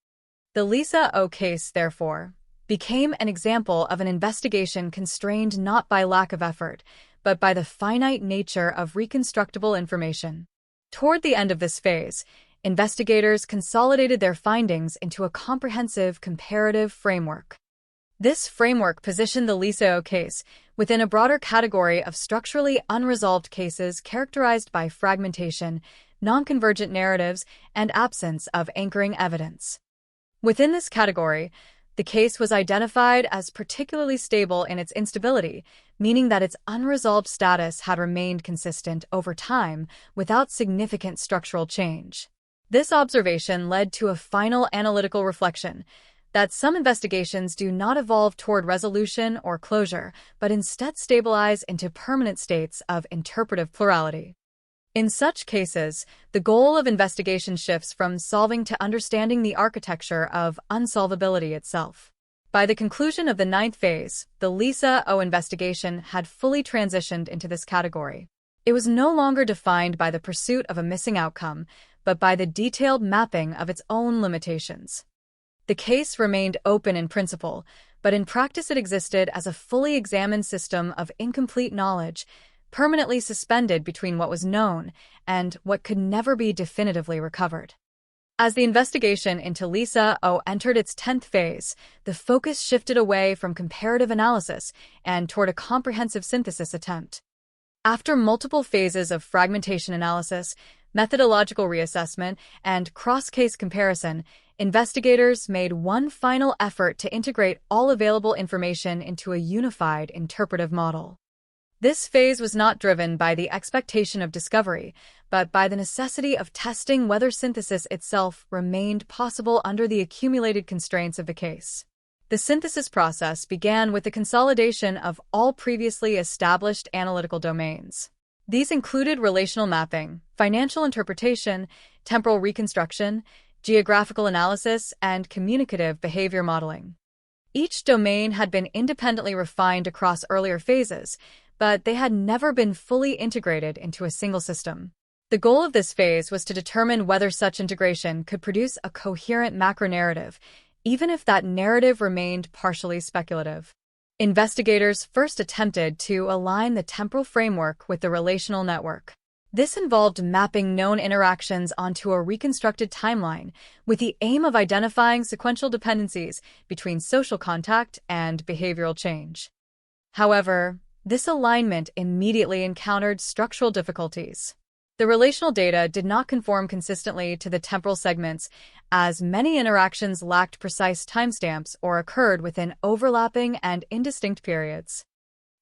The Lisa O case, therefore, became an example of an investigation constrained not by lack of effort, but by the finite nature of reconstructible information. Toward the end of this phase, investigators consolidated their findings into a comprehensive comparative framework. This framework positioned the Lisa O case within a broader category of structurally unresolved cases characterized by fragmentation, non-convergent narratives, and absence of anchoring evidence. Within this category, the case was identified as particularly stable in its instability, meaning that its unresolved status had remained consistent over time without significant structural change. This observation led to a final analytical reflection that some investigations do not evolve toward resolution or closure, but instead stabilize into permanent states of interpretive plurality. In such cases, the goal of investigation shifts from solving to understanding the architecture of unsolvability itself. By the conclusion of the 9th phase, the Lisa O investigation had fully transitioned into this category. It was no longer defined by the pursuit of a missing outcome, but by the detailed mapping of its own limitations. The case remained open in principle, but in practice it existed as a fully examined system of incomplete knowledge, permanently suspended between what was known and what could never be definitively recovered. As the investigation into Lisa O entered its 10th phase, the focus shifted away from comparative analysis and toward a comprehensive synthesis attempt. After multiple phases of fragmentation analysis, methodological reassessment, and cross-case comparison, investigators made one final effort to integrate all available information into a unified interpretive model. This phase was not driven by the expectation of discovery, but by the necessity of testing whether synthesis itself remained possible under the accumulated constraints of the case. The synthesis process began with the consolidation of all previously established analytical domains. These included relational mapping, financial interpretation, temporal reconstruction, geographical analysis, and communicative behavior modeling. Each domain had been independently refined across earlier phases, but they had never been fully integrated into a single system. The goal of this phase was to determine whether such integration could produce a coherent macro-narrative, even if that narrative remained partially speculative. Investigators first attempted to align the temporal framework with the relational network. This involved mapping known interactions onto a reconstructed timeline with the aim of identifying sequential dependencies between social contact and behavioral change. However, this alignment immediately encountered structural difficulties. The relational data did not conform consistently to the temporal segments, as many interactions lacked precise timestamps or occurred within overlapping and indistinct periods.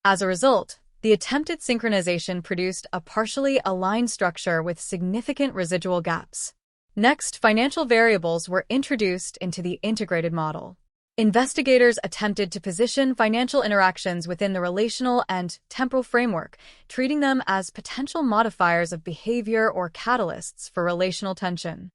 As a result, the attempted synchronization produced a partially aligned structure with significant residual gaps. Next, financial variables were introduced into the integrated model. Investigators attempted to position financial interactions within the relational and temporal framework, treating them as potential modifiers of behavior or catalysts for relational tension.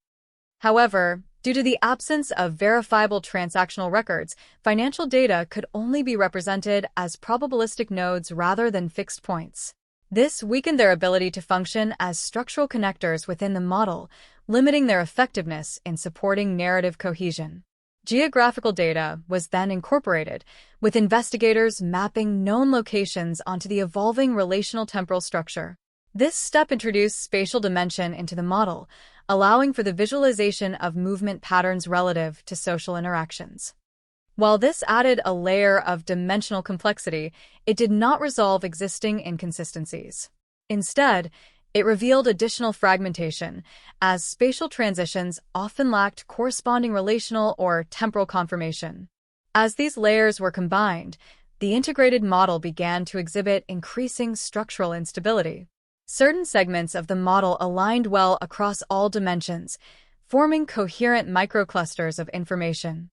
However, due to the absence of verifiable transactional records, financial data could only be represented as probabilistic nodes rather than fixed points. This weakened their ability to function as structural connectors within the model, limiting their effectiveness in supporting narrative cohesion. Geographical data was then incorporated, with investigators mapping known locations onto the evolving relational temporal structure. This step introduced spatial dimension into the model, allowing for the visualization of movement patterns relative to social interactions. While this added a layer of dimensional complexity, it did not resolve existing inconsistencies. Instead, it revealed additional fragmentation, as spatial transitions often lacked corresponding relational or temporal confirmation. As these layers were combined, the integrated model began to exhibit increasing structural instability. Certain segments of the model aligned well across all dimensions, forming coherent microclusters of information.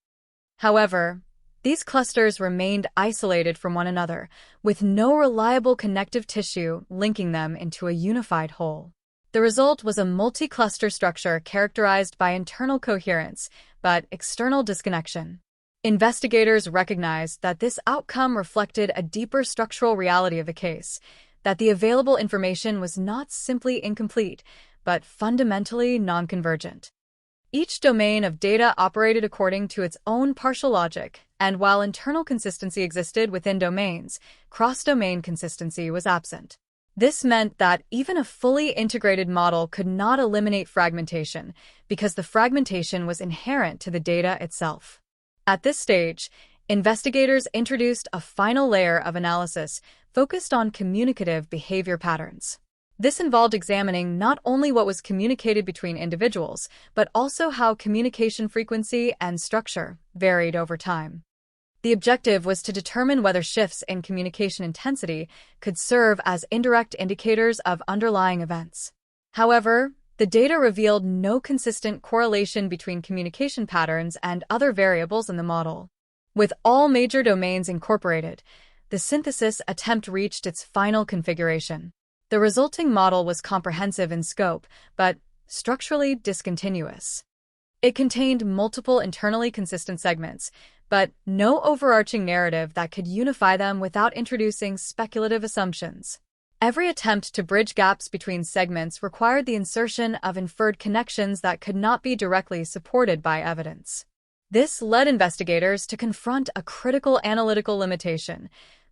However, these clusters remained isolated from one another, with no reliable connective tissue linking them into a unified whole. The result was a multi-cluster structure characterized by internal coherence, but external disconnection. Investigators recognized that this outcome reflected a deeper structural reality of the case, that the available information was not simply incomplete, but fundamentally non-convergent. Each domain of data operated according to its own partial logic, and while internal consistency existed within domains, cross-domain consistency was absent. This meant that even a fully integrated model could not eliminate fragmentation, because the fragmentation was inherent to the data itself. At this stage, investigators introduced a final layer of analysis focused on communicative behavior patterns. This involved examining not only what was communicated between individuals, but also how communication frequency and structure varied over time. The objective was to determine whether shifts in communication intensity could serve as indirect indicators of underlying events. However, the data revealed no consistent correlation between communication patterns and other variables in the model. With all major domains incorporated, the synthesis attempt reached its final configuration. The resulting model was comprehensive in scope, but structurally discontinuous. It contained multiple internally consistent segments, but no overarching narrative that could unify them without introducing speculative assumptions. Every attempt to bridge gaps between segments required the insertion of inferred connections that could not be directly supported by evidence. This led investigators to confront a critical analytical limitation: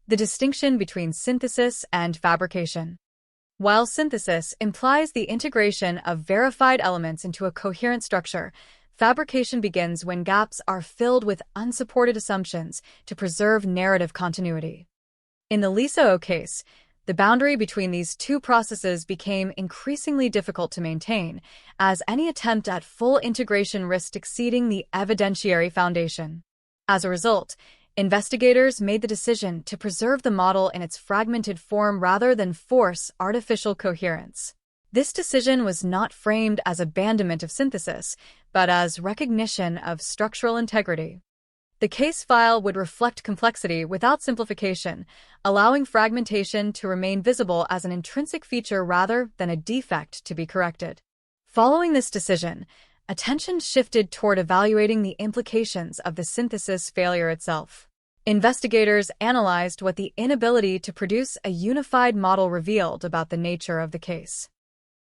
the distinction between synthesis and fabrication. While synthesis implies the integration of verified elements into a coherent structure, fabrication begins when gaps are filled with unsupported assumptions to preserve narrative continuity. In the Lisa O case, the boundary between these two processes became increasingly difficult to maintain, as any attempt at full integration risked exceeding the evidentiary foundation. As a result, investigators made the decision to preserve the model in its fragmented form rather than force artificial coherence. This decision was not framed as abandonment of synthesis, but as recognition of structural integrity. The case file would reflect complexity without simplification, allowing fragmentation to remain visible as an intrinsic feature rather than a defect to be corrected. Following this decision, attention shifted toward evaluating the implications of the synthesis failure itself. Investigators analyzed what the inability to produce a unified model revealed about the nature of the case.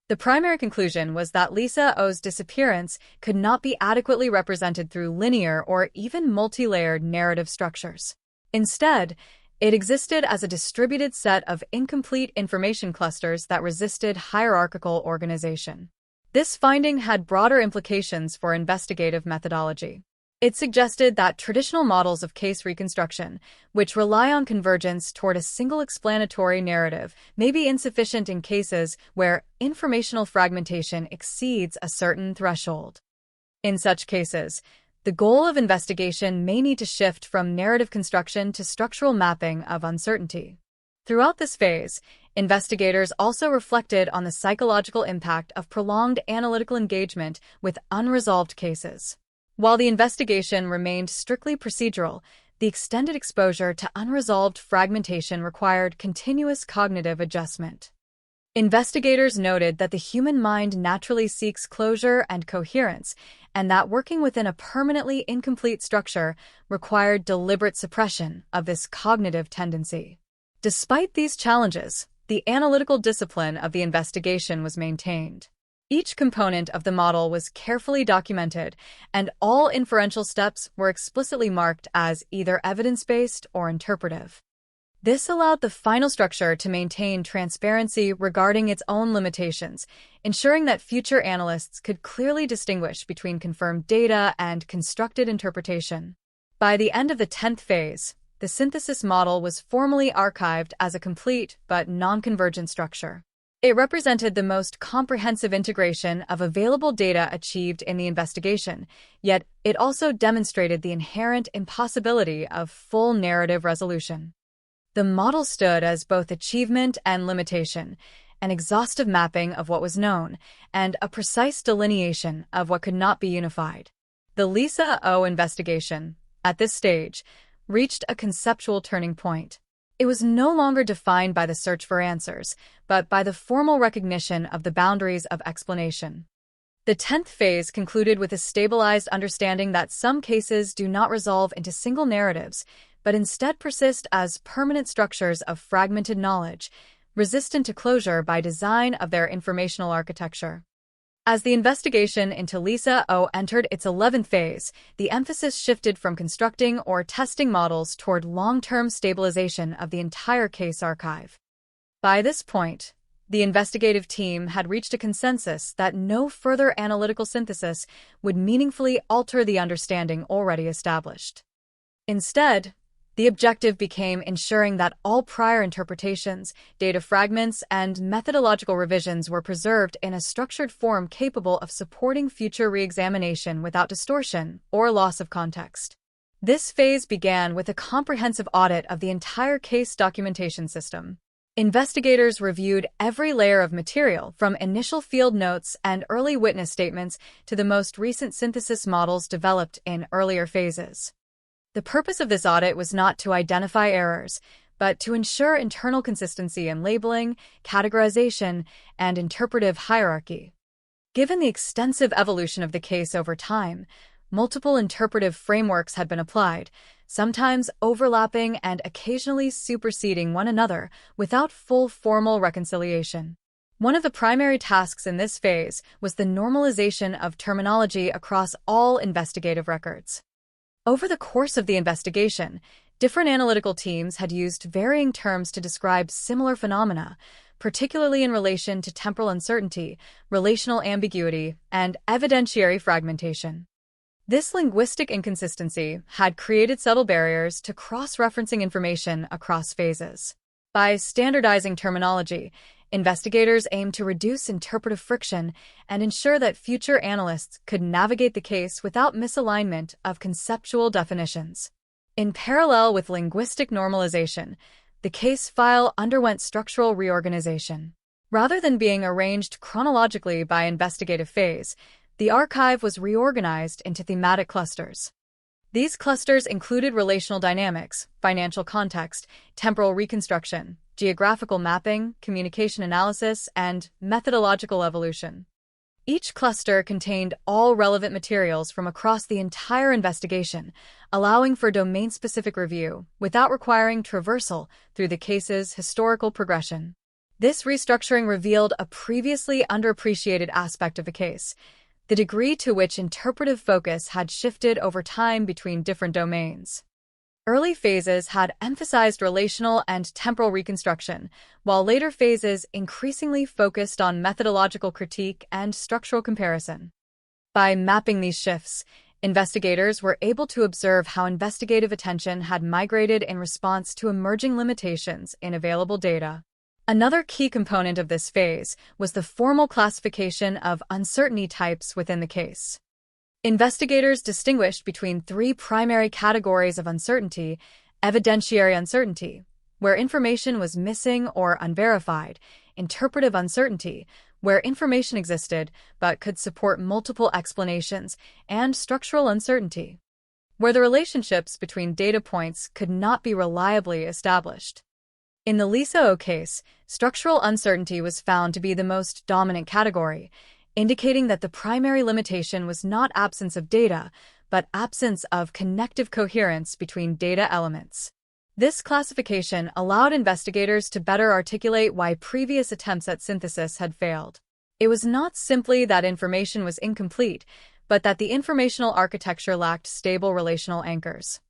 The primary conclusion was that Lisa O's disappearance could not be adequately represented through linear or even multi-layered narrative structures. Instead, It existed as a distributed set of incomplete information clusters that resisted hierarchical organization. This finding had broader implications for investigative methodology. It suggested that traditional models of case reconstruction, which rely on convergence toward a single explanatory narrative, may be insufficient in cases where informational fragmentation exceeds a certain threshold. In such cases, the goal of investigation may need to shift from narrative construction to structural mapping of uncertainty. Throughout this phase, investigators also reflected on the psychological impact of prolonged analytical engagement with unresolved cases. While the investigation remained strictly procedural, the extended exposure to unresolved fragmentation required continuous cognitive adjustment. Investigators noted that the human mind naturally seeks closure and coherence, and that working within a permanently incomplete structure required deliberate suppression of this cognitive tendency. Despite these challenges, the analytical discipline of the investigation was maintained. Each component of the model was carefully documented, and all inferential steps were explicitly marked as either evidence-based or interpretive. This allowed the final structure to maintain transparency regarding its own limitations, ensuring that future analysts could clearly distinguish between confirmed data and constructed interpretation. By the end of the 10th phase, the synthesis model was formally archived as a complete but non-convergent structure. It represented the most comprehensive integration of available data achieved in the investigation, yet it also demonstrated the inherent impossibility of full narrative resolution. The model stood as both achievement and limitation, an exhaustive mapping of what was known, and a precise delineation of what could not be unified. The Lisa O investigation, at this stage, reached a conceptual turning point. It was no longer defined by the search for answers, but by the formal recognition of the boundaries of explanation. The 10th phase concluded with a stabilized understanding that some cases do not resolve into single narratives, but instead persist as permanent structures of fragmented knowledge, resistant to closure by design of their informational architecture. As the investigation into Lisa O entered its 11th phase, the emphasis shifted from constructing or testing models toward long-term stabilization of the entire case archive. By this point, the investigative team had reached a consensus that no further analytical synthesis would meaningfully alter the understanding already established. Instead, the objective became ensuring that all prior interpretations, data fragments, and methodological revisions were preserved in a structured form capable of supporting future re-examination without distortion or loss of context. This phase began with a comprehensive audit of the entire case documentation system. Investigators reviewed every layer of material, from initial field notes and early witness statements to the most recent synthesis models developed in earlier phases. The purpose of this audit was not to identify errors, but to ensure internal consistency in labeling, categorization, and interpretive hierarchy. Given the extensive evolution of the case over time, multiple interpretive frameworks had been applied, sometimes overlapping and occasionally superseding one another without full formal reconciliation. One of the primary tasks in this phase was the normalization of terminology across all investigative records. Over the course of the investigation, different analytical teams had used varying terms to describe similar phenomena, particularly in relation to temporal uncertainty, relational ambiguity, and evidentiary fragmentation. This linguistic inconsistency had created subtle barriers to cross-referencing information across phases. By standardizing terminology, investigators aimed to reduce interpretive friction and ensure that future analysts could navigate the case without misalignment of conceptual definitions. In parallel with linguistic normalization, the case file underwent structural reorganization. Rather than being arranged chronologically by investigative phase, the archive was reorganized into thematic clusters. These clusters included relational dynamics, financial context, temporal reconstruction, geographical mapping, communication analysis, and methodological evolution. Each cluster contained all relevant materials from across the entire investigation, allowing for domain-specific review without requiring traversal through the case's historical progression. This restructuring revealed a previously underappreciated aspect of the case: the degree to which interpretive focus had shifted over time between different domains. Early phases had emphasized relational and temporal reconstruction, while later phases increasingly focused on methodological critique and structural comparison. By mapping these shifts, investigators were able to observe how investigative attention had migrated in response to emerging limitations in available data. Another key component of this phase was the formal classification of uncertainty types within the case. Investigators distinguished between three primary categories of uncertainty: evidentiary uncertainty, where information was missing or unverified; interpretive uncertainty, where information existed but could support multiple explanations; and structural uncertainty, where the relationships between data points could not be reliably established. In the Lisa O case, structural uncertainty was found to be the most dominant category, indicating that the primary limitation was not absence of data, but absence of connective coherence between data elements. This classification allowed investigators to better articulate why previous attempts at synthesis had failed. It was not simply that information was incomplete, but that the informational architecture lacked stable relational anchors.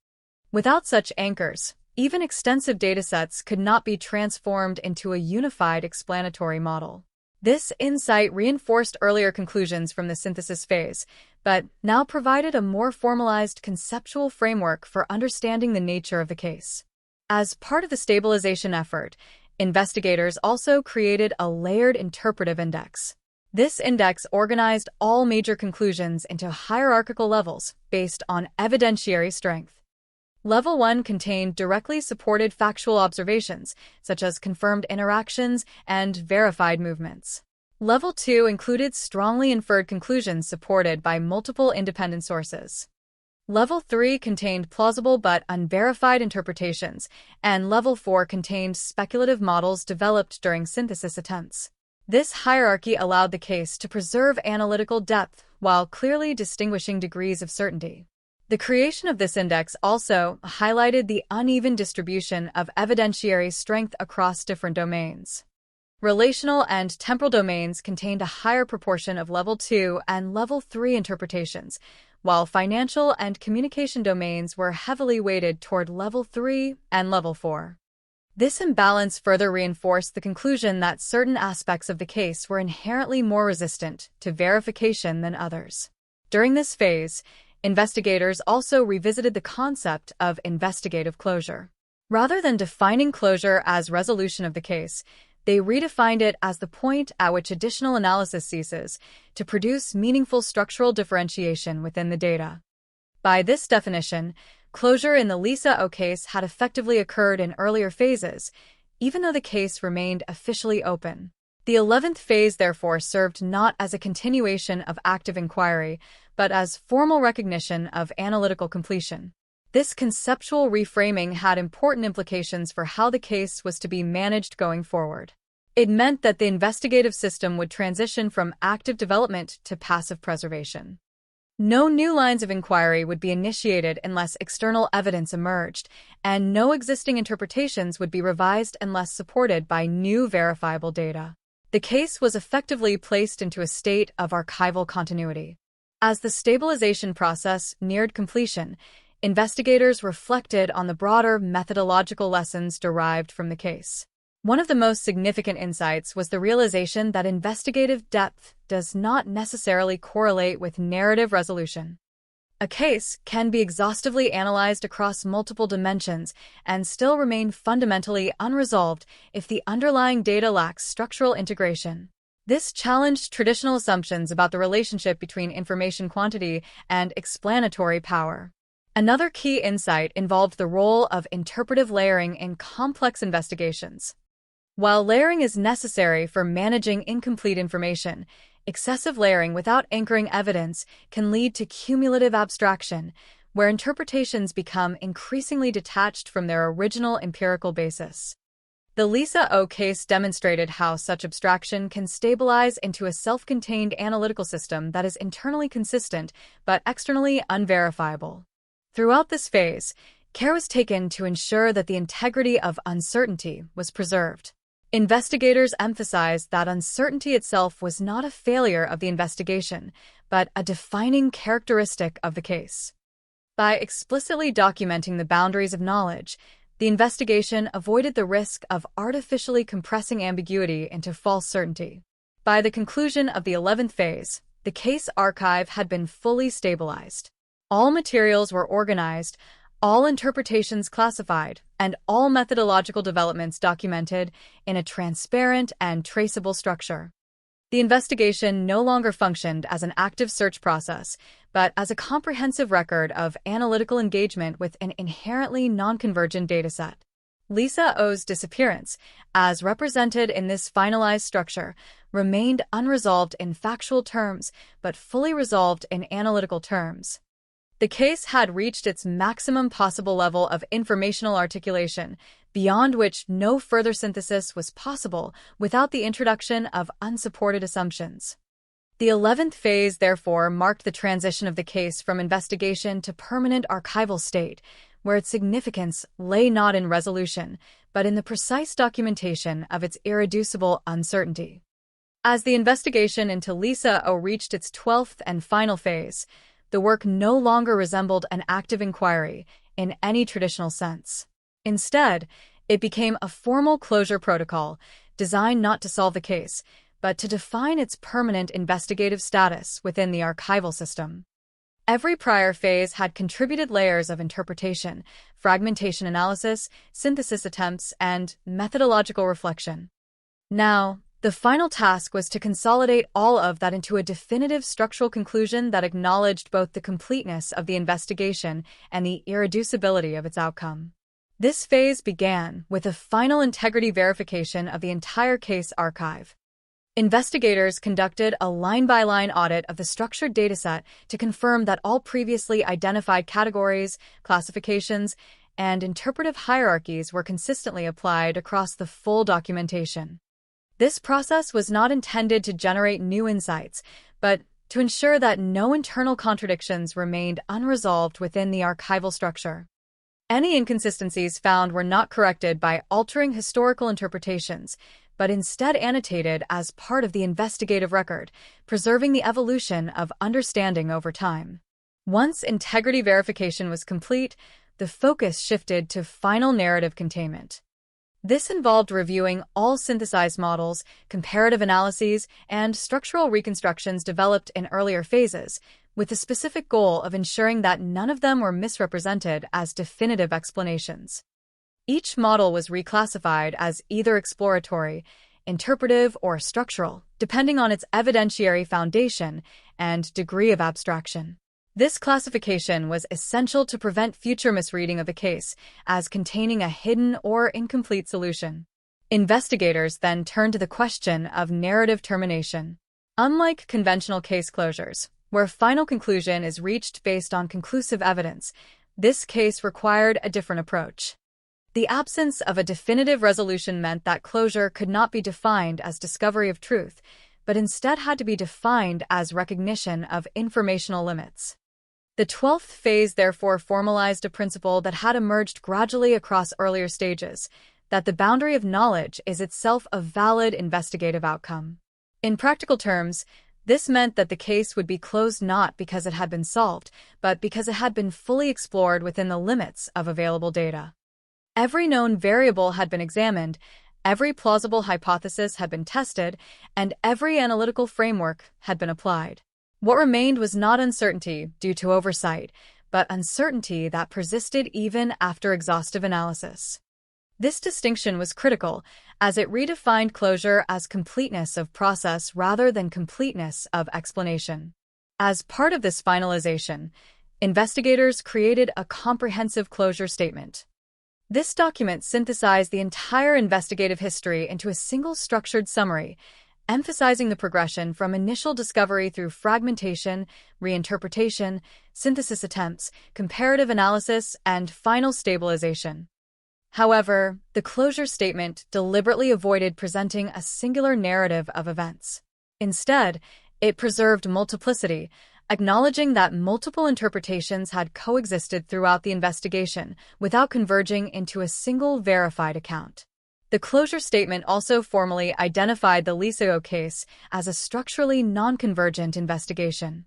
Without such anchors, even extensive datasets could not be transformed into a unified explanatory model. This insight reinforced earlier conclusions from the synthesis phase, but now provided a more formalized conceptual framework for understanding the nature of the case. As part of the stabilization effort, investigators also created a layered interpretive index. This index organized all major conclusions into hierarchical levels based on evidentiary strength. Level 1 contained directly supported factual observations, such as confirmed interactions and verified movements. Level 2 included strongly inferred conclusions supported by multiple independent sources. Level 3 contained plausible but unverified interpretations, and Level 4 contained speculative models developed during synthesis attempts. This hierarchy allowed the case to preserve analytical depth while clearly distinguishing degrees of certainty. The creation of this index also highlighted the uneven distribution of evidentiary strength across different domains. Relational and temporal domains contained a higher proportion of Level 2 and Level 3 interpretations, while financial and communication domains were heavily weighted toward Level 3 and Level 4. This imbalance further reinforced the conclusion that certain aspects of the case were inherently more resistant to verification than others. During this phase, investigators also revisited the concept of investigative closure. Rather than defining closure as resolution of the case, they redefined it as the point at which additional analysis ceases to produce meaningful structural differentiation within the data. By this definition, closure in the Lisa O case had effectively occurred in earlier phases, even though the case remained officially open. The 11th phase, therefore, served not as a continuation of active inquiry, but as formal recognition of analytical completion. This conceptual reframing had important implications for how the case was to be managed going forward. It meant that the investigative system would transition from active development to passive preservation. No new lines of inquiry would be initiated unless external evidence emerged, and no existing interpretations would be revised unless supported by new verifiable data. The case was effectively placed into a state of archival continuity. As the stabilization process neared completion, investigators reflected on the broader methodological lessons derived from the case. One of the most significant insights was the realization that investigative depth does not necessarily correlate with narrative resolution. A case can be exhaustively analyzed across multiple dimensions and still remain fundamentally unresolved if the underlying data lacks structural integration. This challenged traditional assumptions about the relationship between information quantity and explanatory power. Another key insight involved the role of interpretive layering in complex investigations. While layering is necessary for managing incomplete information, excessive layering without anchoring evidence can lead to cumulative abstraction, where interpretations become increasingly detached from their original empirical basis. The Lisa O case demonstrated how such abstraction can stabilize into a self-contained analytical system that is internally consistent but externally unverifiable. Throughout this phase, care was taken to ensure that the integrity of uncertainty was preserved. Investigators emphasized that uncertainty itself was not a failure of the investigation, but a defining characteristic of the case. By explicitly documenting the boundaries of knowledge, the investigation avoided the risk of artificially compressing ambiguity into false certainty. By the conclusion of the 11th phase, the case archive had been fully stabilized. All materials were organized, all interpretations classified, and all methodological developments documented in a transparent and traceable structure. The investigation no longer functioned as an active search process, but as a comprehensive record of analytical engagement with an inherently non-convergent dataset. Lisa O's disappearance, as represented in this finalized structure, remained unresolved in factual terms, but fully resolved in analytical terms. The case had reached its maximum possible level of informational articulation, beyond which no further synthesis was possible without the introduction of unsupported assumptions. The 11th phase, therefore, marked the transition of the case from investigation to permanent archival state, where its significance lay not in resolution, but in the precise documentation of its irreducible uncertainty. As the investigation into Lisa O reached its 12th and final phase, the work no longer resembled an active inquiry in any traditional sense. Instead, it became a formal closure protocol designed not to solve the case, but to define its permanent investigative status within the archival system. Every prior phase had contributed layers of interpretation, fragmentation analysis, synthesis attempts, and methodological reflection. Now, the final task was to consolidate all of that into a definitive structural conclusion that acknowledged both the completeness of the investigation and the irreducibility of its outcome. This phase began with a final integrity verification of the entire case archive. Investigators conducted a line-by-line audit of the structured dataset to confirm that all previously identified categories, classifications, and interpretive hierarchies were consistently applied across the full documentation. This process was not intended to generate new insights, but to ensure that no internal contradictions remained unresolved within the archival structure. Any inconsistencies found were not corrected by altering historical interpretations, but instead annotated as part of the investigative record, preserving the evolution of understanding over time. Once integrity verification was complete, the focus shifted to final narrative containment. This involved reviewing all synthesized models, comparative analyses, and structural reconstructions developed in earlier phases, with the specific goal of ensuring that none of them were misrepresented as definitive explanations. Each model was reclassified as either exploratory, interpretive, or structural, depending on its evidentiary foundation and degree of abstraction. This classification was essential to prevent future misreading of the case as containing a hidden or incomplete solution. Investigators then turned to the question of narrative termination. Unlike conventional case closures, where final conclusion is reached based on conclusive evidence, this case required a different approach. The absence of a definitive resolution meant that closure could not be defined as discovery of truth, but instead had to be defined as recognition of informational limits. The 12th phase therefore formalized a principle that had emerged gradually across earlier stages, that the boundary of knowledge is itself a valid investigative outcome. In practical terms, this meant that the case would be closed not because it had been solved, but because it had been fully explored within the limits of available data. Every known variable had been examined, every plausible hypothesis had been tested, and every analytical framework had been applied. What remained was not uncertainty due to oversight, but uncertainty that persisted even after exhaustive analysis. This distinction was critical, as it redefined closure as completeness of process rather than completeness of explanation. As part of this finalization, investigators created a comprehensive closure statement. This document synthesized the entire investigative history into a single structured summary, emphasizing the progression from initial discovery through fragmentation, reinterpretation, synthesis attempts, comparative analysis, and final stabilization. However, the closure statement deliberately avoided presenting a singular narrative of events. Instead, it preserved multiplicity, acknowledging that multiple interpretations had coexisted throughout the investigation without converging into a single verified account. The closure statement also formally identified the Lisa O case as a structurally non-convergent investigation.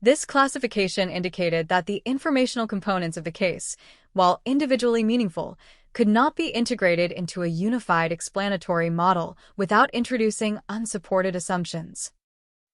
This classification indicated that the informational components of the case, while individually meaningful, could not be integrated into a unified explanatory model without introducing unsupported assumptions.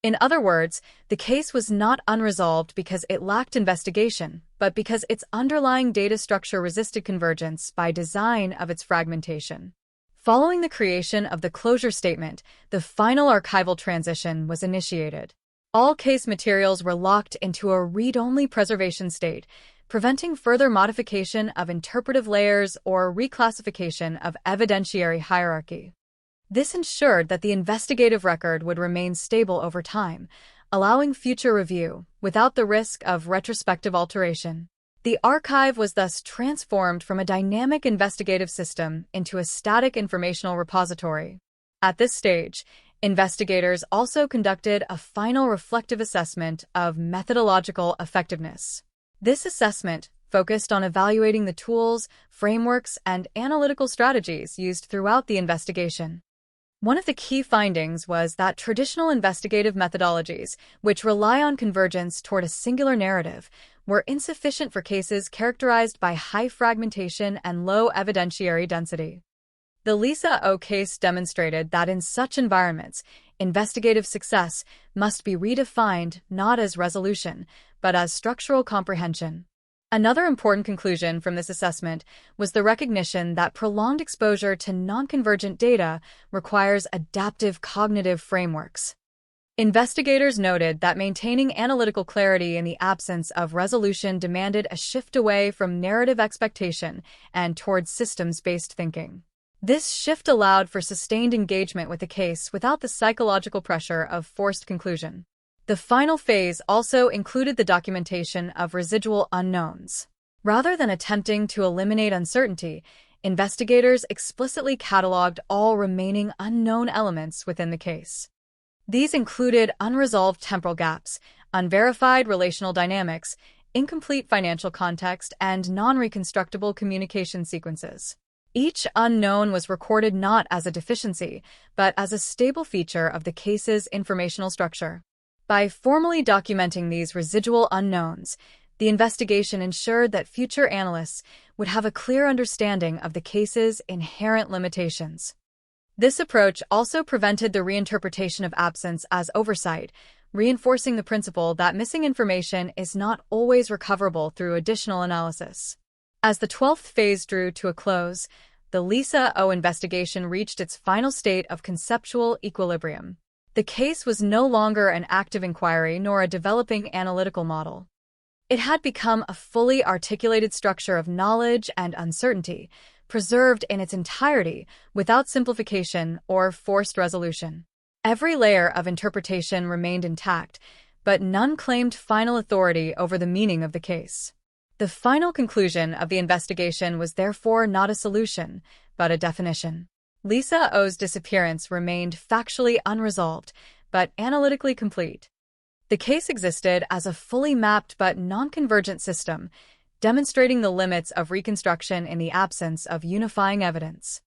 In other words, the case was not unresolved because it lacked investigation, but because its underlying data structure resisted convergence by design of its fragmentation. Following the creation of the closure statement, the final archival transition was initiated. All case materials were locked into a read-only preservation state, preventing further modification of interpretive layers or reclassification of evidentiary hierarchy. This ensured that the investigative record would remain stable over time, allowing future review without the risk of retrospective alteration. The archive was thus transformed from a dynamic investigative system into a static informational repository. At this stage, investigators also conducted a final reflective assessment of methodological effectiveness. This assessment focused on evaluating the tools, frameworks, and analytical strategies used throughout the investigation. One of the key findings was that traditional investigative methodologies, which rely on convergence toward a singular narrative, were insufficient for cases characterized by high fragmentation and low evidentiary density. The Lisa O case demonstrated that in such environments, investigative success must be redefined not as resolution, but as structural comprehension. Another important conclusion from this assessment was the recognition that prolonged exposure to non-convergent data requires adaptive cognitive frameworks. Investigators noted that maintaining analytical clarity in the absence of resolution demanded a shift away from narrative expectation and towards systems-based thinking. This shift allowed for sustained engagement with the case without the psychological pressure of forced conclusion. The final phase also included the documentation of residual unknowns. Rather than attempting to eliminate uncertainty, investigators explicitly cataloged all remaining unknown elements within the case. These included unresolved temporal gaps, unverified relational dynamics, incomplete financial context, and non-reconstructible communication sequences. Each unknown was recorded not as a deficiency, but as a stable feature of the case's informational structure. By formally documenting these residual unknowns, the investigation ensured that future analysts would have a clear understanding of the case's inherent limitations. This approach also prevented the reinterpretation of absence as oversight, reinforcing the principle that missing information is not always recoverable through additional analysis. As the 12th phase drew to a close, the Lisa O investigation reached its final state of conceptual equilibrium. The case was no longer an active inquiry nor a developing analytical model. It had become a fully articulated structure of knowledge and uncertainty, preserved in its entirety without simplification or forced resolution. Every layer of interpretation remained intact, but none claimed final authority over the meaning of the case. The final conclusion of the investigation was therefore not a solution, but a definition. Lisa O's disappearance remained factually unresolved, but analytically complete. The case existed as a fully mapped but non-convergent system, demonstrating the limits of reconstruction in the absence of unifying evidence.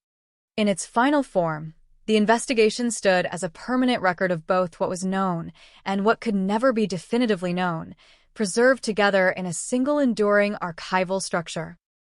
In its final form, the investigation stood as a permanent record of both what was known and what could never be definitively known, preserved together in a single enduring archival structure.